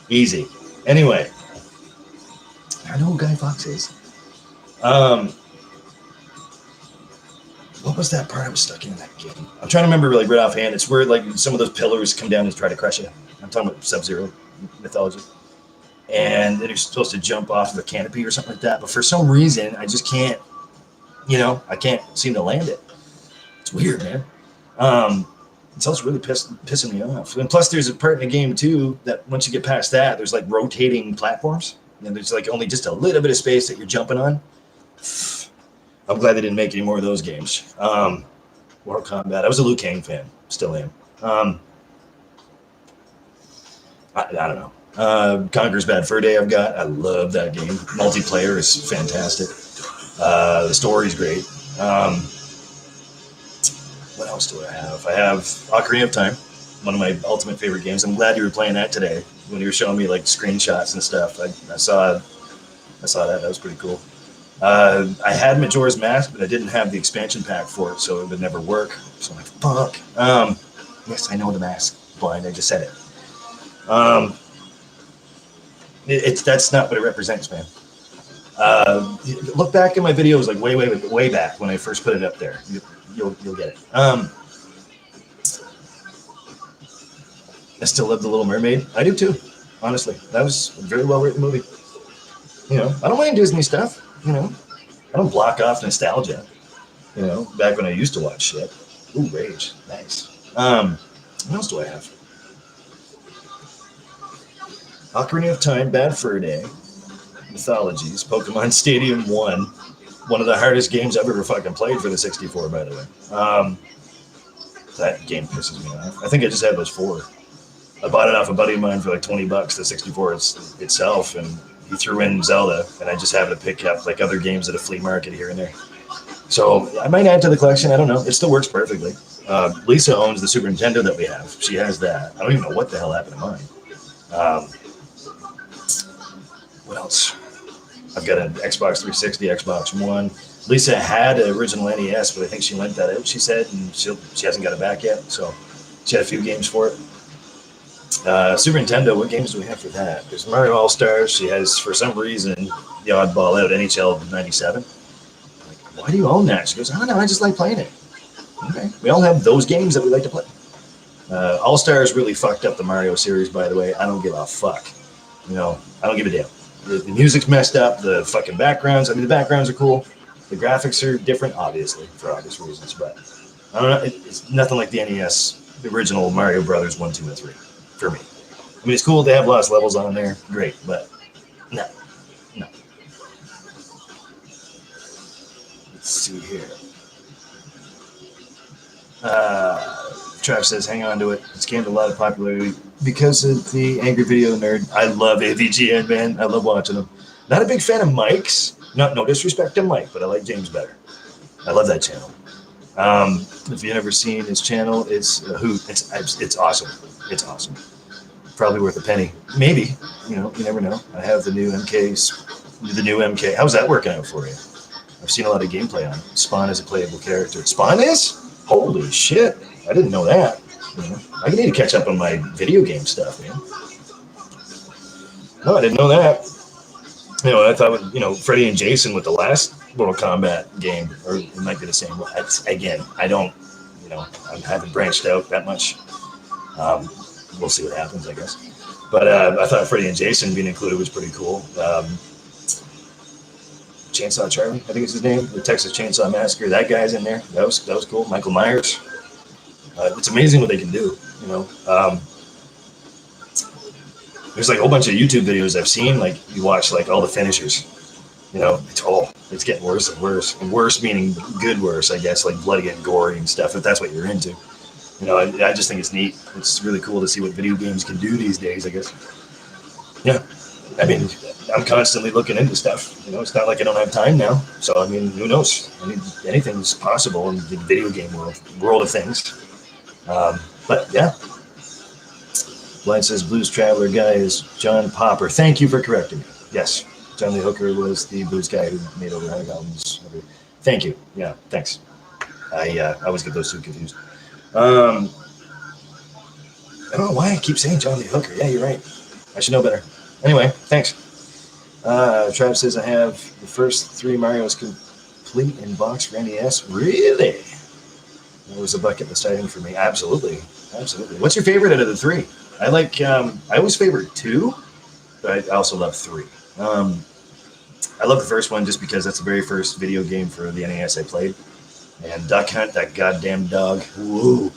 Easy. Anyway, I know who Guy Fawkes is. What was that part I was stuck in that game? I'm trying to remember like right offhand. It's where like some of those pillars come down and try to crush you. I'm talking about Sub-Zero mythology. And then you're supposed to jump off of a canopy or something like that. But for some reason, I just can't, I can't seem to land it. It's weird, man. It's also really pissing me off. And plus, there's a part in the game too that once you get past that, there's like rotating platforms, and there's like only just a little bit of space that you're jumping on. I'm glad they didn't make any more of those games. Mortal Kombat. I was a Liu Kang fan, still am. I don't know. Conker's Bad Fur Day. I love that game. Multiplayer is fantastic. The story's great. What else do I have? I have Ocarina of Time, one of my ultimate favorite games. I'm glad you were playing that today when you were showing me like screenshots and stuff. I saw that. That was pretty cool. I had Majora's Mask, but I didn't have the expansion pack for it, so it would never work. So I'm like, fuck. Yes, I know the mask. Blind. I just said it. That's not what it represents, man. Look back at my videos, like way back when I first put it up there. You'll get it. I still love The Little Mermaid. I do too, honestly. That was a very well written movie. You know, I don't mind Disney stuff. You know, I don't block off nostalgia. You know, back when I used to watch shit. Ooh, Rage, nice. What else do I have? Ocarina of Time, Bad Fur Day, Mythologies, Pokemon Stadium 1. One of the hardest games I've ever fucking played for the 64, by the way. That game pisses me off. I think I just had those 4. I bought it off a buddy of mine for like $20, the 64 itself, and he threw in Zelda, and I just happened to pick up like other games at a flea market here and there. So I might add to the collection. I don't know. It still works perfectly. Lisa owns the Super Nintendo that we have. She has that. I don't even know what the hell happened to mine. What else? I've got an Xbox 360, Xbox One. Lisa had an original NES, but I think she lent that out, she said, and she hasn't got it back yet. So she had a few games for it. Super Nintendo, what games do we have for that? There's Mario All-Stars. She has, for some reason, the oddball out NHL 97. I'm like, why do you own that? She goes, I don't know, I just like playing it. Okay. We all have those games that we like to play. All-Stars really fucked up the Mario series, by the way. I don't give a fuck. You know, I don't give a damn. The music's messed up, the fucking backgrounds. I mean, the backgrounds are cool. The graphics are different, obviously, for obvious reasons. But I don't know. It's nothing like the NES, the original Mario Brothers 1, 2, and 3, for me. I mean, it's cool to have lots of levels on there. Great, but no. Let's see here. Trav says, hang on to it. It's gained a lot of popularity because of the Angry Video Nerd. I love AVGN, man. I love watching them. Not a big fan of Mike's. No disrespect to Mike, but I like James better. I love that channel. If you've never seen his channel, it's a hoot. It's awesome. It's awesome. Probably worth a penny. Maybe. You know, you never know. I have the new MK. How's that working out for you? I've seen a lot of gameplay on it. Spawn is a playable character. Spawn is? Holy shit. I didn't know that. You know, I need to catch up on my video game stuff, man. No, I didn't know that. You know, I thought, you know, Freddy and Jason with the last Mortal Kombat game, or it might be the same. Again, I don't, you know, I haven't branched out that much. We'll see what happens, I guess. But I thought Freddy and Jason being included was pretty cool. Chainsaw Charlie, I think is his name. The Texas Chainsaw Massacre. That guy's in there. That was cool. Michael Myers. It's amazing what they can do. You know, there's like a whole bunch of YouTube videos I've seen. Like you watch like all the finishers. You know, it's getting worse and worse. And worse meaning good worse, I guess, like bloody and gory and stuff. If that's what you're into. You know, I just think it's neat. It's really cool to see what video games can do these days, I guess. Yeah. I mean, I'm constantly looking into stuff. You know, it's not like I don't have time now. So, I mean, who knows? I mean, anything's possible in the video game world of things. But, yeah. Blind says Blues Traveler guy is John Popper. Thank you for correcting me. Yes, John Lee Hooker was the blues guy who made over 100 albums. Thank you. Yeah, thanks. I always get those two confused. I don't know why I keep saying John Lee Hooker. Yeah, you're right. I should know better. Anyway, thanks. Trav says I have the first 3 Marios complete in box for NES. Really? That was a bucket list item for me. Absolutely. What's your favorite out of the 3? I like. I always favorite 2, but I also love 3. I love the first one just because that's the very first video game for the NES I played. And Duck Hunt, that goddamn dog. Woo.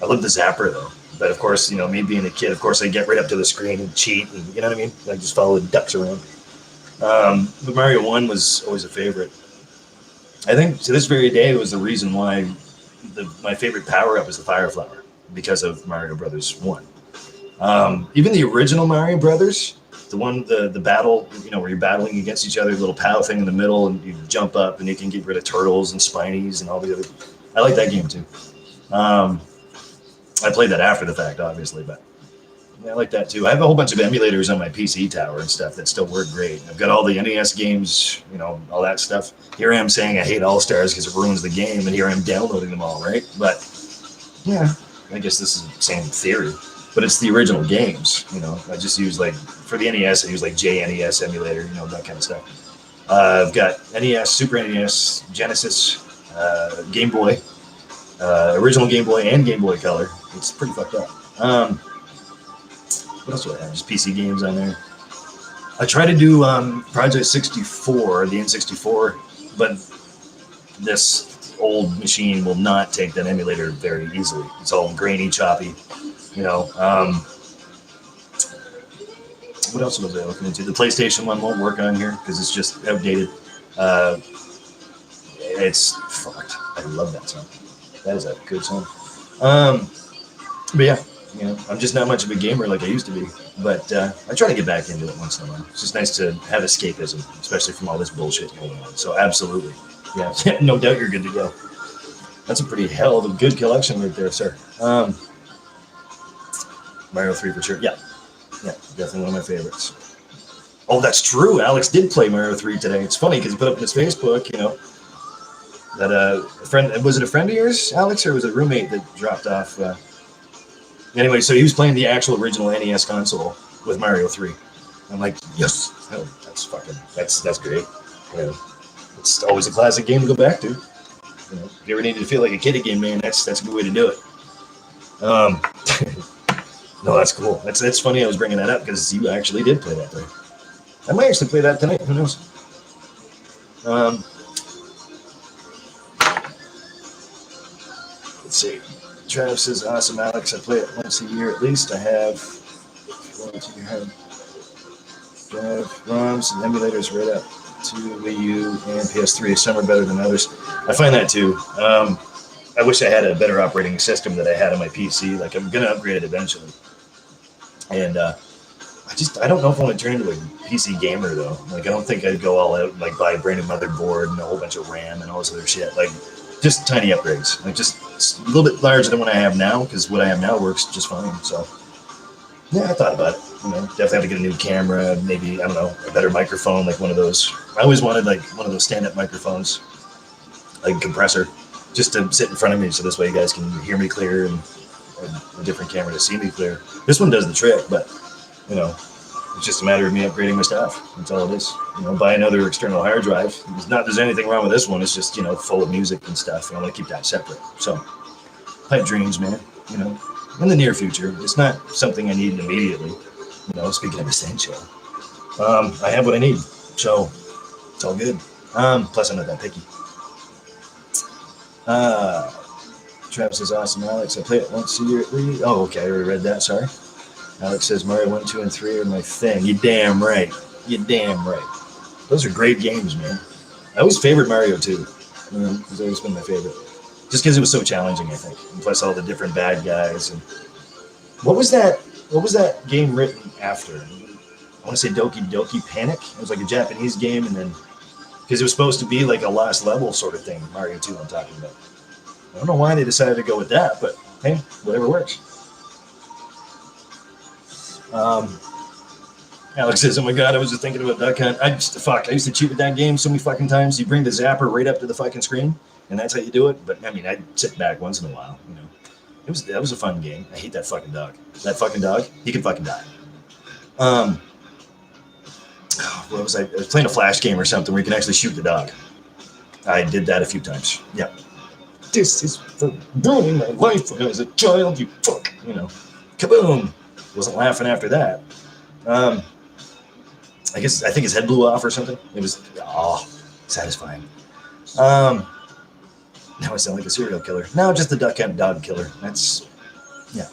I love the zapper though. But of course, you know, me being a kid, of course I get right up to the screen and cheat, and you know what I mean? I just follow the ducks around. But Mario 1 was always a favorite. I think to this very day was the reason why my favorite power up is the Fire Flower, because of Mario Brothers 1. Even the original Mario Brothers, the battle, you know, where you're battling against each other, little POW thing in the middle, and you jump up and you can get rid of turtles and spinies and all the other. I like that game too. I played that after the fact, obviously, but yeah, I like that too. I have a whole bunch of emulators on my PC tower and stuff that still work great. I've got all the NES games, you know, all that stuff. Here I am saying I hate All Stars because it ruins the game, and here I am downloading them all, right? But yeah, I guess this is the same theory. But it's the original games, you know. I just use like for the NES, I use like JNES emulator, you know, that kind of stuff. I've got NES, Super NES, Genesis, Game Boy, original Game Boy, and Game Boy Color. It's pretty fucked up. What else do I have? Just PC games on there. I try to do Project 64, the N64, but this old machine will not take that emulator very easily. It's all grainy, choppy. You know, what else was I looking into? The PlayStation 1 won't work on here because it's just outdated. It's fucked. I love that song. That is a good song. But yeah, you know, I'm just not much of a gamer like I used to be. But I try to get back into it once in a while. It's just nice to have escapism, especially from all this bullshit going on. So absolutely, yeah, no doubt you're good to go. That's a pretty hell of a good collection right there, sir. Mario 3 for sure. Yeah, definitely one of my favorites. Oh, that's true. Alex did play Mario 3 today. It's funny because he put up on his Facebook, you know, that a friend, was it a friend of yours, Alex, or was it a roommate that dropped off? Anyway, so he was playing the actual original NES console with Mario 3. I'm like, yes, oh, that's great. You know, it's always a classic game to go back to. You know, if you ever needed to feel like a kid again, man, that's a good way to do it. No, that's cool. That's funny. I was bringing that up because you actually did play that thing. I might actually play that tonight. Who knows? Let's see. Travis says, awesome, Alex. I play it once a year at least. I have drive ROMs and emulators right up to Wii U and PS3. Some are better than others. I find that too. I wish I had a better operating system that I had on my PC. Like, I'm going to upgrade it eventually. And I don't know if I want to turn into a PC gamer, though. Like, I don't think I'd go all out and, like, buy a brand new motherboard and a whole bunch of RAM and all this other shit. Like, just tiny upgrades. Like, just a little bit larger than what I have now, because what I have now works just fine. So, yeah, I thought about it. You know, definitely have to get a new camera, maybe, I don't know, a better microphone, like one of those. I always wanted, like, one of those stand-up microphones, like a compressor, just to sit in front of me so this way you guys can hear me clear, and a different camera to see me clear. This one does the trick, but, you know, it's just a matter of me upgrading my stuff. That's all it is. You know, buy another external hard drive. There's anything wrong with this one. It's just, you know, full of music and stuff, and I want to keep that separate. So, pipe dreams, man. You know, in the near future. It's not something I need immediately. You know, speaking of essential, I have what I need, so it's all good. Plus, I'm not that picky. Travis says, awesome, Alex. I play it once a year at least. Oh, okay, I already read that. Sorry. Alex says, Mario 1, 2, and 3 are my thing. You damn right. You damn right. Those are great games, man. I always favored Mario 2. You know, it's always been my favorite. Just because it was so challenging, I think. And plus all the different bad guys. And what was that game written after? I want to say Doki Doki Panic. It was like a Japanese game, and then because it was supposed to be like a last level sort of thing. Mario 2 I'm talking about. I don't know why they decided to go with that, but hey, whatever works. Alex says, oh my god, I was just thinking about Duck Hunt. I used to cheat with that game so many fucking times. You bring the zapper right up to the fucking screen, and that's how you do it. But I mean, I'd sit back once in a while, you know. That was a fun game. I hate that fucking dog. That fucking dog, he can fucking die. What was I was playing a flash game or something where you can actually shoot the dog. I did that a few times. Yep. This is for ruining my life when I was a child, you fuck. You know, kaboom. Wasn't laughing after that. I think his head blew off or something. It was satisfying. Now I sound like a serial killer. No, just the duck hunt dog killer. That's, yeah.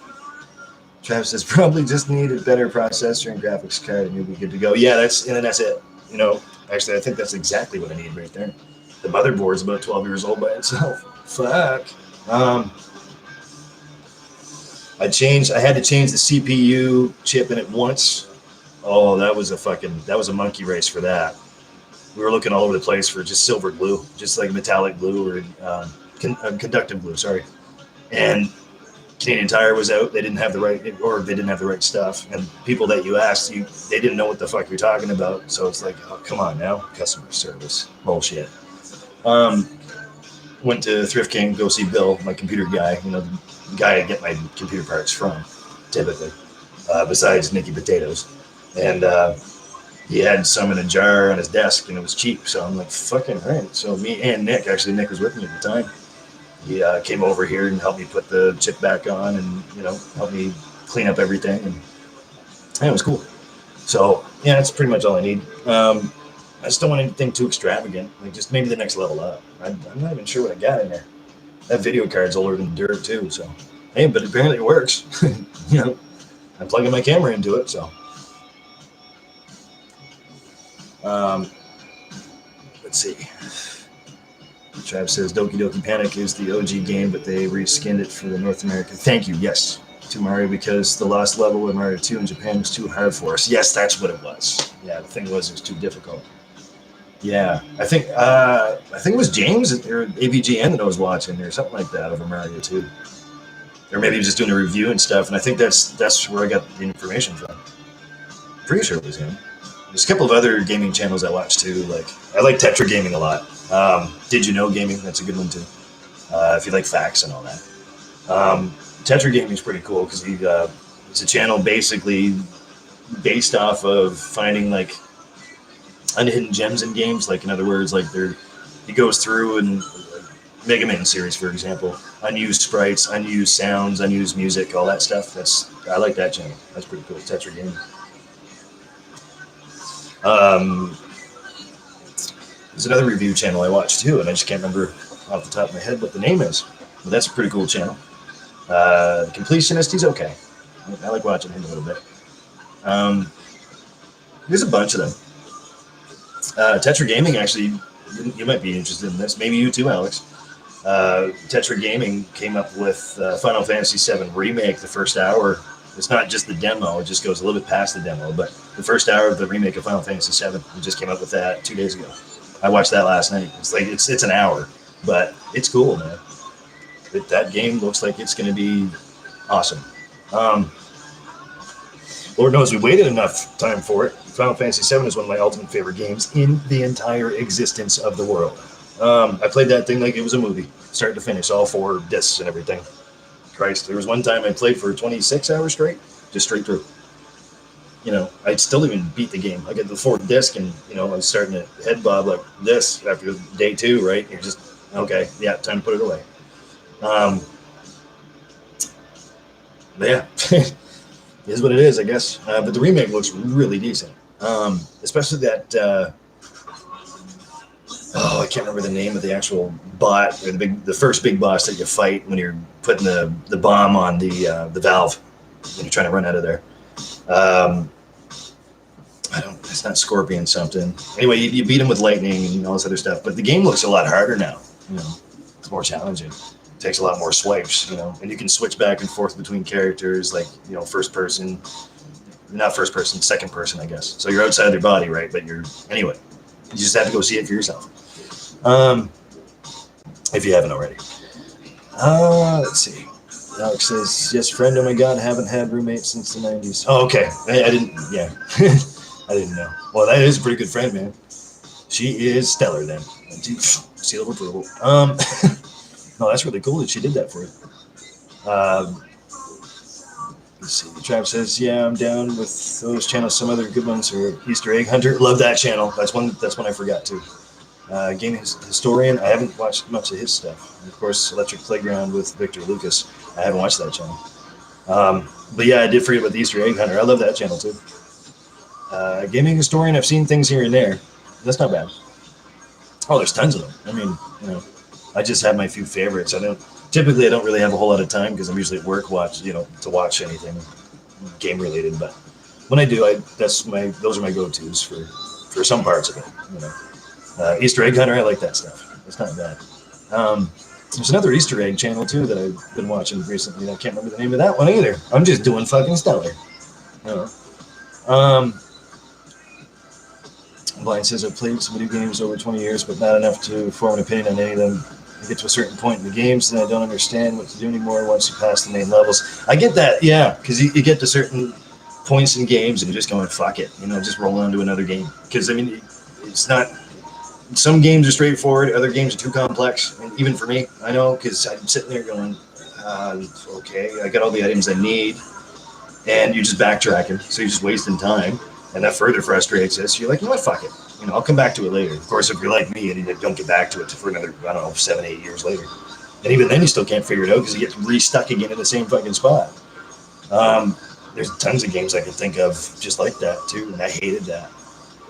Travis says probably just need a better processor and graphics card and you'll be good to go. Yeah, that's it. You know, actually, I think that's exactly what I need right there. The motherboard's about 12 years old by itself. Fuck. I had to change the CPU chip in it once. Oh, that was a monkey race for that. We were looking all over the place for just silver glue, just like metallic glue or conductive glue, sorry. And Canadian Tire was out. They didn't have the right stuff. And people that you asked, they didn't know what the fuck you're talking about. So it's like, oh, come on now, customer service bullshit. Went to Thrift King, go see Bill, my computer guy. You know, the guy I get my computer parts from, typically. Besides Nicky Potatoes, and he had some in a jar on his desk, and it was cheap. So I'm like, fucking right. So me and Nick was with me at the time. He came over here and helped me put the chip back on, and helped me clean up everything, and it was cool. So yeah, that's pretty much all I need. I just don't want anything too extravagant. Like just maybe the next level up. I'm not even sure what I got in there. That video card's older than dirt too. So hey, but apparently it works. I'm plugging my camera into it. So let's see. Trav says Doki Doki Panic is the OG game, but they reskinned it for the North American. Thank you. Yes, to Mario because the last level in Mario 2 in Japan was too hard for us. Yes, that's what it was. Yeah, the thing was it was too difficult. Yeah, I think it was James or AVGN that I was watching or something like that over Mario 2. Or maybe he was just doing a review and stuff, and I think that's where I got the information from. Pretty sure it was him. There's a couple of other gaming channels I watch too. Like I like Tetra Gaming a lot. Did You Know Gaming? That's a good one too. If you like facts and all that. Tetra Gaming is pretty cool because it's a channel basically based off of finding like unhidden gems in games. Like in other words, like he goes through and Mega Man series, for example, unused sprites, unused sounds, unused music, all that stuff. I like that channel. That's pretty cool. Tetra Gaming. There's another review channel I watch too, and I just can't remember off the top of my head what the name is. But that's a pretty cool channel. The Completionist, he's okay. I like watching him a little bit. There's a bunch of them. Tetra Gaming, actually, you might be interested in this. Maybe you too, Alex. Tetra Gaming came up with Final Fantasy VII Remake, the first hour. It's not just the demo, it just goes a little bit past the demo, but the first hour of the remake of Final Fantasy VII, we just came up with that 2 days ago. I watched that last night. It's an hour, but it's cool, man. That game looks like it's going to be awesome. Lord knows we waited enough time for it. Final Fantasy VII is one of my ultimate favorite games in the entire existence of the world. I played that thing like it was a movie, start to finish, all 4 discs and everything. Christ, there was one time I played for 26 hours straight, just straight through. I still even beat the game. I get the 4th disc, and I was starting to head bob like this after day 2, right? You're just okay, yeah, time to put it away. But yeah, it is what it is, I guess. But the remake looks really decent, especially that. I can't remember the name of the actual bot or the first big boss that you fight when you're putting the bomb on the valve when you're trying to run out of there. It's not Scorpion something. Anyway, you beat him with lightning and all this other stuff, but the game looks a lot harder now. It's more challenging. It takes a lot more swipes, and you can switch back and forth between characters, like, first person, not first person, second person, I guess. So you're outside their body, right? But anyway, you just have to go see it for yourself. If you haven't already. Let's see. Alex says, yes, friend, oh my God, haven't had roommates since the 90s. Oh, okay. I didn't, yeah. I didn't know. Well, that is a pretty good friend, man. She is stellar then. Seal of approval. No, that's really cool that she did that for you. Let's see. Trav says, yeah, I'm down with those channels. Some other good ones are Easter Egg Hunter. Love that channel. That's one I forgot too. Game Historian. I haven't watched much of his stuff. And of course, Electric Playground with Victor Lucas. I haven't watched that channel. But yeah, I did forget about the Easter Egg Hunter. I love that channel too. Gaming Historian. I've seen things here and there. That's not bad. Oh, there's tons of them. I mean, I just have my few favorites. I don't really have a whole lot of time because I'm usually at work to watch anything game related. But when I do, those are my go-tos for some parts of it. Easter egg hunter, I like that stuff. It's not bad. There's another Easter egg channel too that I've been watching recently. I can't remember the name of that one either. I'm just doing fucking stellar. Blind says I've played some video games over 20 years, but not enough to form an opinion on any of them. I get to a certain point in the games, and I don't understand what to do anymore once you pass the main levels. I get that, yeah, because you get to certain points in games, and you're just going, fuck it, just roll on to another game. Because, I mean, it's not... Some games are straightforward, other games are too complex, and even for me, I know, because I'm sitting there going, okay, I got all the items I need, and you're just backtracking, so you're just wasting time. And that further frustrates us. You're like, you know what, fuck it. I'll come back to it later. Of course, if you're like me and you don't get back to it for another, 7-8 years later. And even then, you still can't figure it out because you get re-stuck again in the same fucking spot. There's tons of games I can think of just like that, too. And I hated that.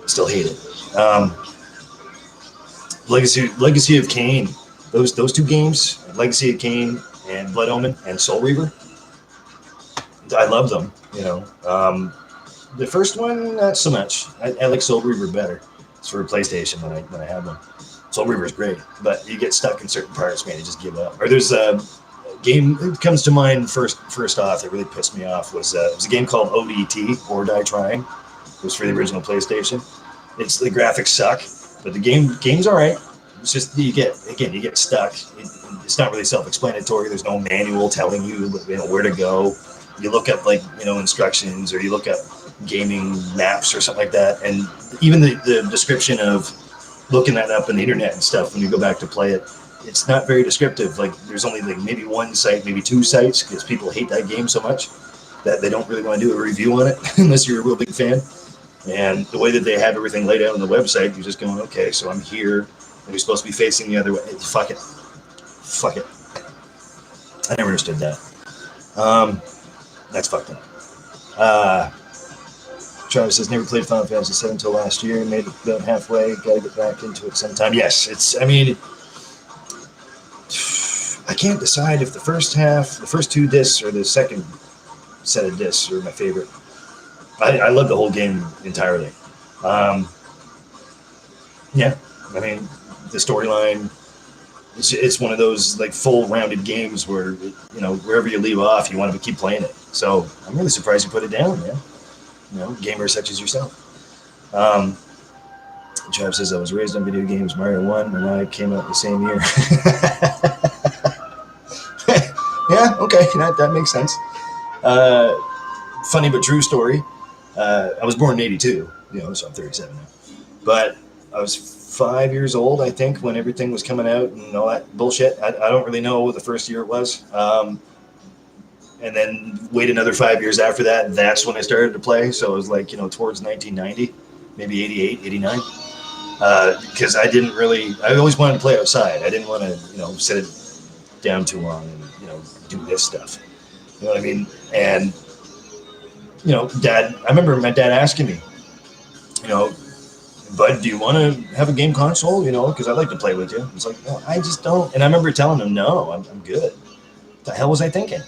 Still hate it. Legacy of Kain. Those two games, Legacy of Kain and Blood Omen and Soul Reaver. I love them, The first one, not so much. I like Soul Reaver better. It's for PlayStation when I had one. Soul Reaver is great, but you get stuck in certain parts, man. You just give up. Or there's a game that comes to mind first off that really pissed me off was it was a game called ODT, Or Die Trying. It was for the original PlayStation. The graphics suck, but the game's all right. It's just you get stuck. It's not really self-explanatory. There's no manual telling you where to go. You look up instructions, or you look up gaming maps or something like that, and even the description of looking that up on the internet and stuff when you go back to play it, it's not very descriptive. Like there's only maybe one site, maybe two sites, because people hate that game so much that they don't really want to do a review on it unless you're a real big fan. And the way that they have everything laid out on the website, you're just going, okay, so I'm here and you're supposed to be facing the other way. Fuck it. I never understood that. That's fucked up. Travis says, never played Final Fantasy 7 until last year. Made it about halfway. Got to get back into it sometime. Yes, I can't decide if the first two discs or the second set of discs are my favorite. I love the whole game entirely. The storyline, it's one of those full rounded games where, wherever you leave off, you want to keep playing it. So I'm really surprised you put it down, man. Gamers such as yourself. Trav says, I was raised on video games. Mario 1 and I came out the same year. Yeah, okay, that makes sense. Funny but true story. I was born in 82, so I'm 37 now. But I was 5 years old, I think, when everything was coming out and all that bullshit. I don't really know what the first year it was. And then wait another 5 years after that, that's when I started to play. So it was towards 1990, maybe 88, 89. Because I always wanted to play outside. I didn't want to, sit it down too long and, do this stuff. You know what I mean? And, I remember my dad asking me, Bud, do you want to have a game console? Because I'd like to play with you. It's like, no, I just don't. And I remember telling him, no, I'm good. What the hell was I thinking?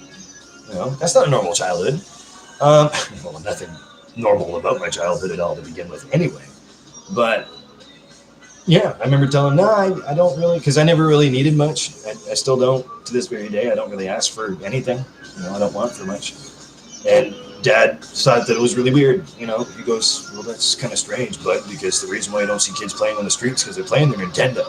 That's not a normal childhood. Well, nothing normal about my childhood at all to begin with anyway. But, yeah, I remember telling him, no, I don't really, because I never really needed much. I still don't to this very day. I don't really ask for anything. I don't want for much. And Dad thought that it was really weird. He goes, well, that's kind of strange, but because the reason why you don't see kids playing on the streets because they're playing their Nintendo.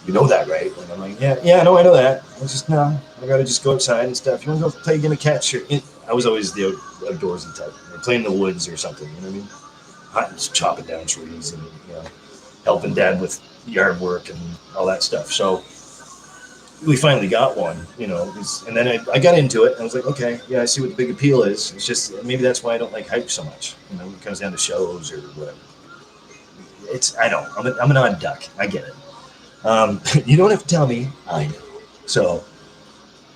You know that, right? And I'm like, yeah, no, I know that. I was just, no, I got to just go outside and stuff. You want to go play a game of catch? I was always the outdoorsy type. Play in the woods or something, you know what I mean? Just chopping down trees and, helping Dad with yard work and all that stuff. So we finally got one, and then I got into it. And I was like, okay, yeah, I see what the big appeal is. It's just, maybe that's why I don't like hype so much. It comes down to shows or whatever. I'm an odd duck. I get it. You don't have to tell me. I know. So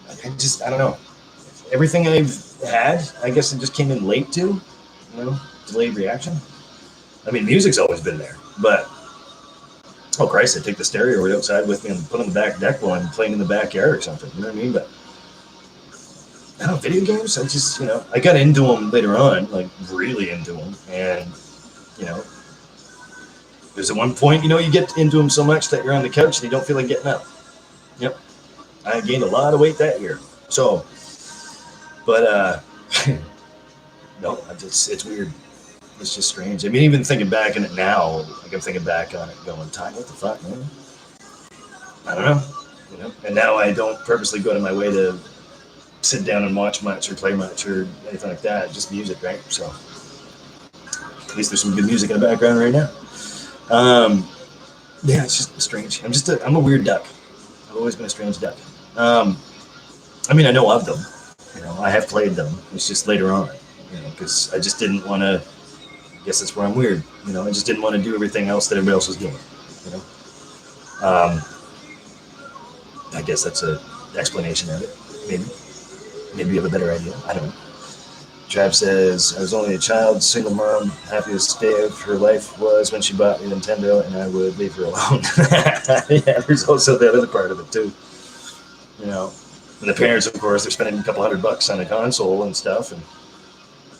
I don't know. Everything I've had, I guess it just came in late too. Delayed reaction. Music's always been there, but Oh Christ, I take the stereo right outside with me and put on the back deck while I'm playing in the backyard or something. You know what I mean? But I don't know, video games. I just, I got into them later on, like really into them, and you know, there's at one point, you get into them so much that you're on the couch and you don't feel like getting up. Yep, I gained a lot of weight that year. So, but no, it's weird. It's just strange. I mean, even thinking back on it now, like I'm thinking back on it, going, "Ty, what the fuck, man?" I don't know. And now I don't purposely go out of my way to sit down and watch much or play much or anything like that. Just music, right? So at least there's some good music in the background right now. Yeah, it's just strange. I'm a weird duck. I've always been a strange duck. I mean, I know of them. I have played them. It's just later on, because I just didn't want to. I guess that's where I'm weird. I just didn't want to do everything else that everybody else was doing. I guess that's an explanation of it. Maybe you have a better idea. I don't know. Trav says, I was only a child, single mom. Happiest day of her life was when she bought me a Nintendo and I would leave her alone. Yeah, there's also that other part of it too. And the parents, of course, they're spending a couple $100 on a console and stuff, and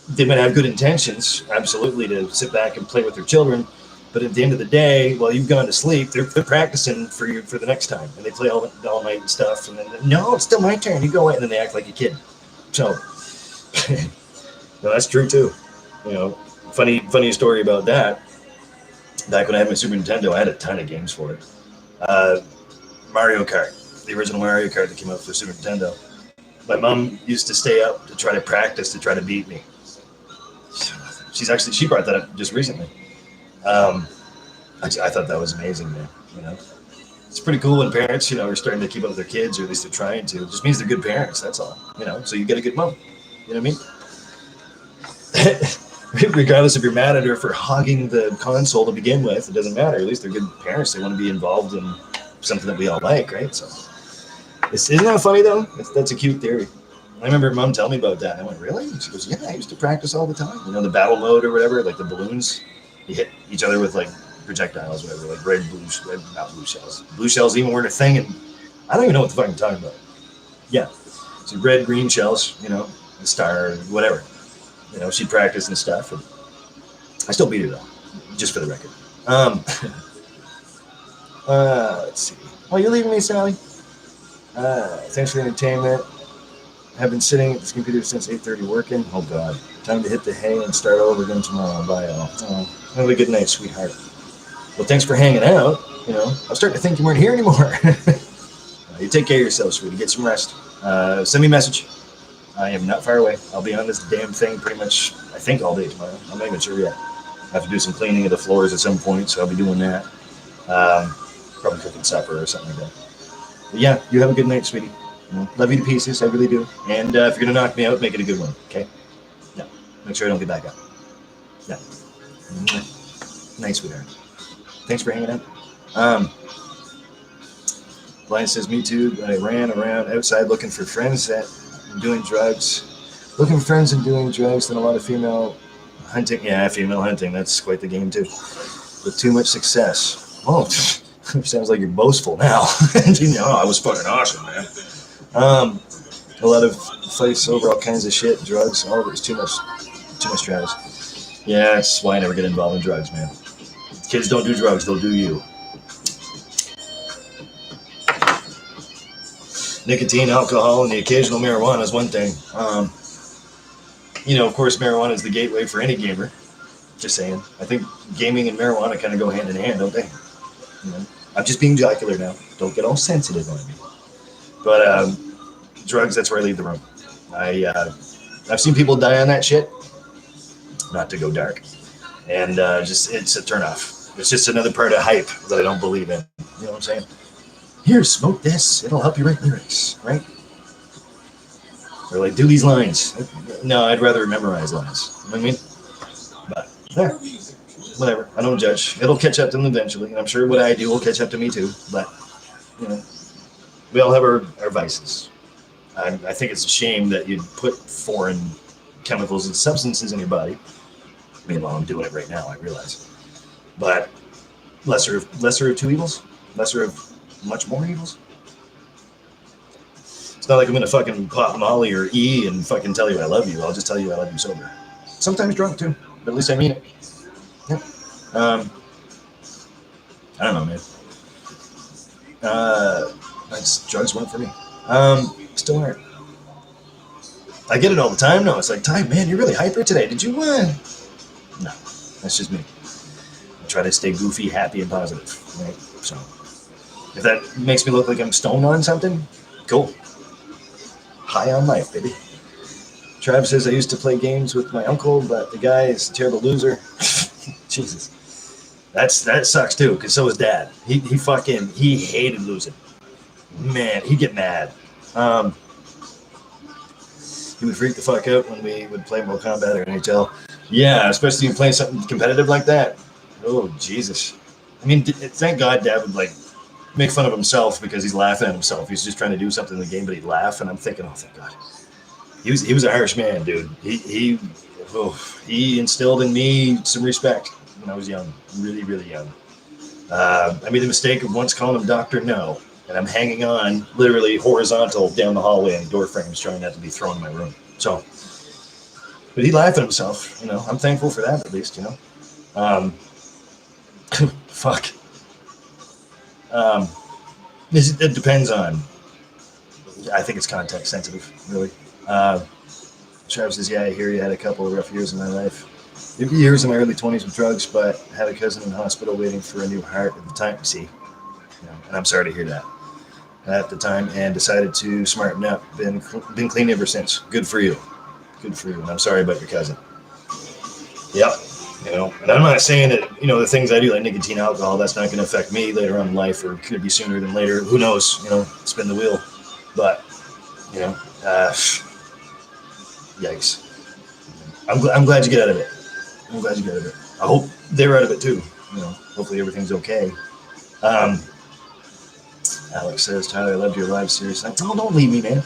they might have good intentions, absolutely, to sit back and play with their children. But at the end of the day, while you've gone to sleep, they're practicing for the next time, and they play all night and stuff. And then, no, it's still my turn. You go away, and then they act like a kid. So, no, that's true too. Funny story about that. Back when I had my Super Nintendo, I had a ton of games for it. Mario Kart, the original Mario Kart that came out for Super Nintendo. My mom used to stay up to try to practice to try to beat me. She brought that up just recently. I thought that was amazing, man. It's pretty cool when parents, are starting to keep up with their kids, or at least they're trying to. It just means they're good parents. That's all. So you get a good mom. You know what I mean? Regardless if you're mad at her for hogging the console to begin with, it doesn't matter. At least they're good parents. They want to be involved in something that we all like, right? So, isn't that funny though? That's a cute theory. I remember Mom telling me about that. And I went, really? And she goes, yeah, I used to practice all the time. The battle mode or whatever, like the balloons. You hit each other with like projectiles, whatever, like not blue shells. Blue shells even weren't a thing, and I don't even know what the fuck I'm talking about. Yeah, so red, green shells, a star, whatever. She'd practice and stuff, and I still beat her though, just for the record. Let's see. Oh, you're leaving me, Sally? Thanks for the entertainment. I've been sitting at this computer since 8:30 working. Oh God, time to hit the hay and start over again tomorrow. Bye all. Have a good night, sweetheart. Well, thanks for hanging out. I was starting to think you weren't here anymore. You take care of yourself, sweetie. Get some rest. Send me a message. I am not far away. I'll be on this damn thing pretty much, I think, all day tomorrow. I'm not even sure yet. I have to do some cleaning of the floors at some point, so I'll be doing that. Probably cooking supper or something like that. But yeah, you have a good night, sweetie. Love you to pieces, I really do. And if you're going to knock me out, make it a good one, okay? Yeah. Make sure I don't get back up. Yeah. Nice, sweetheart. Thanks for hanging out. Blind says, me too. I ran around outside looking for friends and doing drugs. Looking for friends and doing drugs, then a lot of female hunting. Yeah, female hunting. That's quite the game, too. With too much success. Oh, sounds like you're boastful now. I was fucking awesome, man. A lot of fights over all kinds of shit, drugs, all of it's too much, Travis. Yeah, that's why I never get involved in drugs, man. Kids don't do drugs, they'll do you. Nicotine, alcohol, and the occasional marijuana is one thing. Of course, marijuana is the gateway for any gamer. Just saying. I think gaming and marijuana kind of go hand in hand, don't they? I'm just being jocular now. Don't get all sensitive on me. But drugs, that's where I leave the room. I've seen people die on that shit. Not to go dark. And it's a turnoff. It's just another part of hype that I don't believe in. You know what I'm saying? Here, smoke this. It'll help you write lyrics, right? Or like, do these lines. No, I'd rather memorize lines. You know what I mean? But, yeah. Whatever. I don't judge. It'll catch up to them eventually. And I'm sure what I do will catch up to me too. But, we all have our vices. I think it's a shame that you'd put foreign chemicals and substances in your body. I mean, while I'm doing it right now, I realize. But lesser of two evils, lesser of much more evils. It's not like I'm gonna fucking pop Molly or E and fucking tell you I love you. I'll just tell you I love you sober. Sometimes drunk too, but at least I mean it. Yeah. I don't know, man. Drugs weren't for me. Still aren't. I get it all the time. No, it's like, Ty, man, you're really hyper today. Did you? No, that's just me. I try to stay goofy, happy, and positive. Right? So, if that makes me look like I'm stoned on something, cool. High on life, baby. Trav says I used to play games with my uncle, but the guy is a terrible loser. Jesus, that sucks too. Cause so was Dad. He hated losing. Man, he'd get mad. He would freak the fuck out when we would play Mortal Kombat or NHL. Yeah, especially when playing something competitive like that. Oh, Jesus. I mean, thank God Dad would like make fun of himself because he's laughing at himself. He's just trying to do something in the game, but he'd laugh, and I'm thinking, oh, thank God. He was a harsh man, dude. He instilled in me some respect when I was young, really, really young. I made the mistake of once calling him Dr. No, and I'm hanging on literally horizontal down the hallway in door frames trying not to be thrown in my room. So, but he laughed at himself, you know. I'm thankful for that, at least, you know. Fuck. It depends on, I think it's context sensitive, really. Travis says, yeah, I hear you had a couple of rough years in my life. Years in my early 20s with drugs, but had a cousin in the hospital waiting for a new heart at the time. See, you know, and I'm sorry to hear that at the time, and decided to smarten up. Been clean ever since. Good for you. Good for you. And I'm sorry about your cousin. Yep. You know, and I'm not saying that, you know, the things I do like nicotine, alcohol, that's not going to affect me later on in life, or could be sooner than later. Who knows? You know, spin the wheel. But, you know, yikes. I'm glad you get out of it. I'm glad you get out of it. I hope they're out of it too. You know, hopefully everything's okay. Alex says, Tyler, I loved your live series. Oh, don't leave me, man.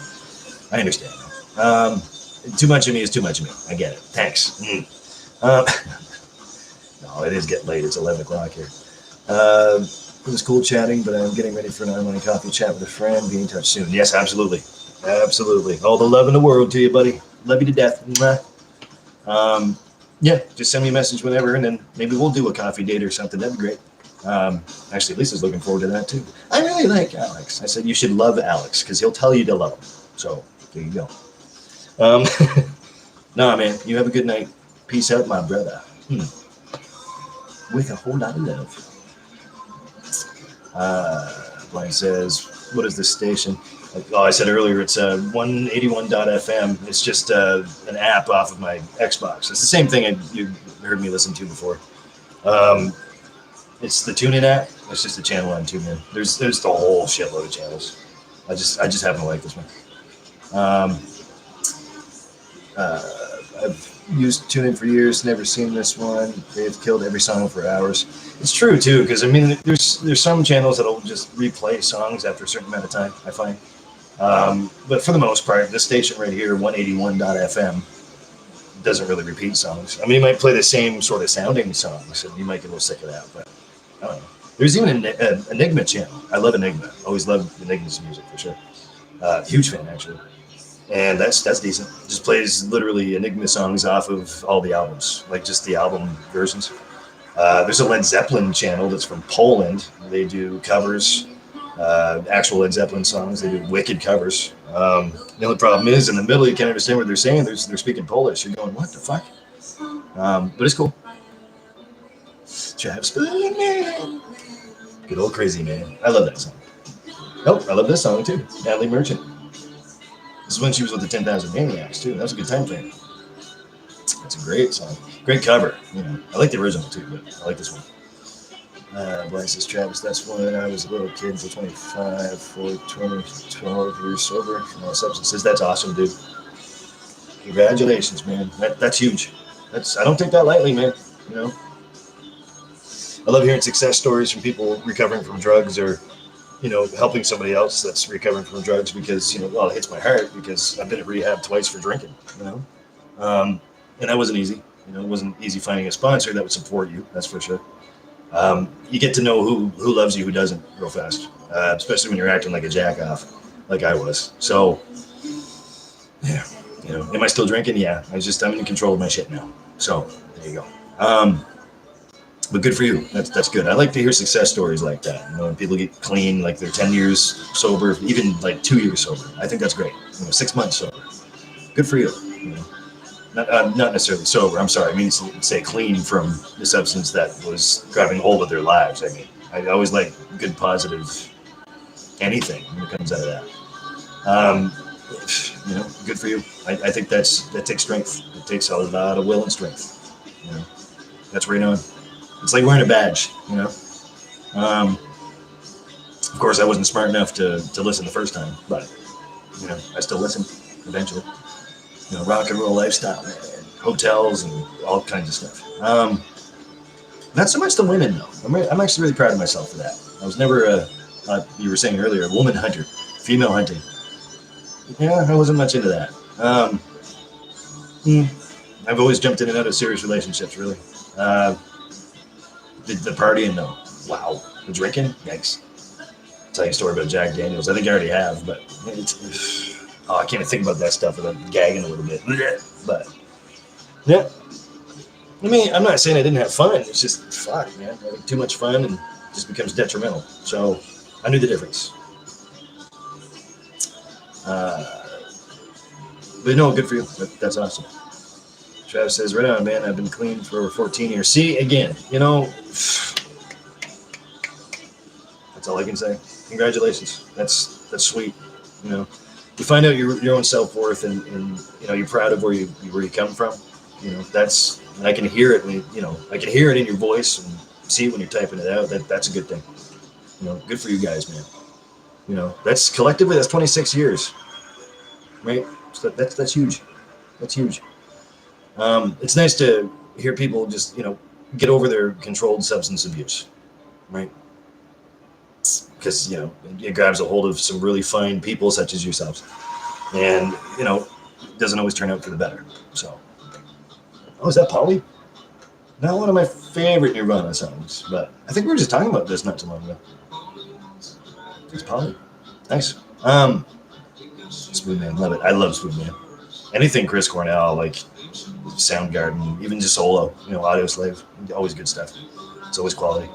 I understand. Too much of me is too much of me. I get it. Thanks. No, it is getting late. It's 11 o'clock here. It was cool chatting, but I'm getting ready for an online coffee chat with a friend. Be in touch soon. Yes, absolutely. Absolutely. All the love in the world to you, buddy. Love you to death. Yeah, just send me a message whenever, and then maybe we'll do a coffee date or something. That'd be great. Actually, Lisa's looking forward to that too. I really like Alex. I said you should love Alex because he'll tell you to love him. So there you go. Nah, man, you have a good night. Peace out, my brother. With a whole lot of love. Blaine says, what is this station? Oh, I said earlier, it's 181.fm. It's just an app off of my Xbox. It's the same thing you heard me listen to before. It's the TuneIn app. It's just a channel on TuneIn. There's the whole shitload of channels. I just happen to like this one. I've used TuneIn for years, never seen this one. They've killed every song for hours. It's true too, because I mean, there's some channels that'll just replay songs after a certain amount of time, I find. But for the most part, this station right here, 181.fm, doesn't really repeat songs. I mean, you might play the same sort of sounding songs, and you might get a little sick of that, but I don't know. There's even an Enigma channel. I love Enigma. Always loved Enigma's music, for sure. Huge fan, actually. And that's decent. Just plays literally Enigma songs off of all the albums, like just the album versions. There's a Led Zeppelin channel that's from Poland. They do covers, actual Led Zeppelin songs. They do wicked covers. The only problem is in the middle, you can't understand what they're saying. They're speaking Polish. You're going, what the fuck? But it's cool. Travis, good old crazy man. I love that song. Oh, I love this song too. Natalie Merchant. This is when she was with the 10,000 Maniacs too. That was a good time thing. That's a great song. Great cover. You know, I like the original too, but I like this one. Brian says, Travis, that's when I was a little kid until 25 for 12 years sober from all substances. That's awesome, dude. Congratulations, man. That's huge. I don't take that lightly, man. You know, I love hearing success stories from people recovering from drugs or, you know, helping somebody else that's recovering from drugs because, you know, well, it hits my heart because I've been at rehab twice for drinking, you know. And that wasn't easy. You know, it wasn't easy finding a sponsor that would support you, that's for sure. You get to know who loves you, who doesn't, real fast. Especially when you're acting like a jack off, like I was. So, yeah, am I still drinking? Yeah, I'm in control of my shit now. So there you go. But good for you. That's good. I like to hear success stories like that. When people get clean, like they're 10 years sober, even like 2 years sober. I think that's great. 6 months sober. Good for you. Not necessarily sober. I'm sorry. I mean, say clean from the substance that was grabbing hold of their lives. I mean, I always like good, positive anything when it comes out of that. Um, good for you. I think that takes strength. It takes a lot of will and strength. That's right on. It's like wearing a badge. Um, of course, I wasn't smart enough to listen the first time, but I still listen eventually. Rock and roll lifestyle, man. Hotels and all kinds of stuff. Not so much the women though. I'm actually really proud of myself for that. I was never you were saying earlier, a woman hunter, female hunting. Yeah, I wasn't much into that. I've always jumped in and out of serious relationships, really. The partying, no. Wow. The drinking, yikes. I'll tell you a story about Jack Daniels. I think I already have, but I can't even think about that stuff without gagging a little bit. But yeah, I mean, I'm not saying I didn't have fun. It's just fuck, man. Having too much fun and just becomes detrimental. So I knew the difference. But no, good for you. That's awesome. Travis says, right on, man. I've been clean for over 14 years. See, again, that's all I can say. Congratulations. That's sweet. You find out your own self-worth and you're proud of where you come from. That's, I can hear it when I can hear it in your voice and see it when you're typing it out. That's a good thing. Good for you guys, man. That's collectively, that's 26 years, right? So that's huge. That's huge. It's nice to hear people just get over their controlled substance abuse, right? Because it grabs a hold of some really fine people such as yourselves, and it doesn't always turn out for the better. So, is that Polly? Not one of my favorite Nirvana songs, but I think we were just talking about this not too long ago. It's Polly. Nice. Smooth Man, love it. I love Smooth Man. Anything Chris Cornell, like Soundgarden, even just solo, Audio Slave, always good stuff. It's always quality.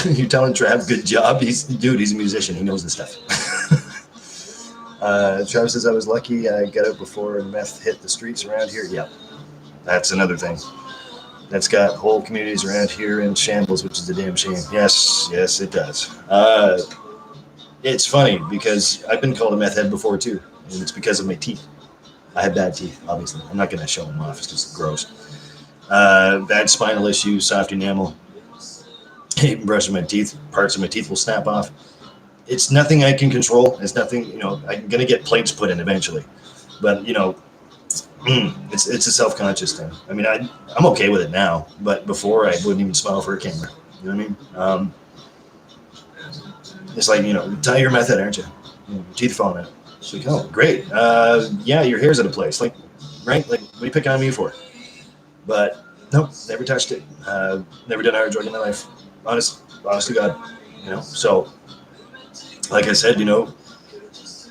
You're telling Trav, good job. He's a musician. He knows this stuff. Travis says, I was lucky I got out before meth hit the streets around here. Yep. That's another thing. That's got whole communities around here in shambles, which is a damn shame. Yes, it does. It's funny because I've been called a meth head before too, and it's because of my teeth. I have bad teeth, obviously. I'm not going to show them off. It's just gross. Bad spinal issues, soft enamel. Even brushing my teeth, parts of my teeth will snap off. It's nothing I can control. It's nothing, I'm going to get plates put in eventually. But, it's a self-conscious thing. I mean, I'm okay with it now, but before I wouldn't even smile for a camera. You know what I mean? It's like, tie your method, aren't you? Your teeth falling out. It's like, oh, great. Yeah, your hair's out of place. Like, right? Like, what are you picking on me for? But, nope, never touched it. Never done a hard drug in my life. Honest to God. So, like I said,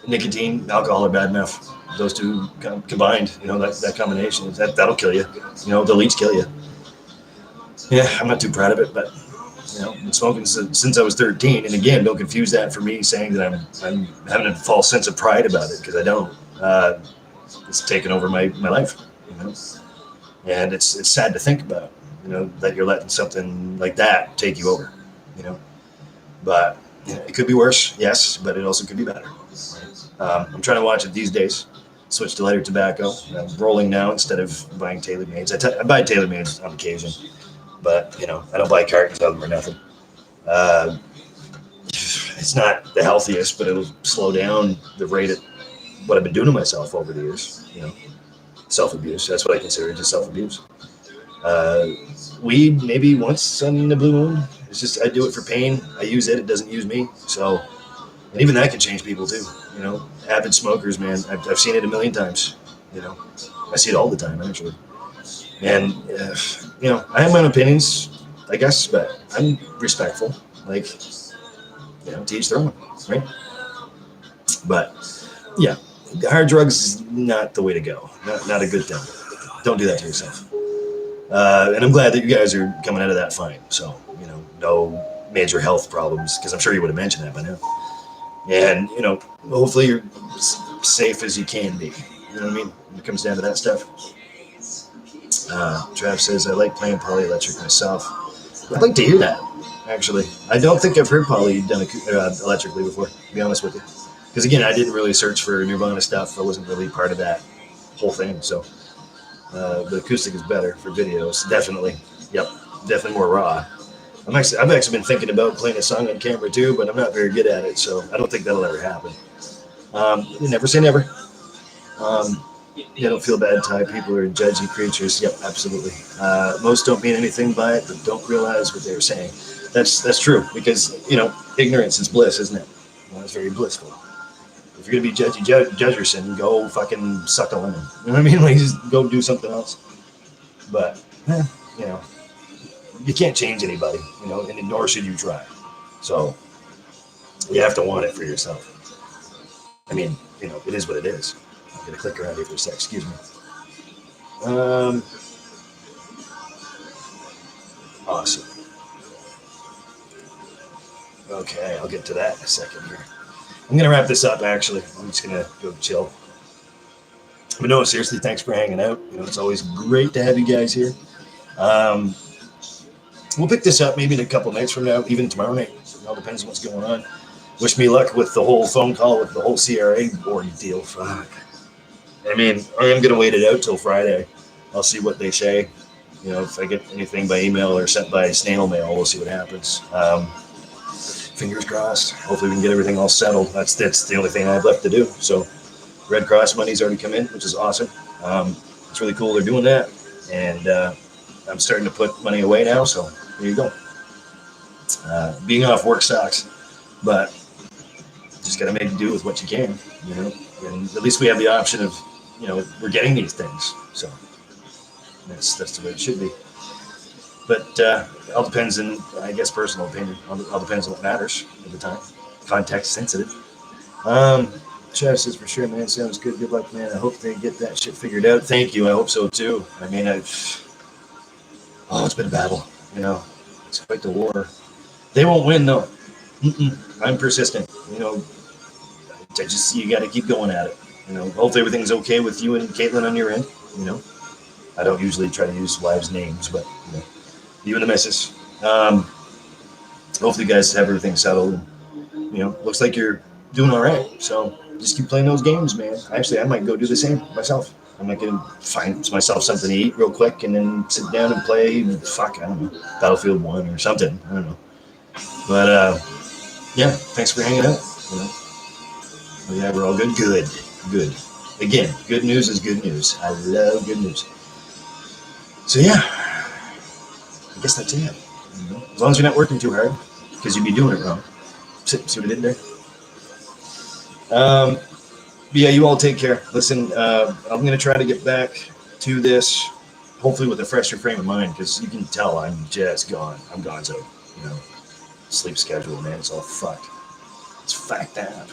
nicotine, alcohol, or bad meth. Those two combined, that combination, that'll kill you. They'll each kill you. Yeah, I'm not too proud of it, but been smoking since I was 13, and again, don't confuse that for me saying that I'm having a false sense of pride about it, because I don't. It's taken over my life, and it's sad to think about, that you're letting something like that take you over, but it could be worse, yes, but it also could be better. Right? I'm trying to watch it these days. Switch to lighter tobacco. I'm rolling now instead of buying Taylor Mades. I buy Taylor Mades on occasion, but I don't buy cartons of them or nothing. It's not the healthiest, but it'll slow down the rate at what I've been doing to myself over the years. Self-abuse. That's what I consider just self-abuse. Weed, maybe once in the blue moon. It's just I do it for pain. I use it. It doesn't use me. So, and even that can change people too. Avid smokers, man. I've seen it a million times. I see it all the time, actually. And I have my own opinions, I guess, but I'm respectful. Like, to each their own, right? But yeah, hard drugs is not the way to go. Not a good thing. Don't do that to yourself. And I'm glad that you guys are coming out of that fine. So, no major health problems, because I'm sure you would have mentioned that by now. And, hopefully you're safe as you can be. You know what I mean? When it comes down to that stuff. Trav says, I like playing polyelectric myself. I'd like to hear that, actually. I don't think I've heard poly done electrically before, to be honest with you. Because, again, I didn't really search for Nirvana stuff. I wasn't really part of that whole thing. So, the acoustic is better for videos, definitely. Yep, definitely more raw. I've actually been thinking about playing a song on camera too, but I'm not very good at it, so I don't think that'll ever happen. You never say never. Don't feel bad, Ty. People are judgy creatures. Yep, absolutely. Most don't mean anything by it, but don't realize what they're saying. That's true, because ignorance is bliss, isn't it? It's very blissful. If you're gonna be judgy judgerson, go fucking suck a lemon. You know what I mean? Like, just go do something else. But you can't change anybody, and nor should you try. So you have to want it for yourself. I mean, it is what it is. I'm gonna click around here for a sec. Excuse me. Awesome. Okay, I'll get to that in a second here. I'm gonna wrap this up. Actually, I'm just gonna go chill. But no, seriously, thanks for hanging out. It's always great to have you guys here. We'll pick this up maybe in a couple nights from now, even tomorrow night. It all depends on what's going on. Wish me luck with the whole phone call with the whole CRA ordeal. Fuck. I mean, I am going to wait it out till Friday. I'll see what they say. If I get anything by email or sent by snail mail, we'll see what happens. Fingers crossed. Hopefully we can get everything all settled. That's the only thing I have left to do. So Red Cross money's already come in, which is awesome. It's really cool they're doing that. And I'm starting to put money away now, so there you go. Being off work sucks, but just got to make do with what you can, and at least we have the option of, we're getting these things, so that's the way it should be. But it all depends on, I guess, personal opinion. All depends on what matters at the time. Context sensitive. Chad says, for sure, man, sounds good. Good luck, man. I hope they get that shit figured out. Thank you. I hope so, too. I mean, it's been a battle, It's quite the war. They won't win, though. I'm persistent, you got to keep going at it. Hopefully everything's okay with you and Caitlin on your end. I don't usually try to use wives' names, but you and the missus. Hopefully you guys have everything settled. And, looks like you're doing all right. So just keep playing those games, man. Actually, I might go do the same myself. I might go find myself something to eat real quick and then sit down and play. I don't know, Battlefield 1 or something. I don't know. But yeah, thanks for hanging out. Yeah, we're all good. Good. Again, good news is good news. I love good news. So yeah, I guess that's it. As long as you're not working too hard, because you'd be doing it wrong. See what I did there? But yeah, you all take care. Listen, I'm going to try to get back to this, hopefully with a fresher frame of mind, because you can tell I'm just gone. I'm gone, so, sleep schedule, man, it's all fucked. It's fucked up.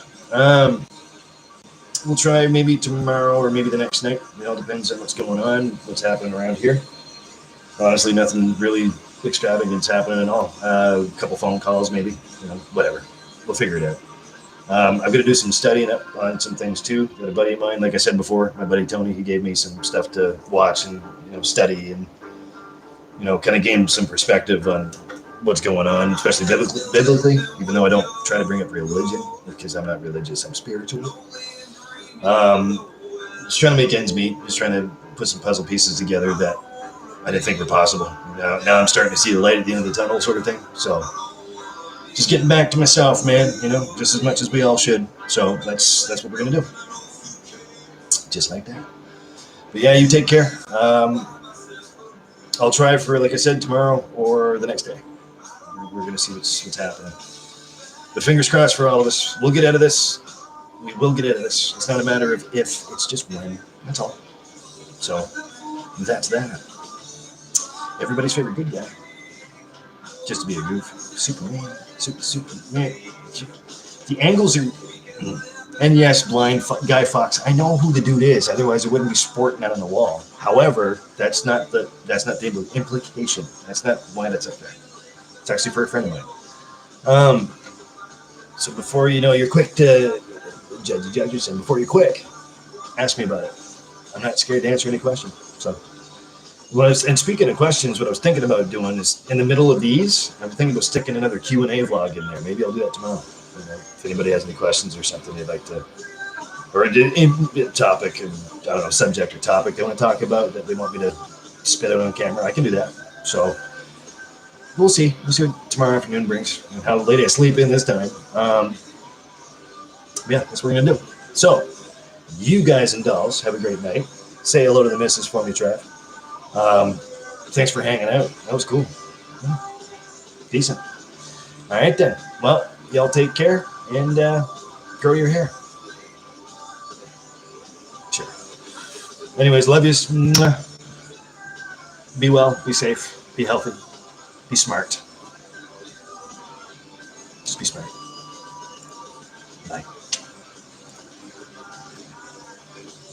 We'll try maybe tomorrow or maybe the next night. It all depends on what's going on, what's happening around here. Honestly, nothing really extravagant's happening at all. A couple phone calls, maybe, whatever. We'll figure it out. I'm going to do some studying up on some things too. Got a buddy of mine, like I said before, my buddy Tony, he gave me some stuff to watch and study and kind of gain some perspective on what's going on, especially biblically, even though I don't try to bring up religion because I'm not religious, I'm spiritual. Just trying to make ends meet, just trying to put some puzzle pieces together that I didn't think were possible. Now I'm starting to see the light at the end of the tunnel, sort of thing. So just getting back to myself, man, just as much as we all should. So that's what we're going to do. Just like that. But yeah, you take care. I'll try for, like I said, tomorrow or the next day. We're going to see what's happening. But fingers crossed for all of us. We'll get out of this. We will get out of this. It's not a matter of if, it's just when. That's all. So that's that. everybody's favorite good guy. Just to be a goof. Superman. Superman. The angles are... And yes, blind Guy Fawkes. I know who the dude is. Otherwise, it wouldn't be sporting that on the wall. However, that's not the implication. That's not why that's up there. It's actually for a friend of mine. So before you're quick to judge yourself. Before you're quick, ask me about it. I'm not scared to answer any question. So, and speaking of questions, what I was thinking about doing is in the middle of these, I'm thinking about sticking another Q&A vlog in there. Maybe I'll do that tomorrow. If anybody has any questions or something they'd like to, or a topic, and I don't know, subject or topic they want to talk about that they want me to spit out on camera, I can do that. So we'll see. We'll see what tomorrow afternoon brings and how late I sleep in this time. Yeah, that's what we're gonna do. So you guys and dolls have a great night. Say hello to the missus for me, Trev. Thanks for hanging out. That was cool. Decent. All right then. Well, y'all take care and grow your hair. Sure. Anyways, love yous. Be well, be safe, be healthy, be smart. Just be smart. Bye.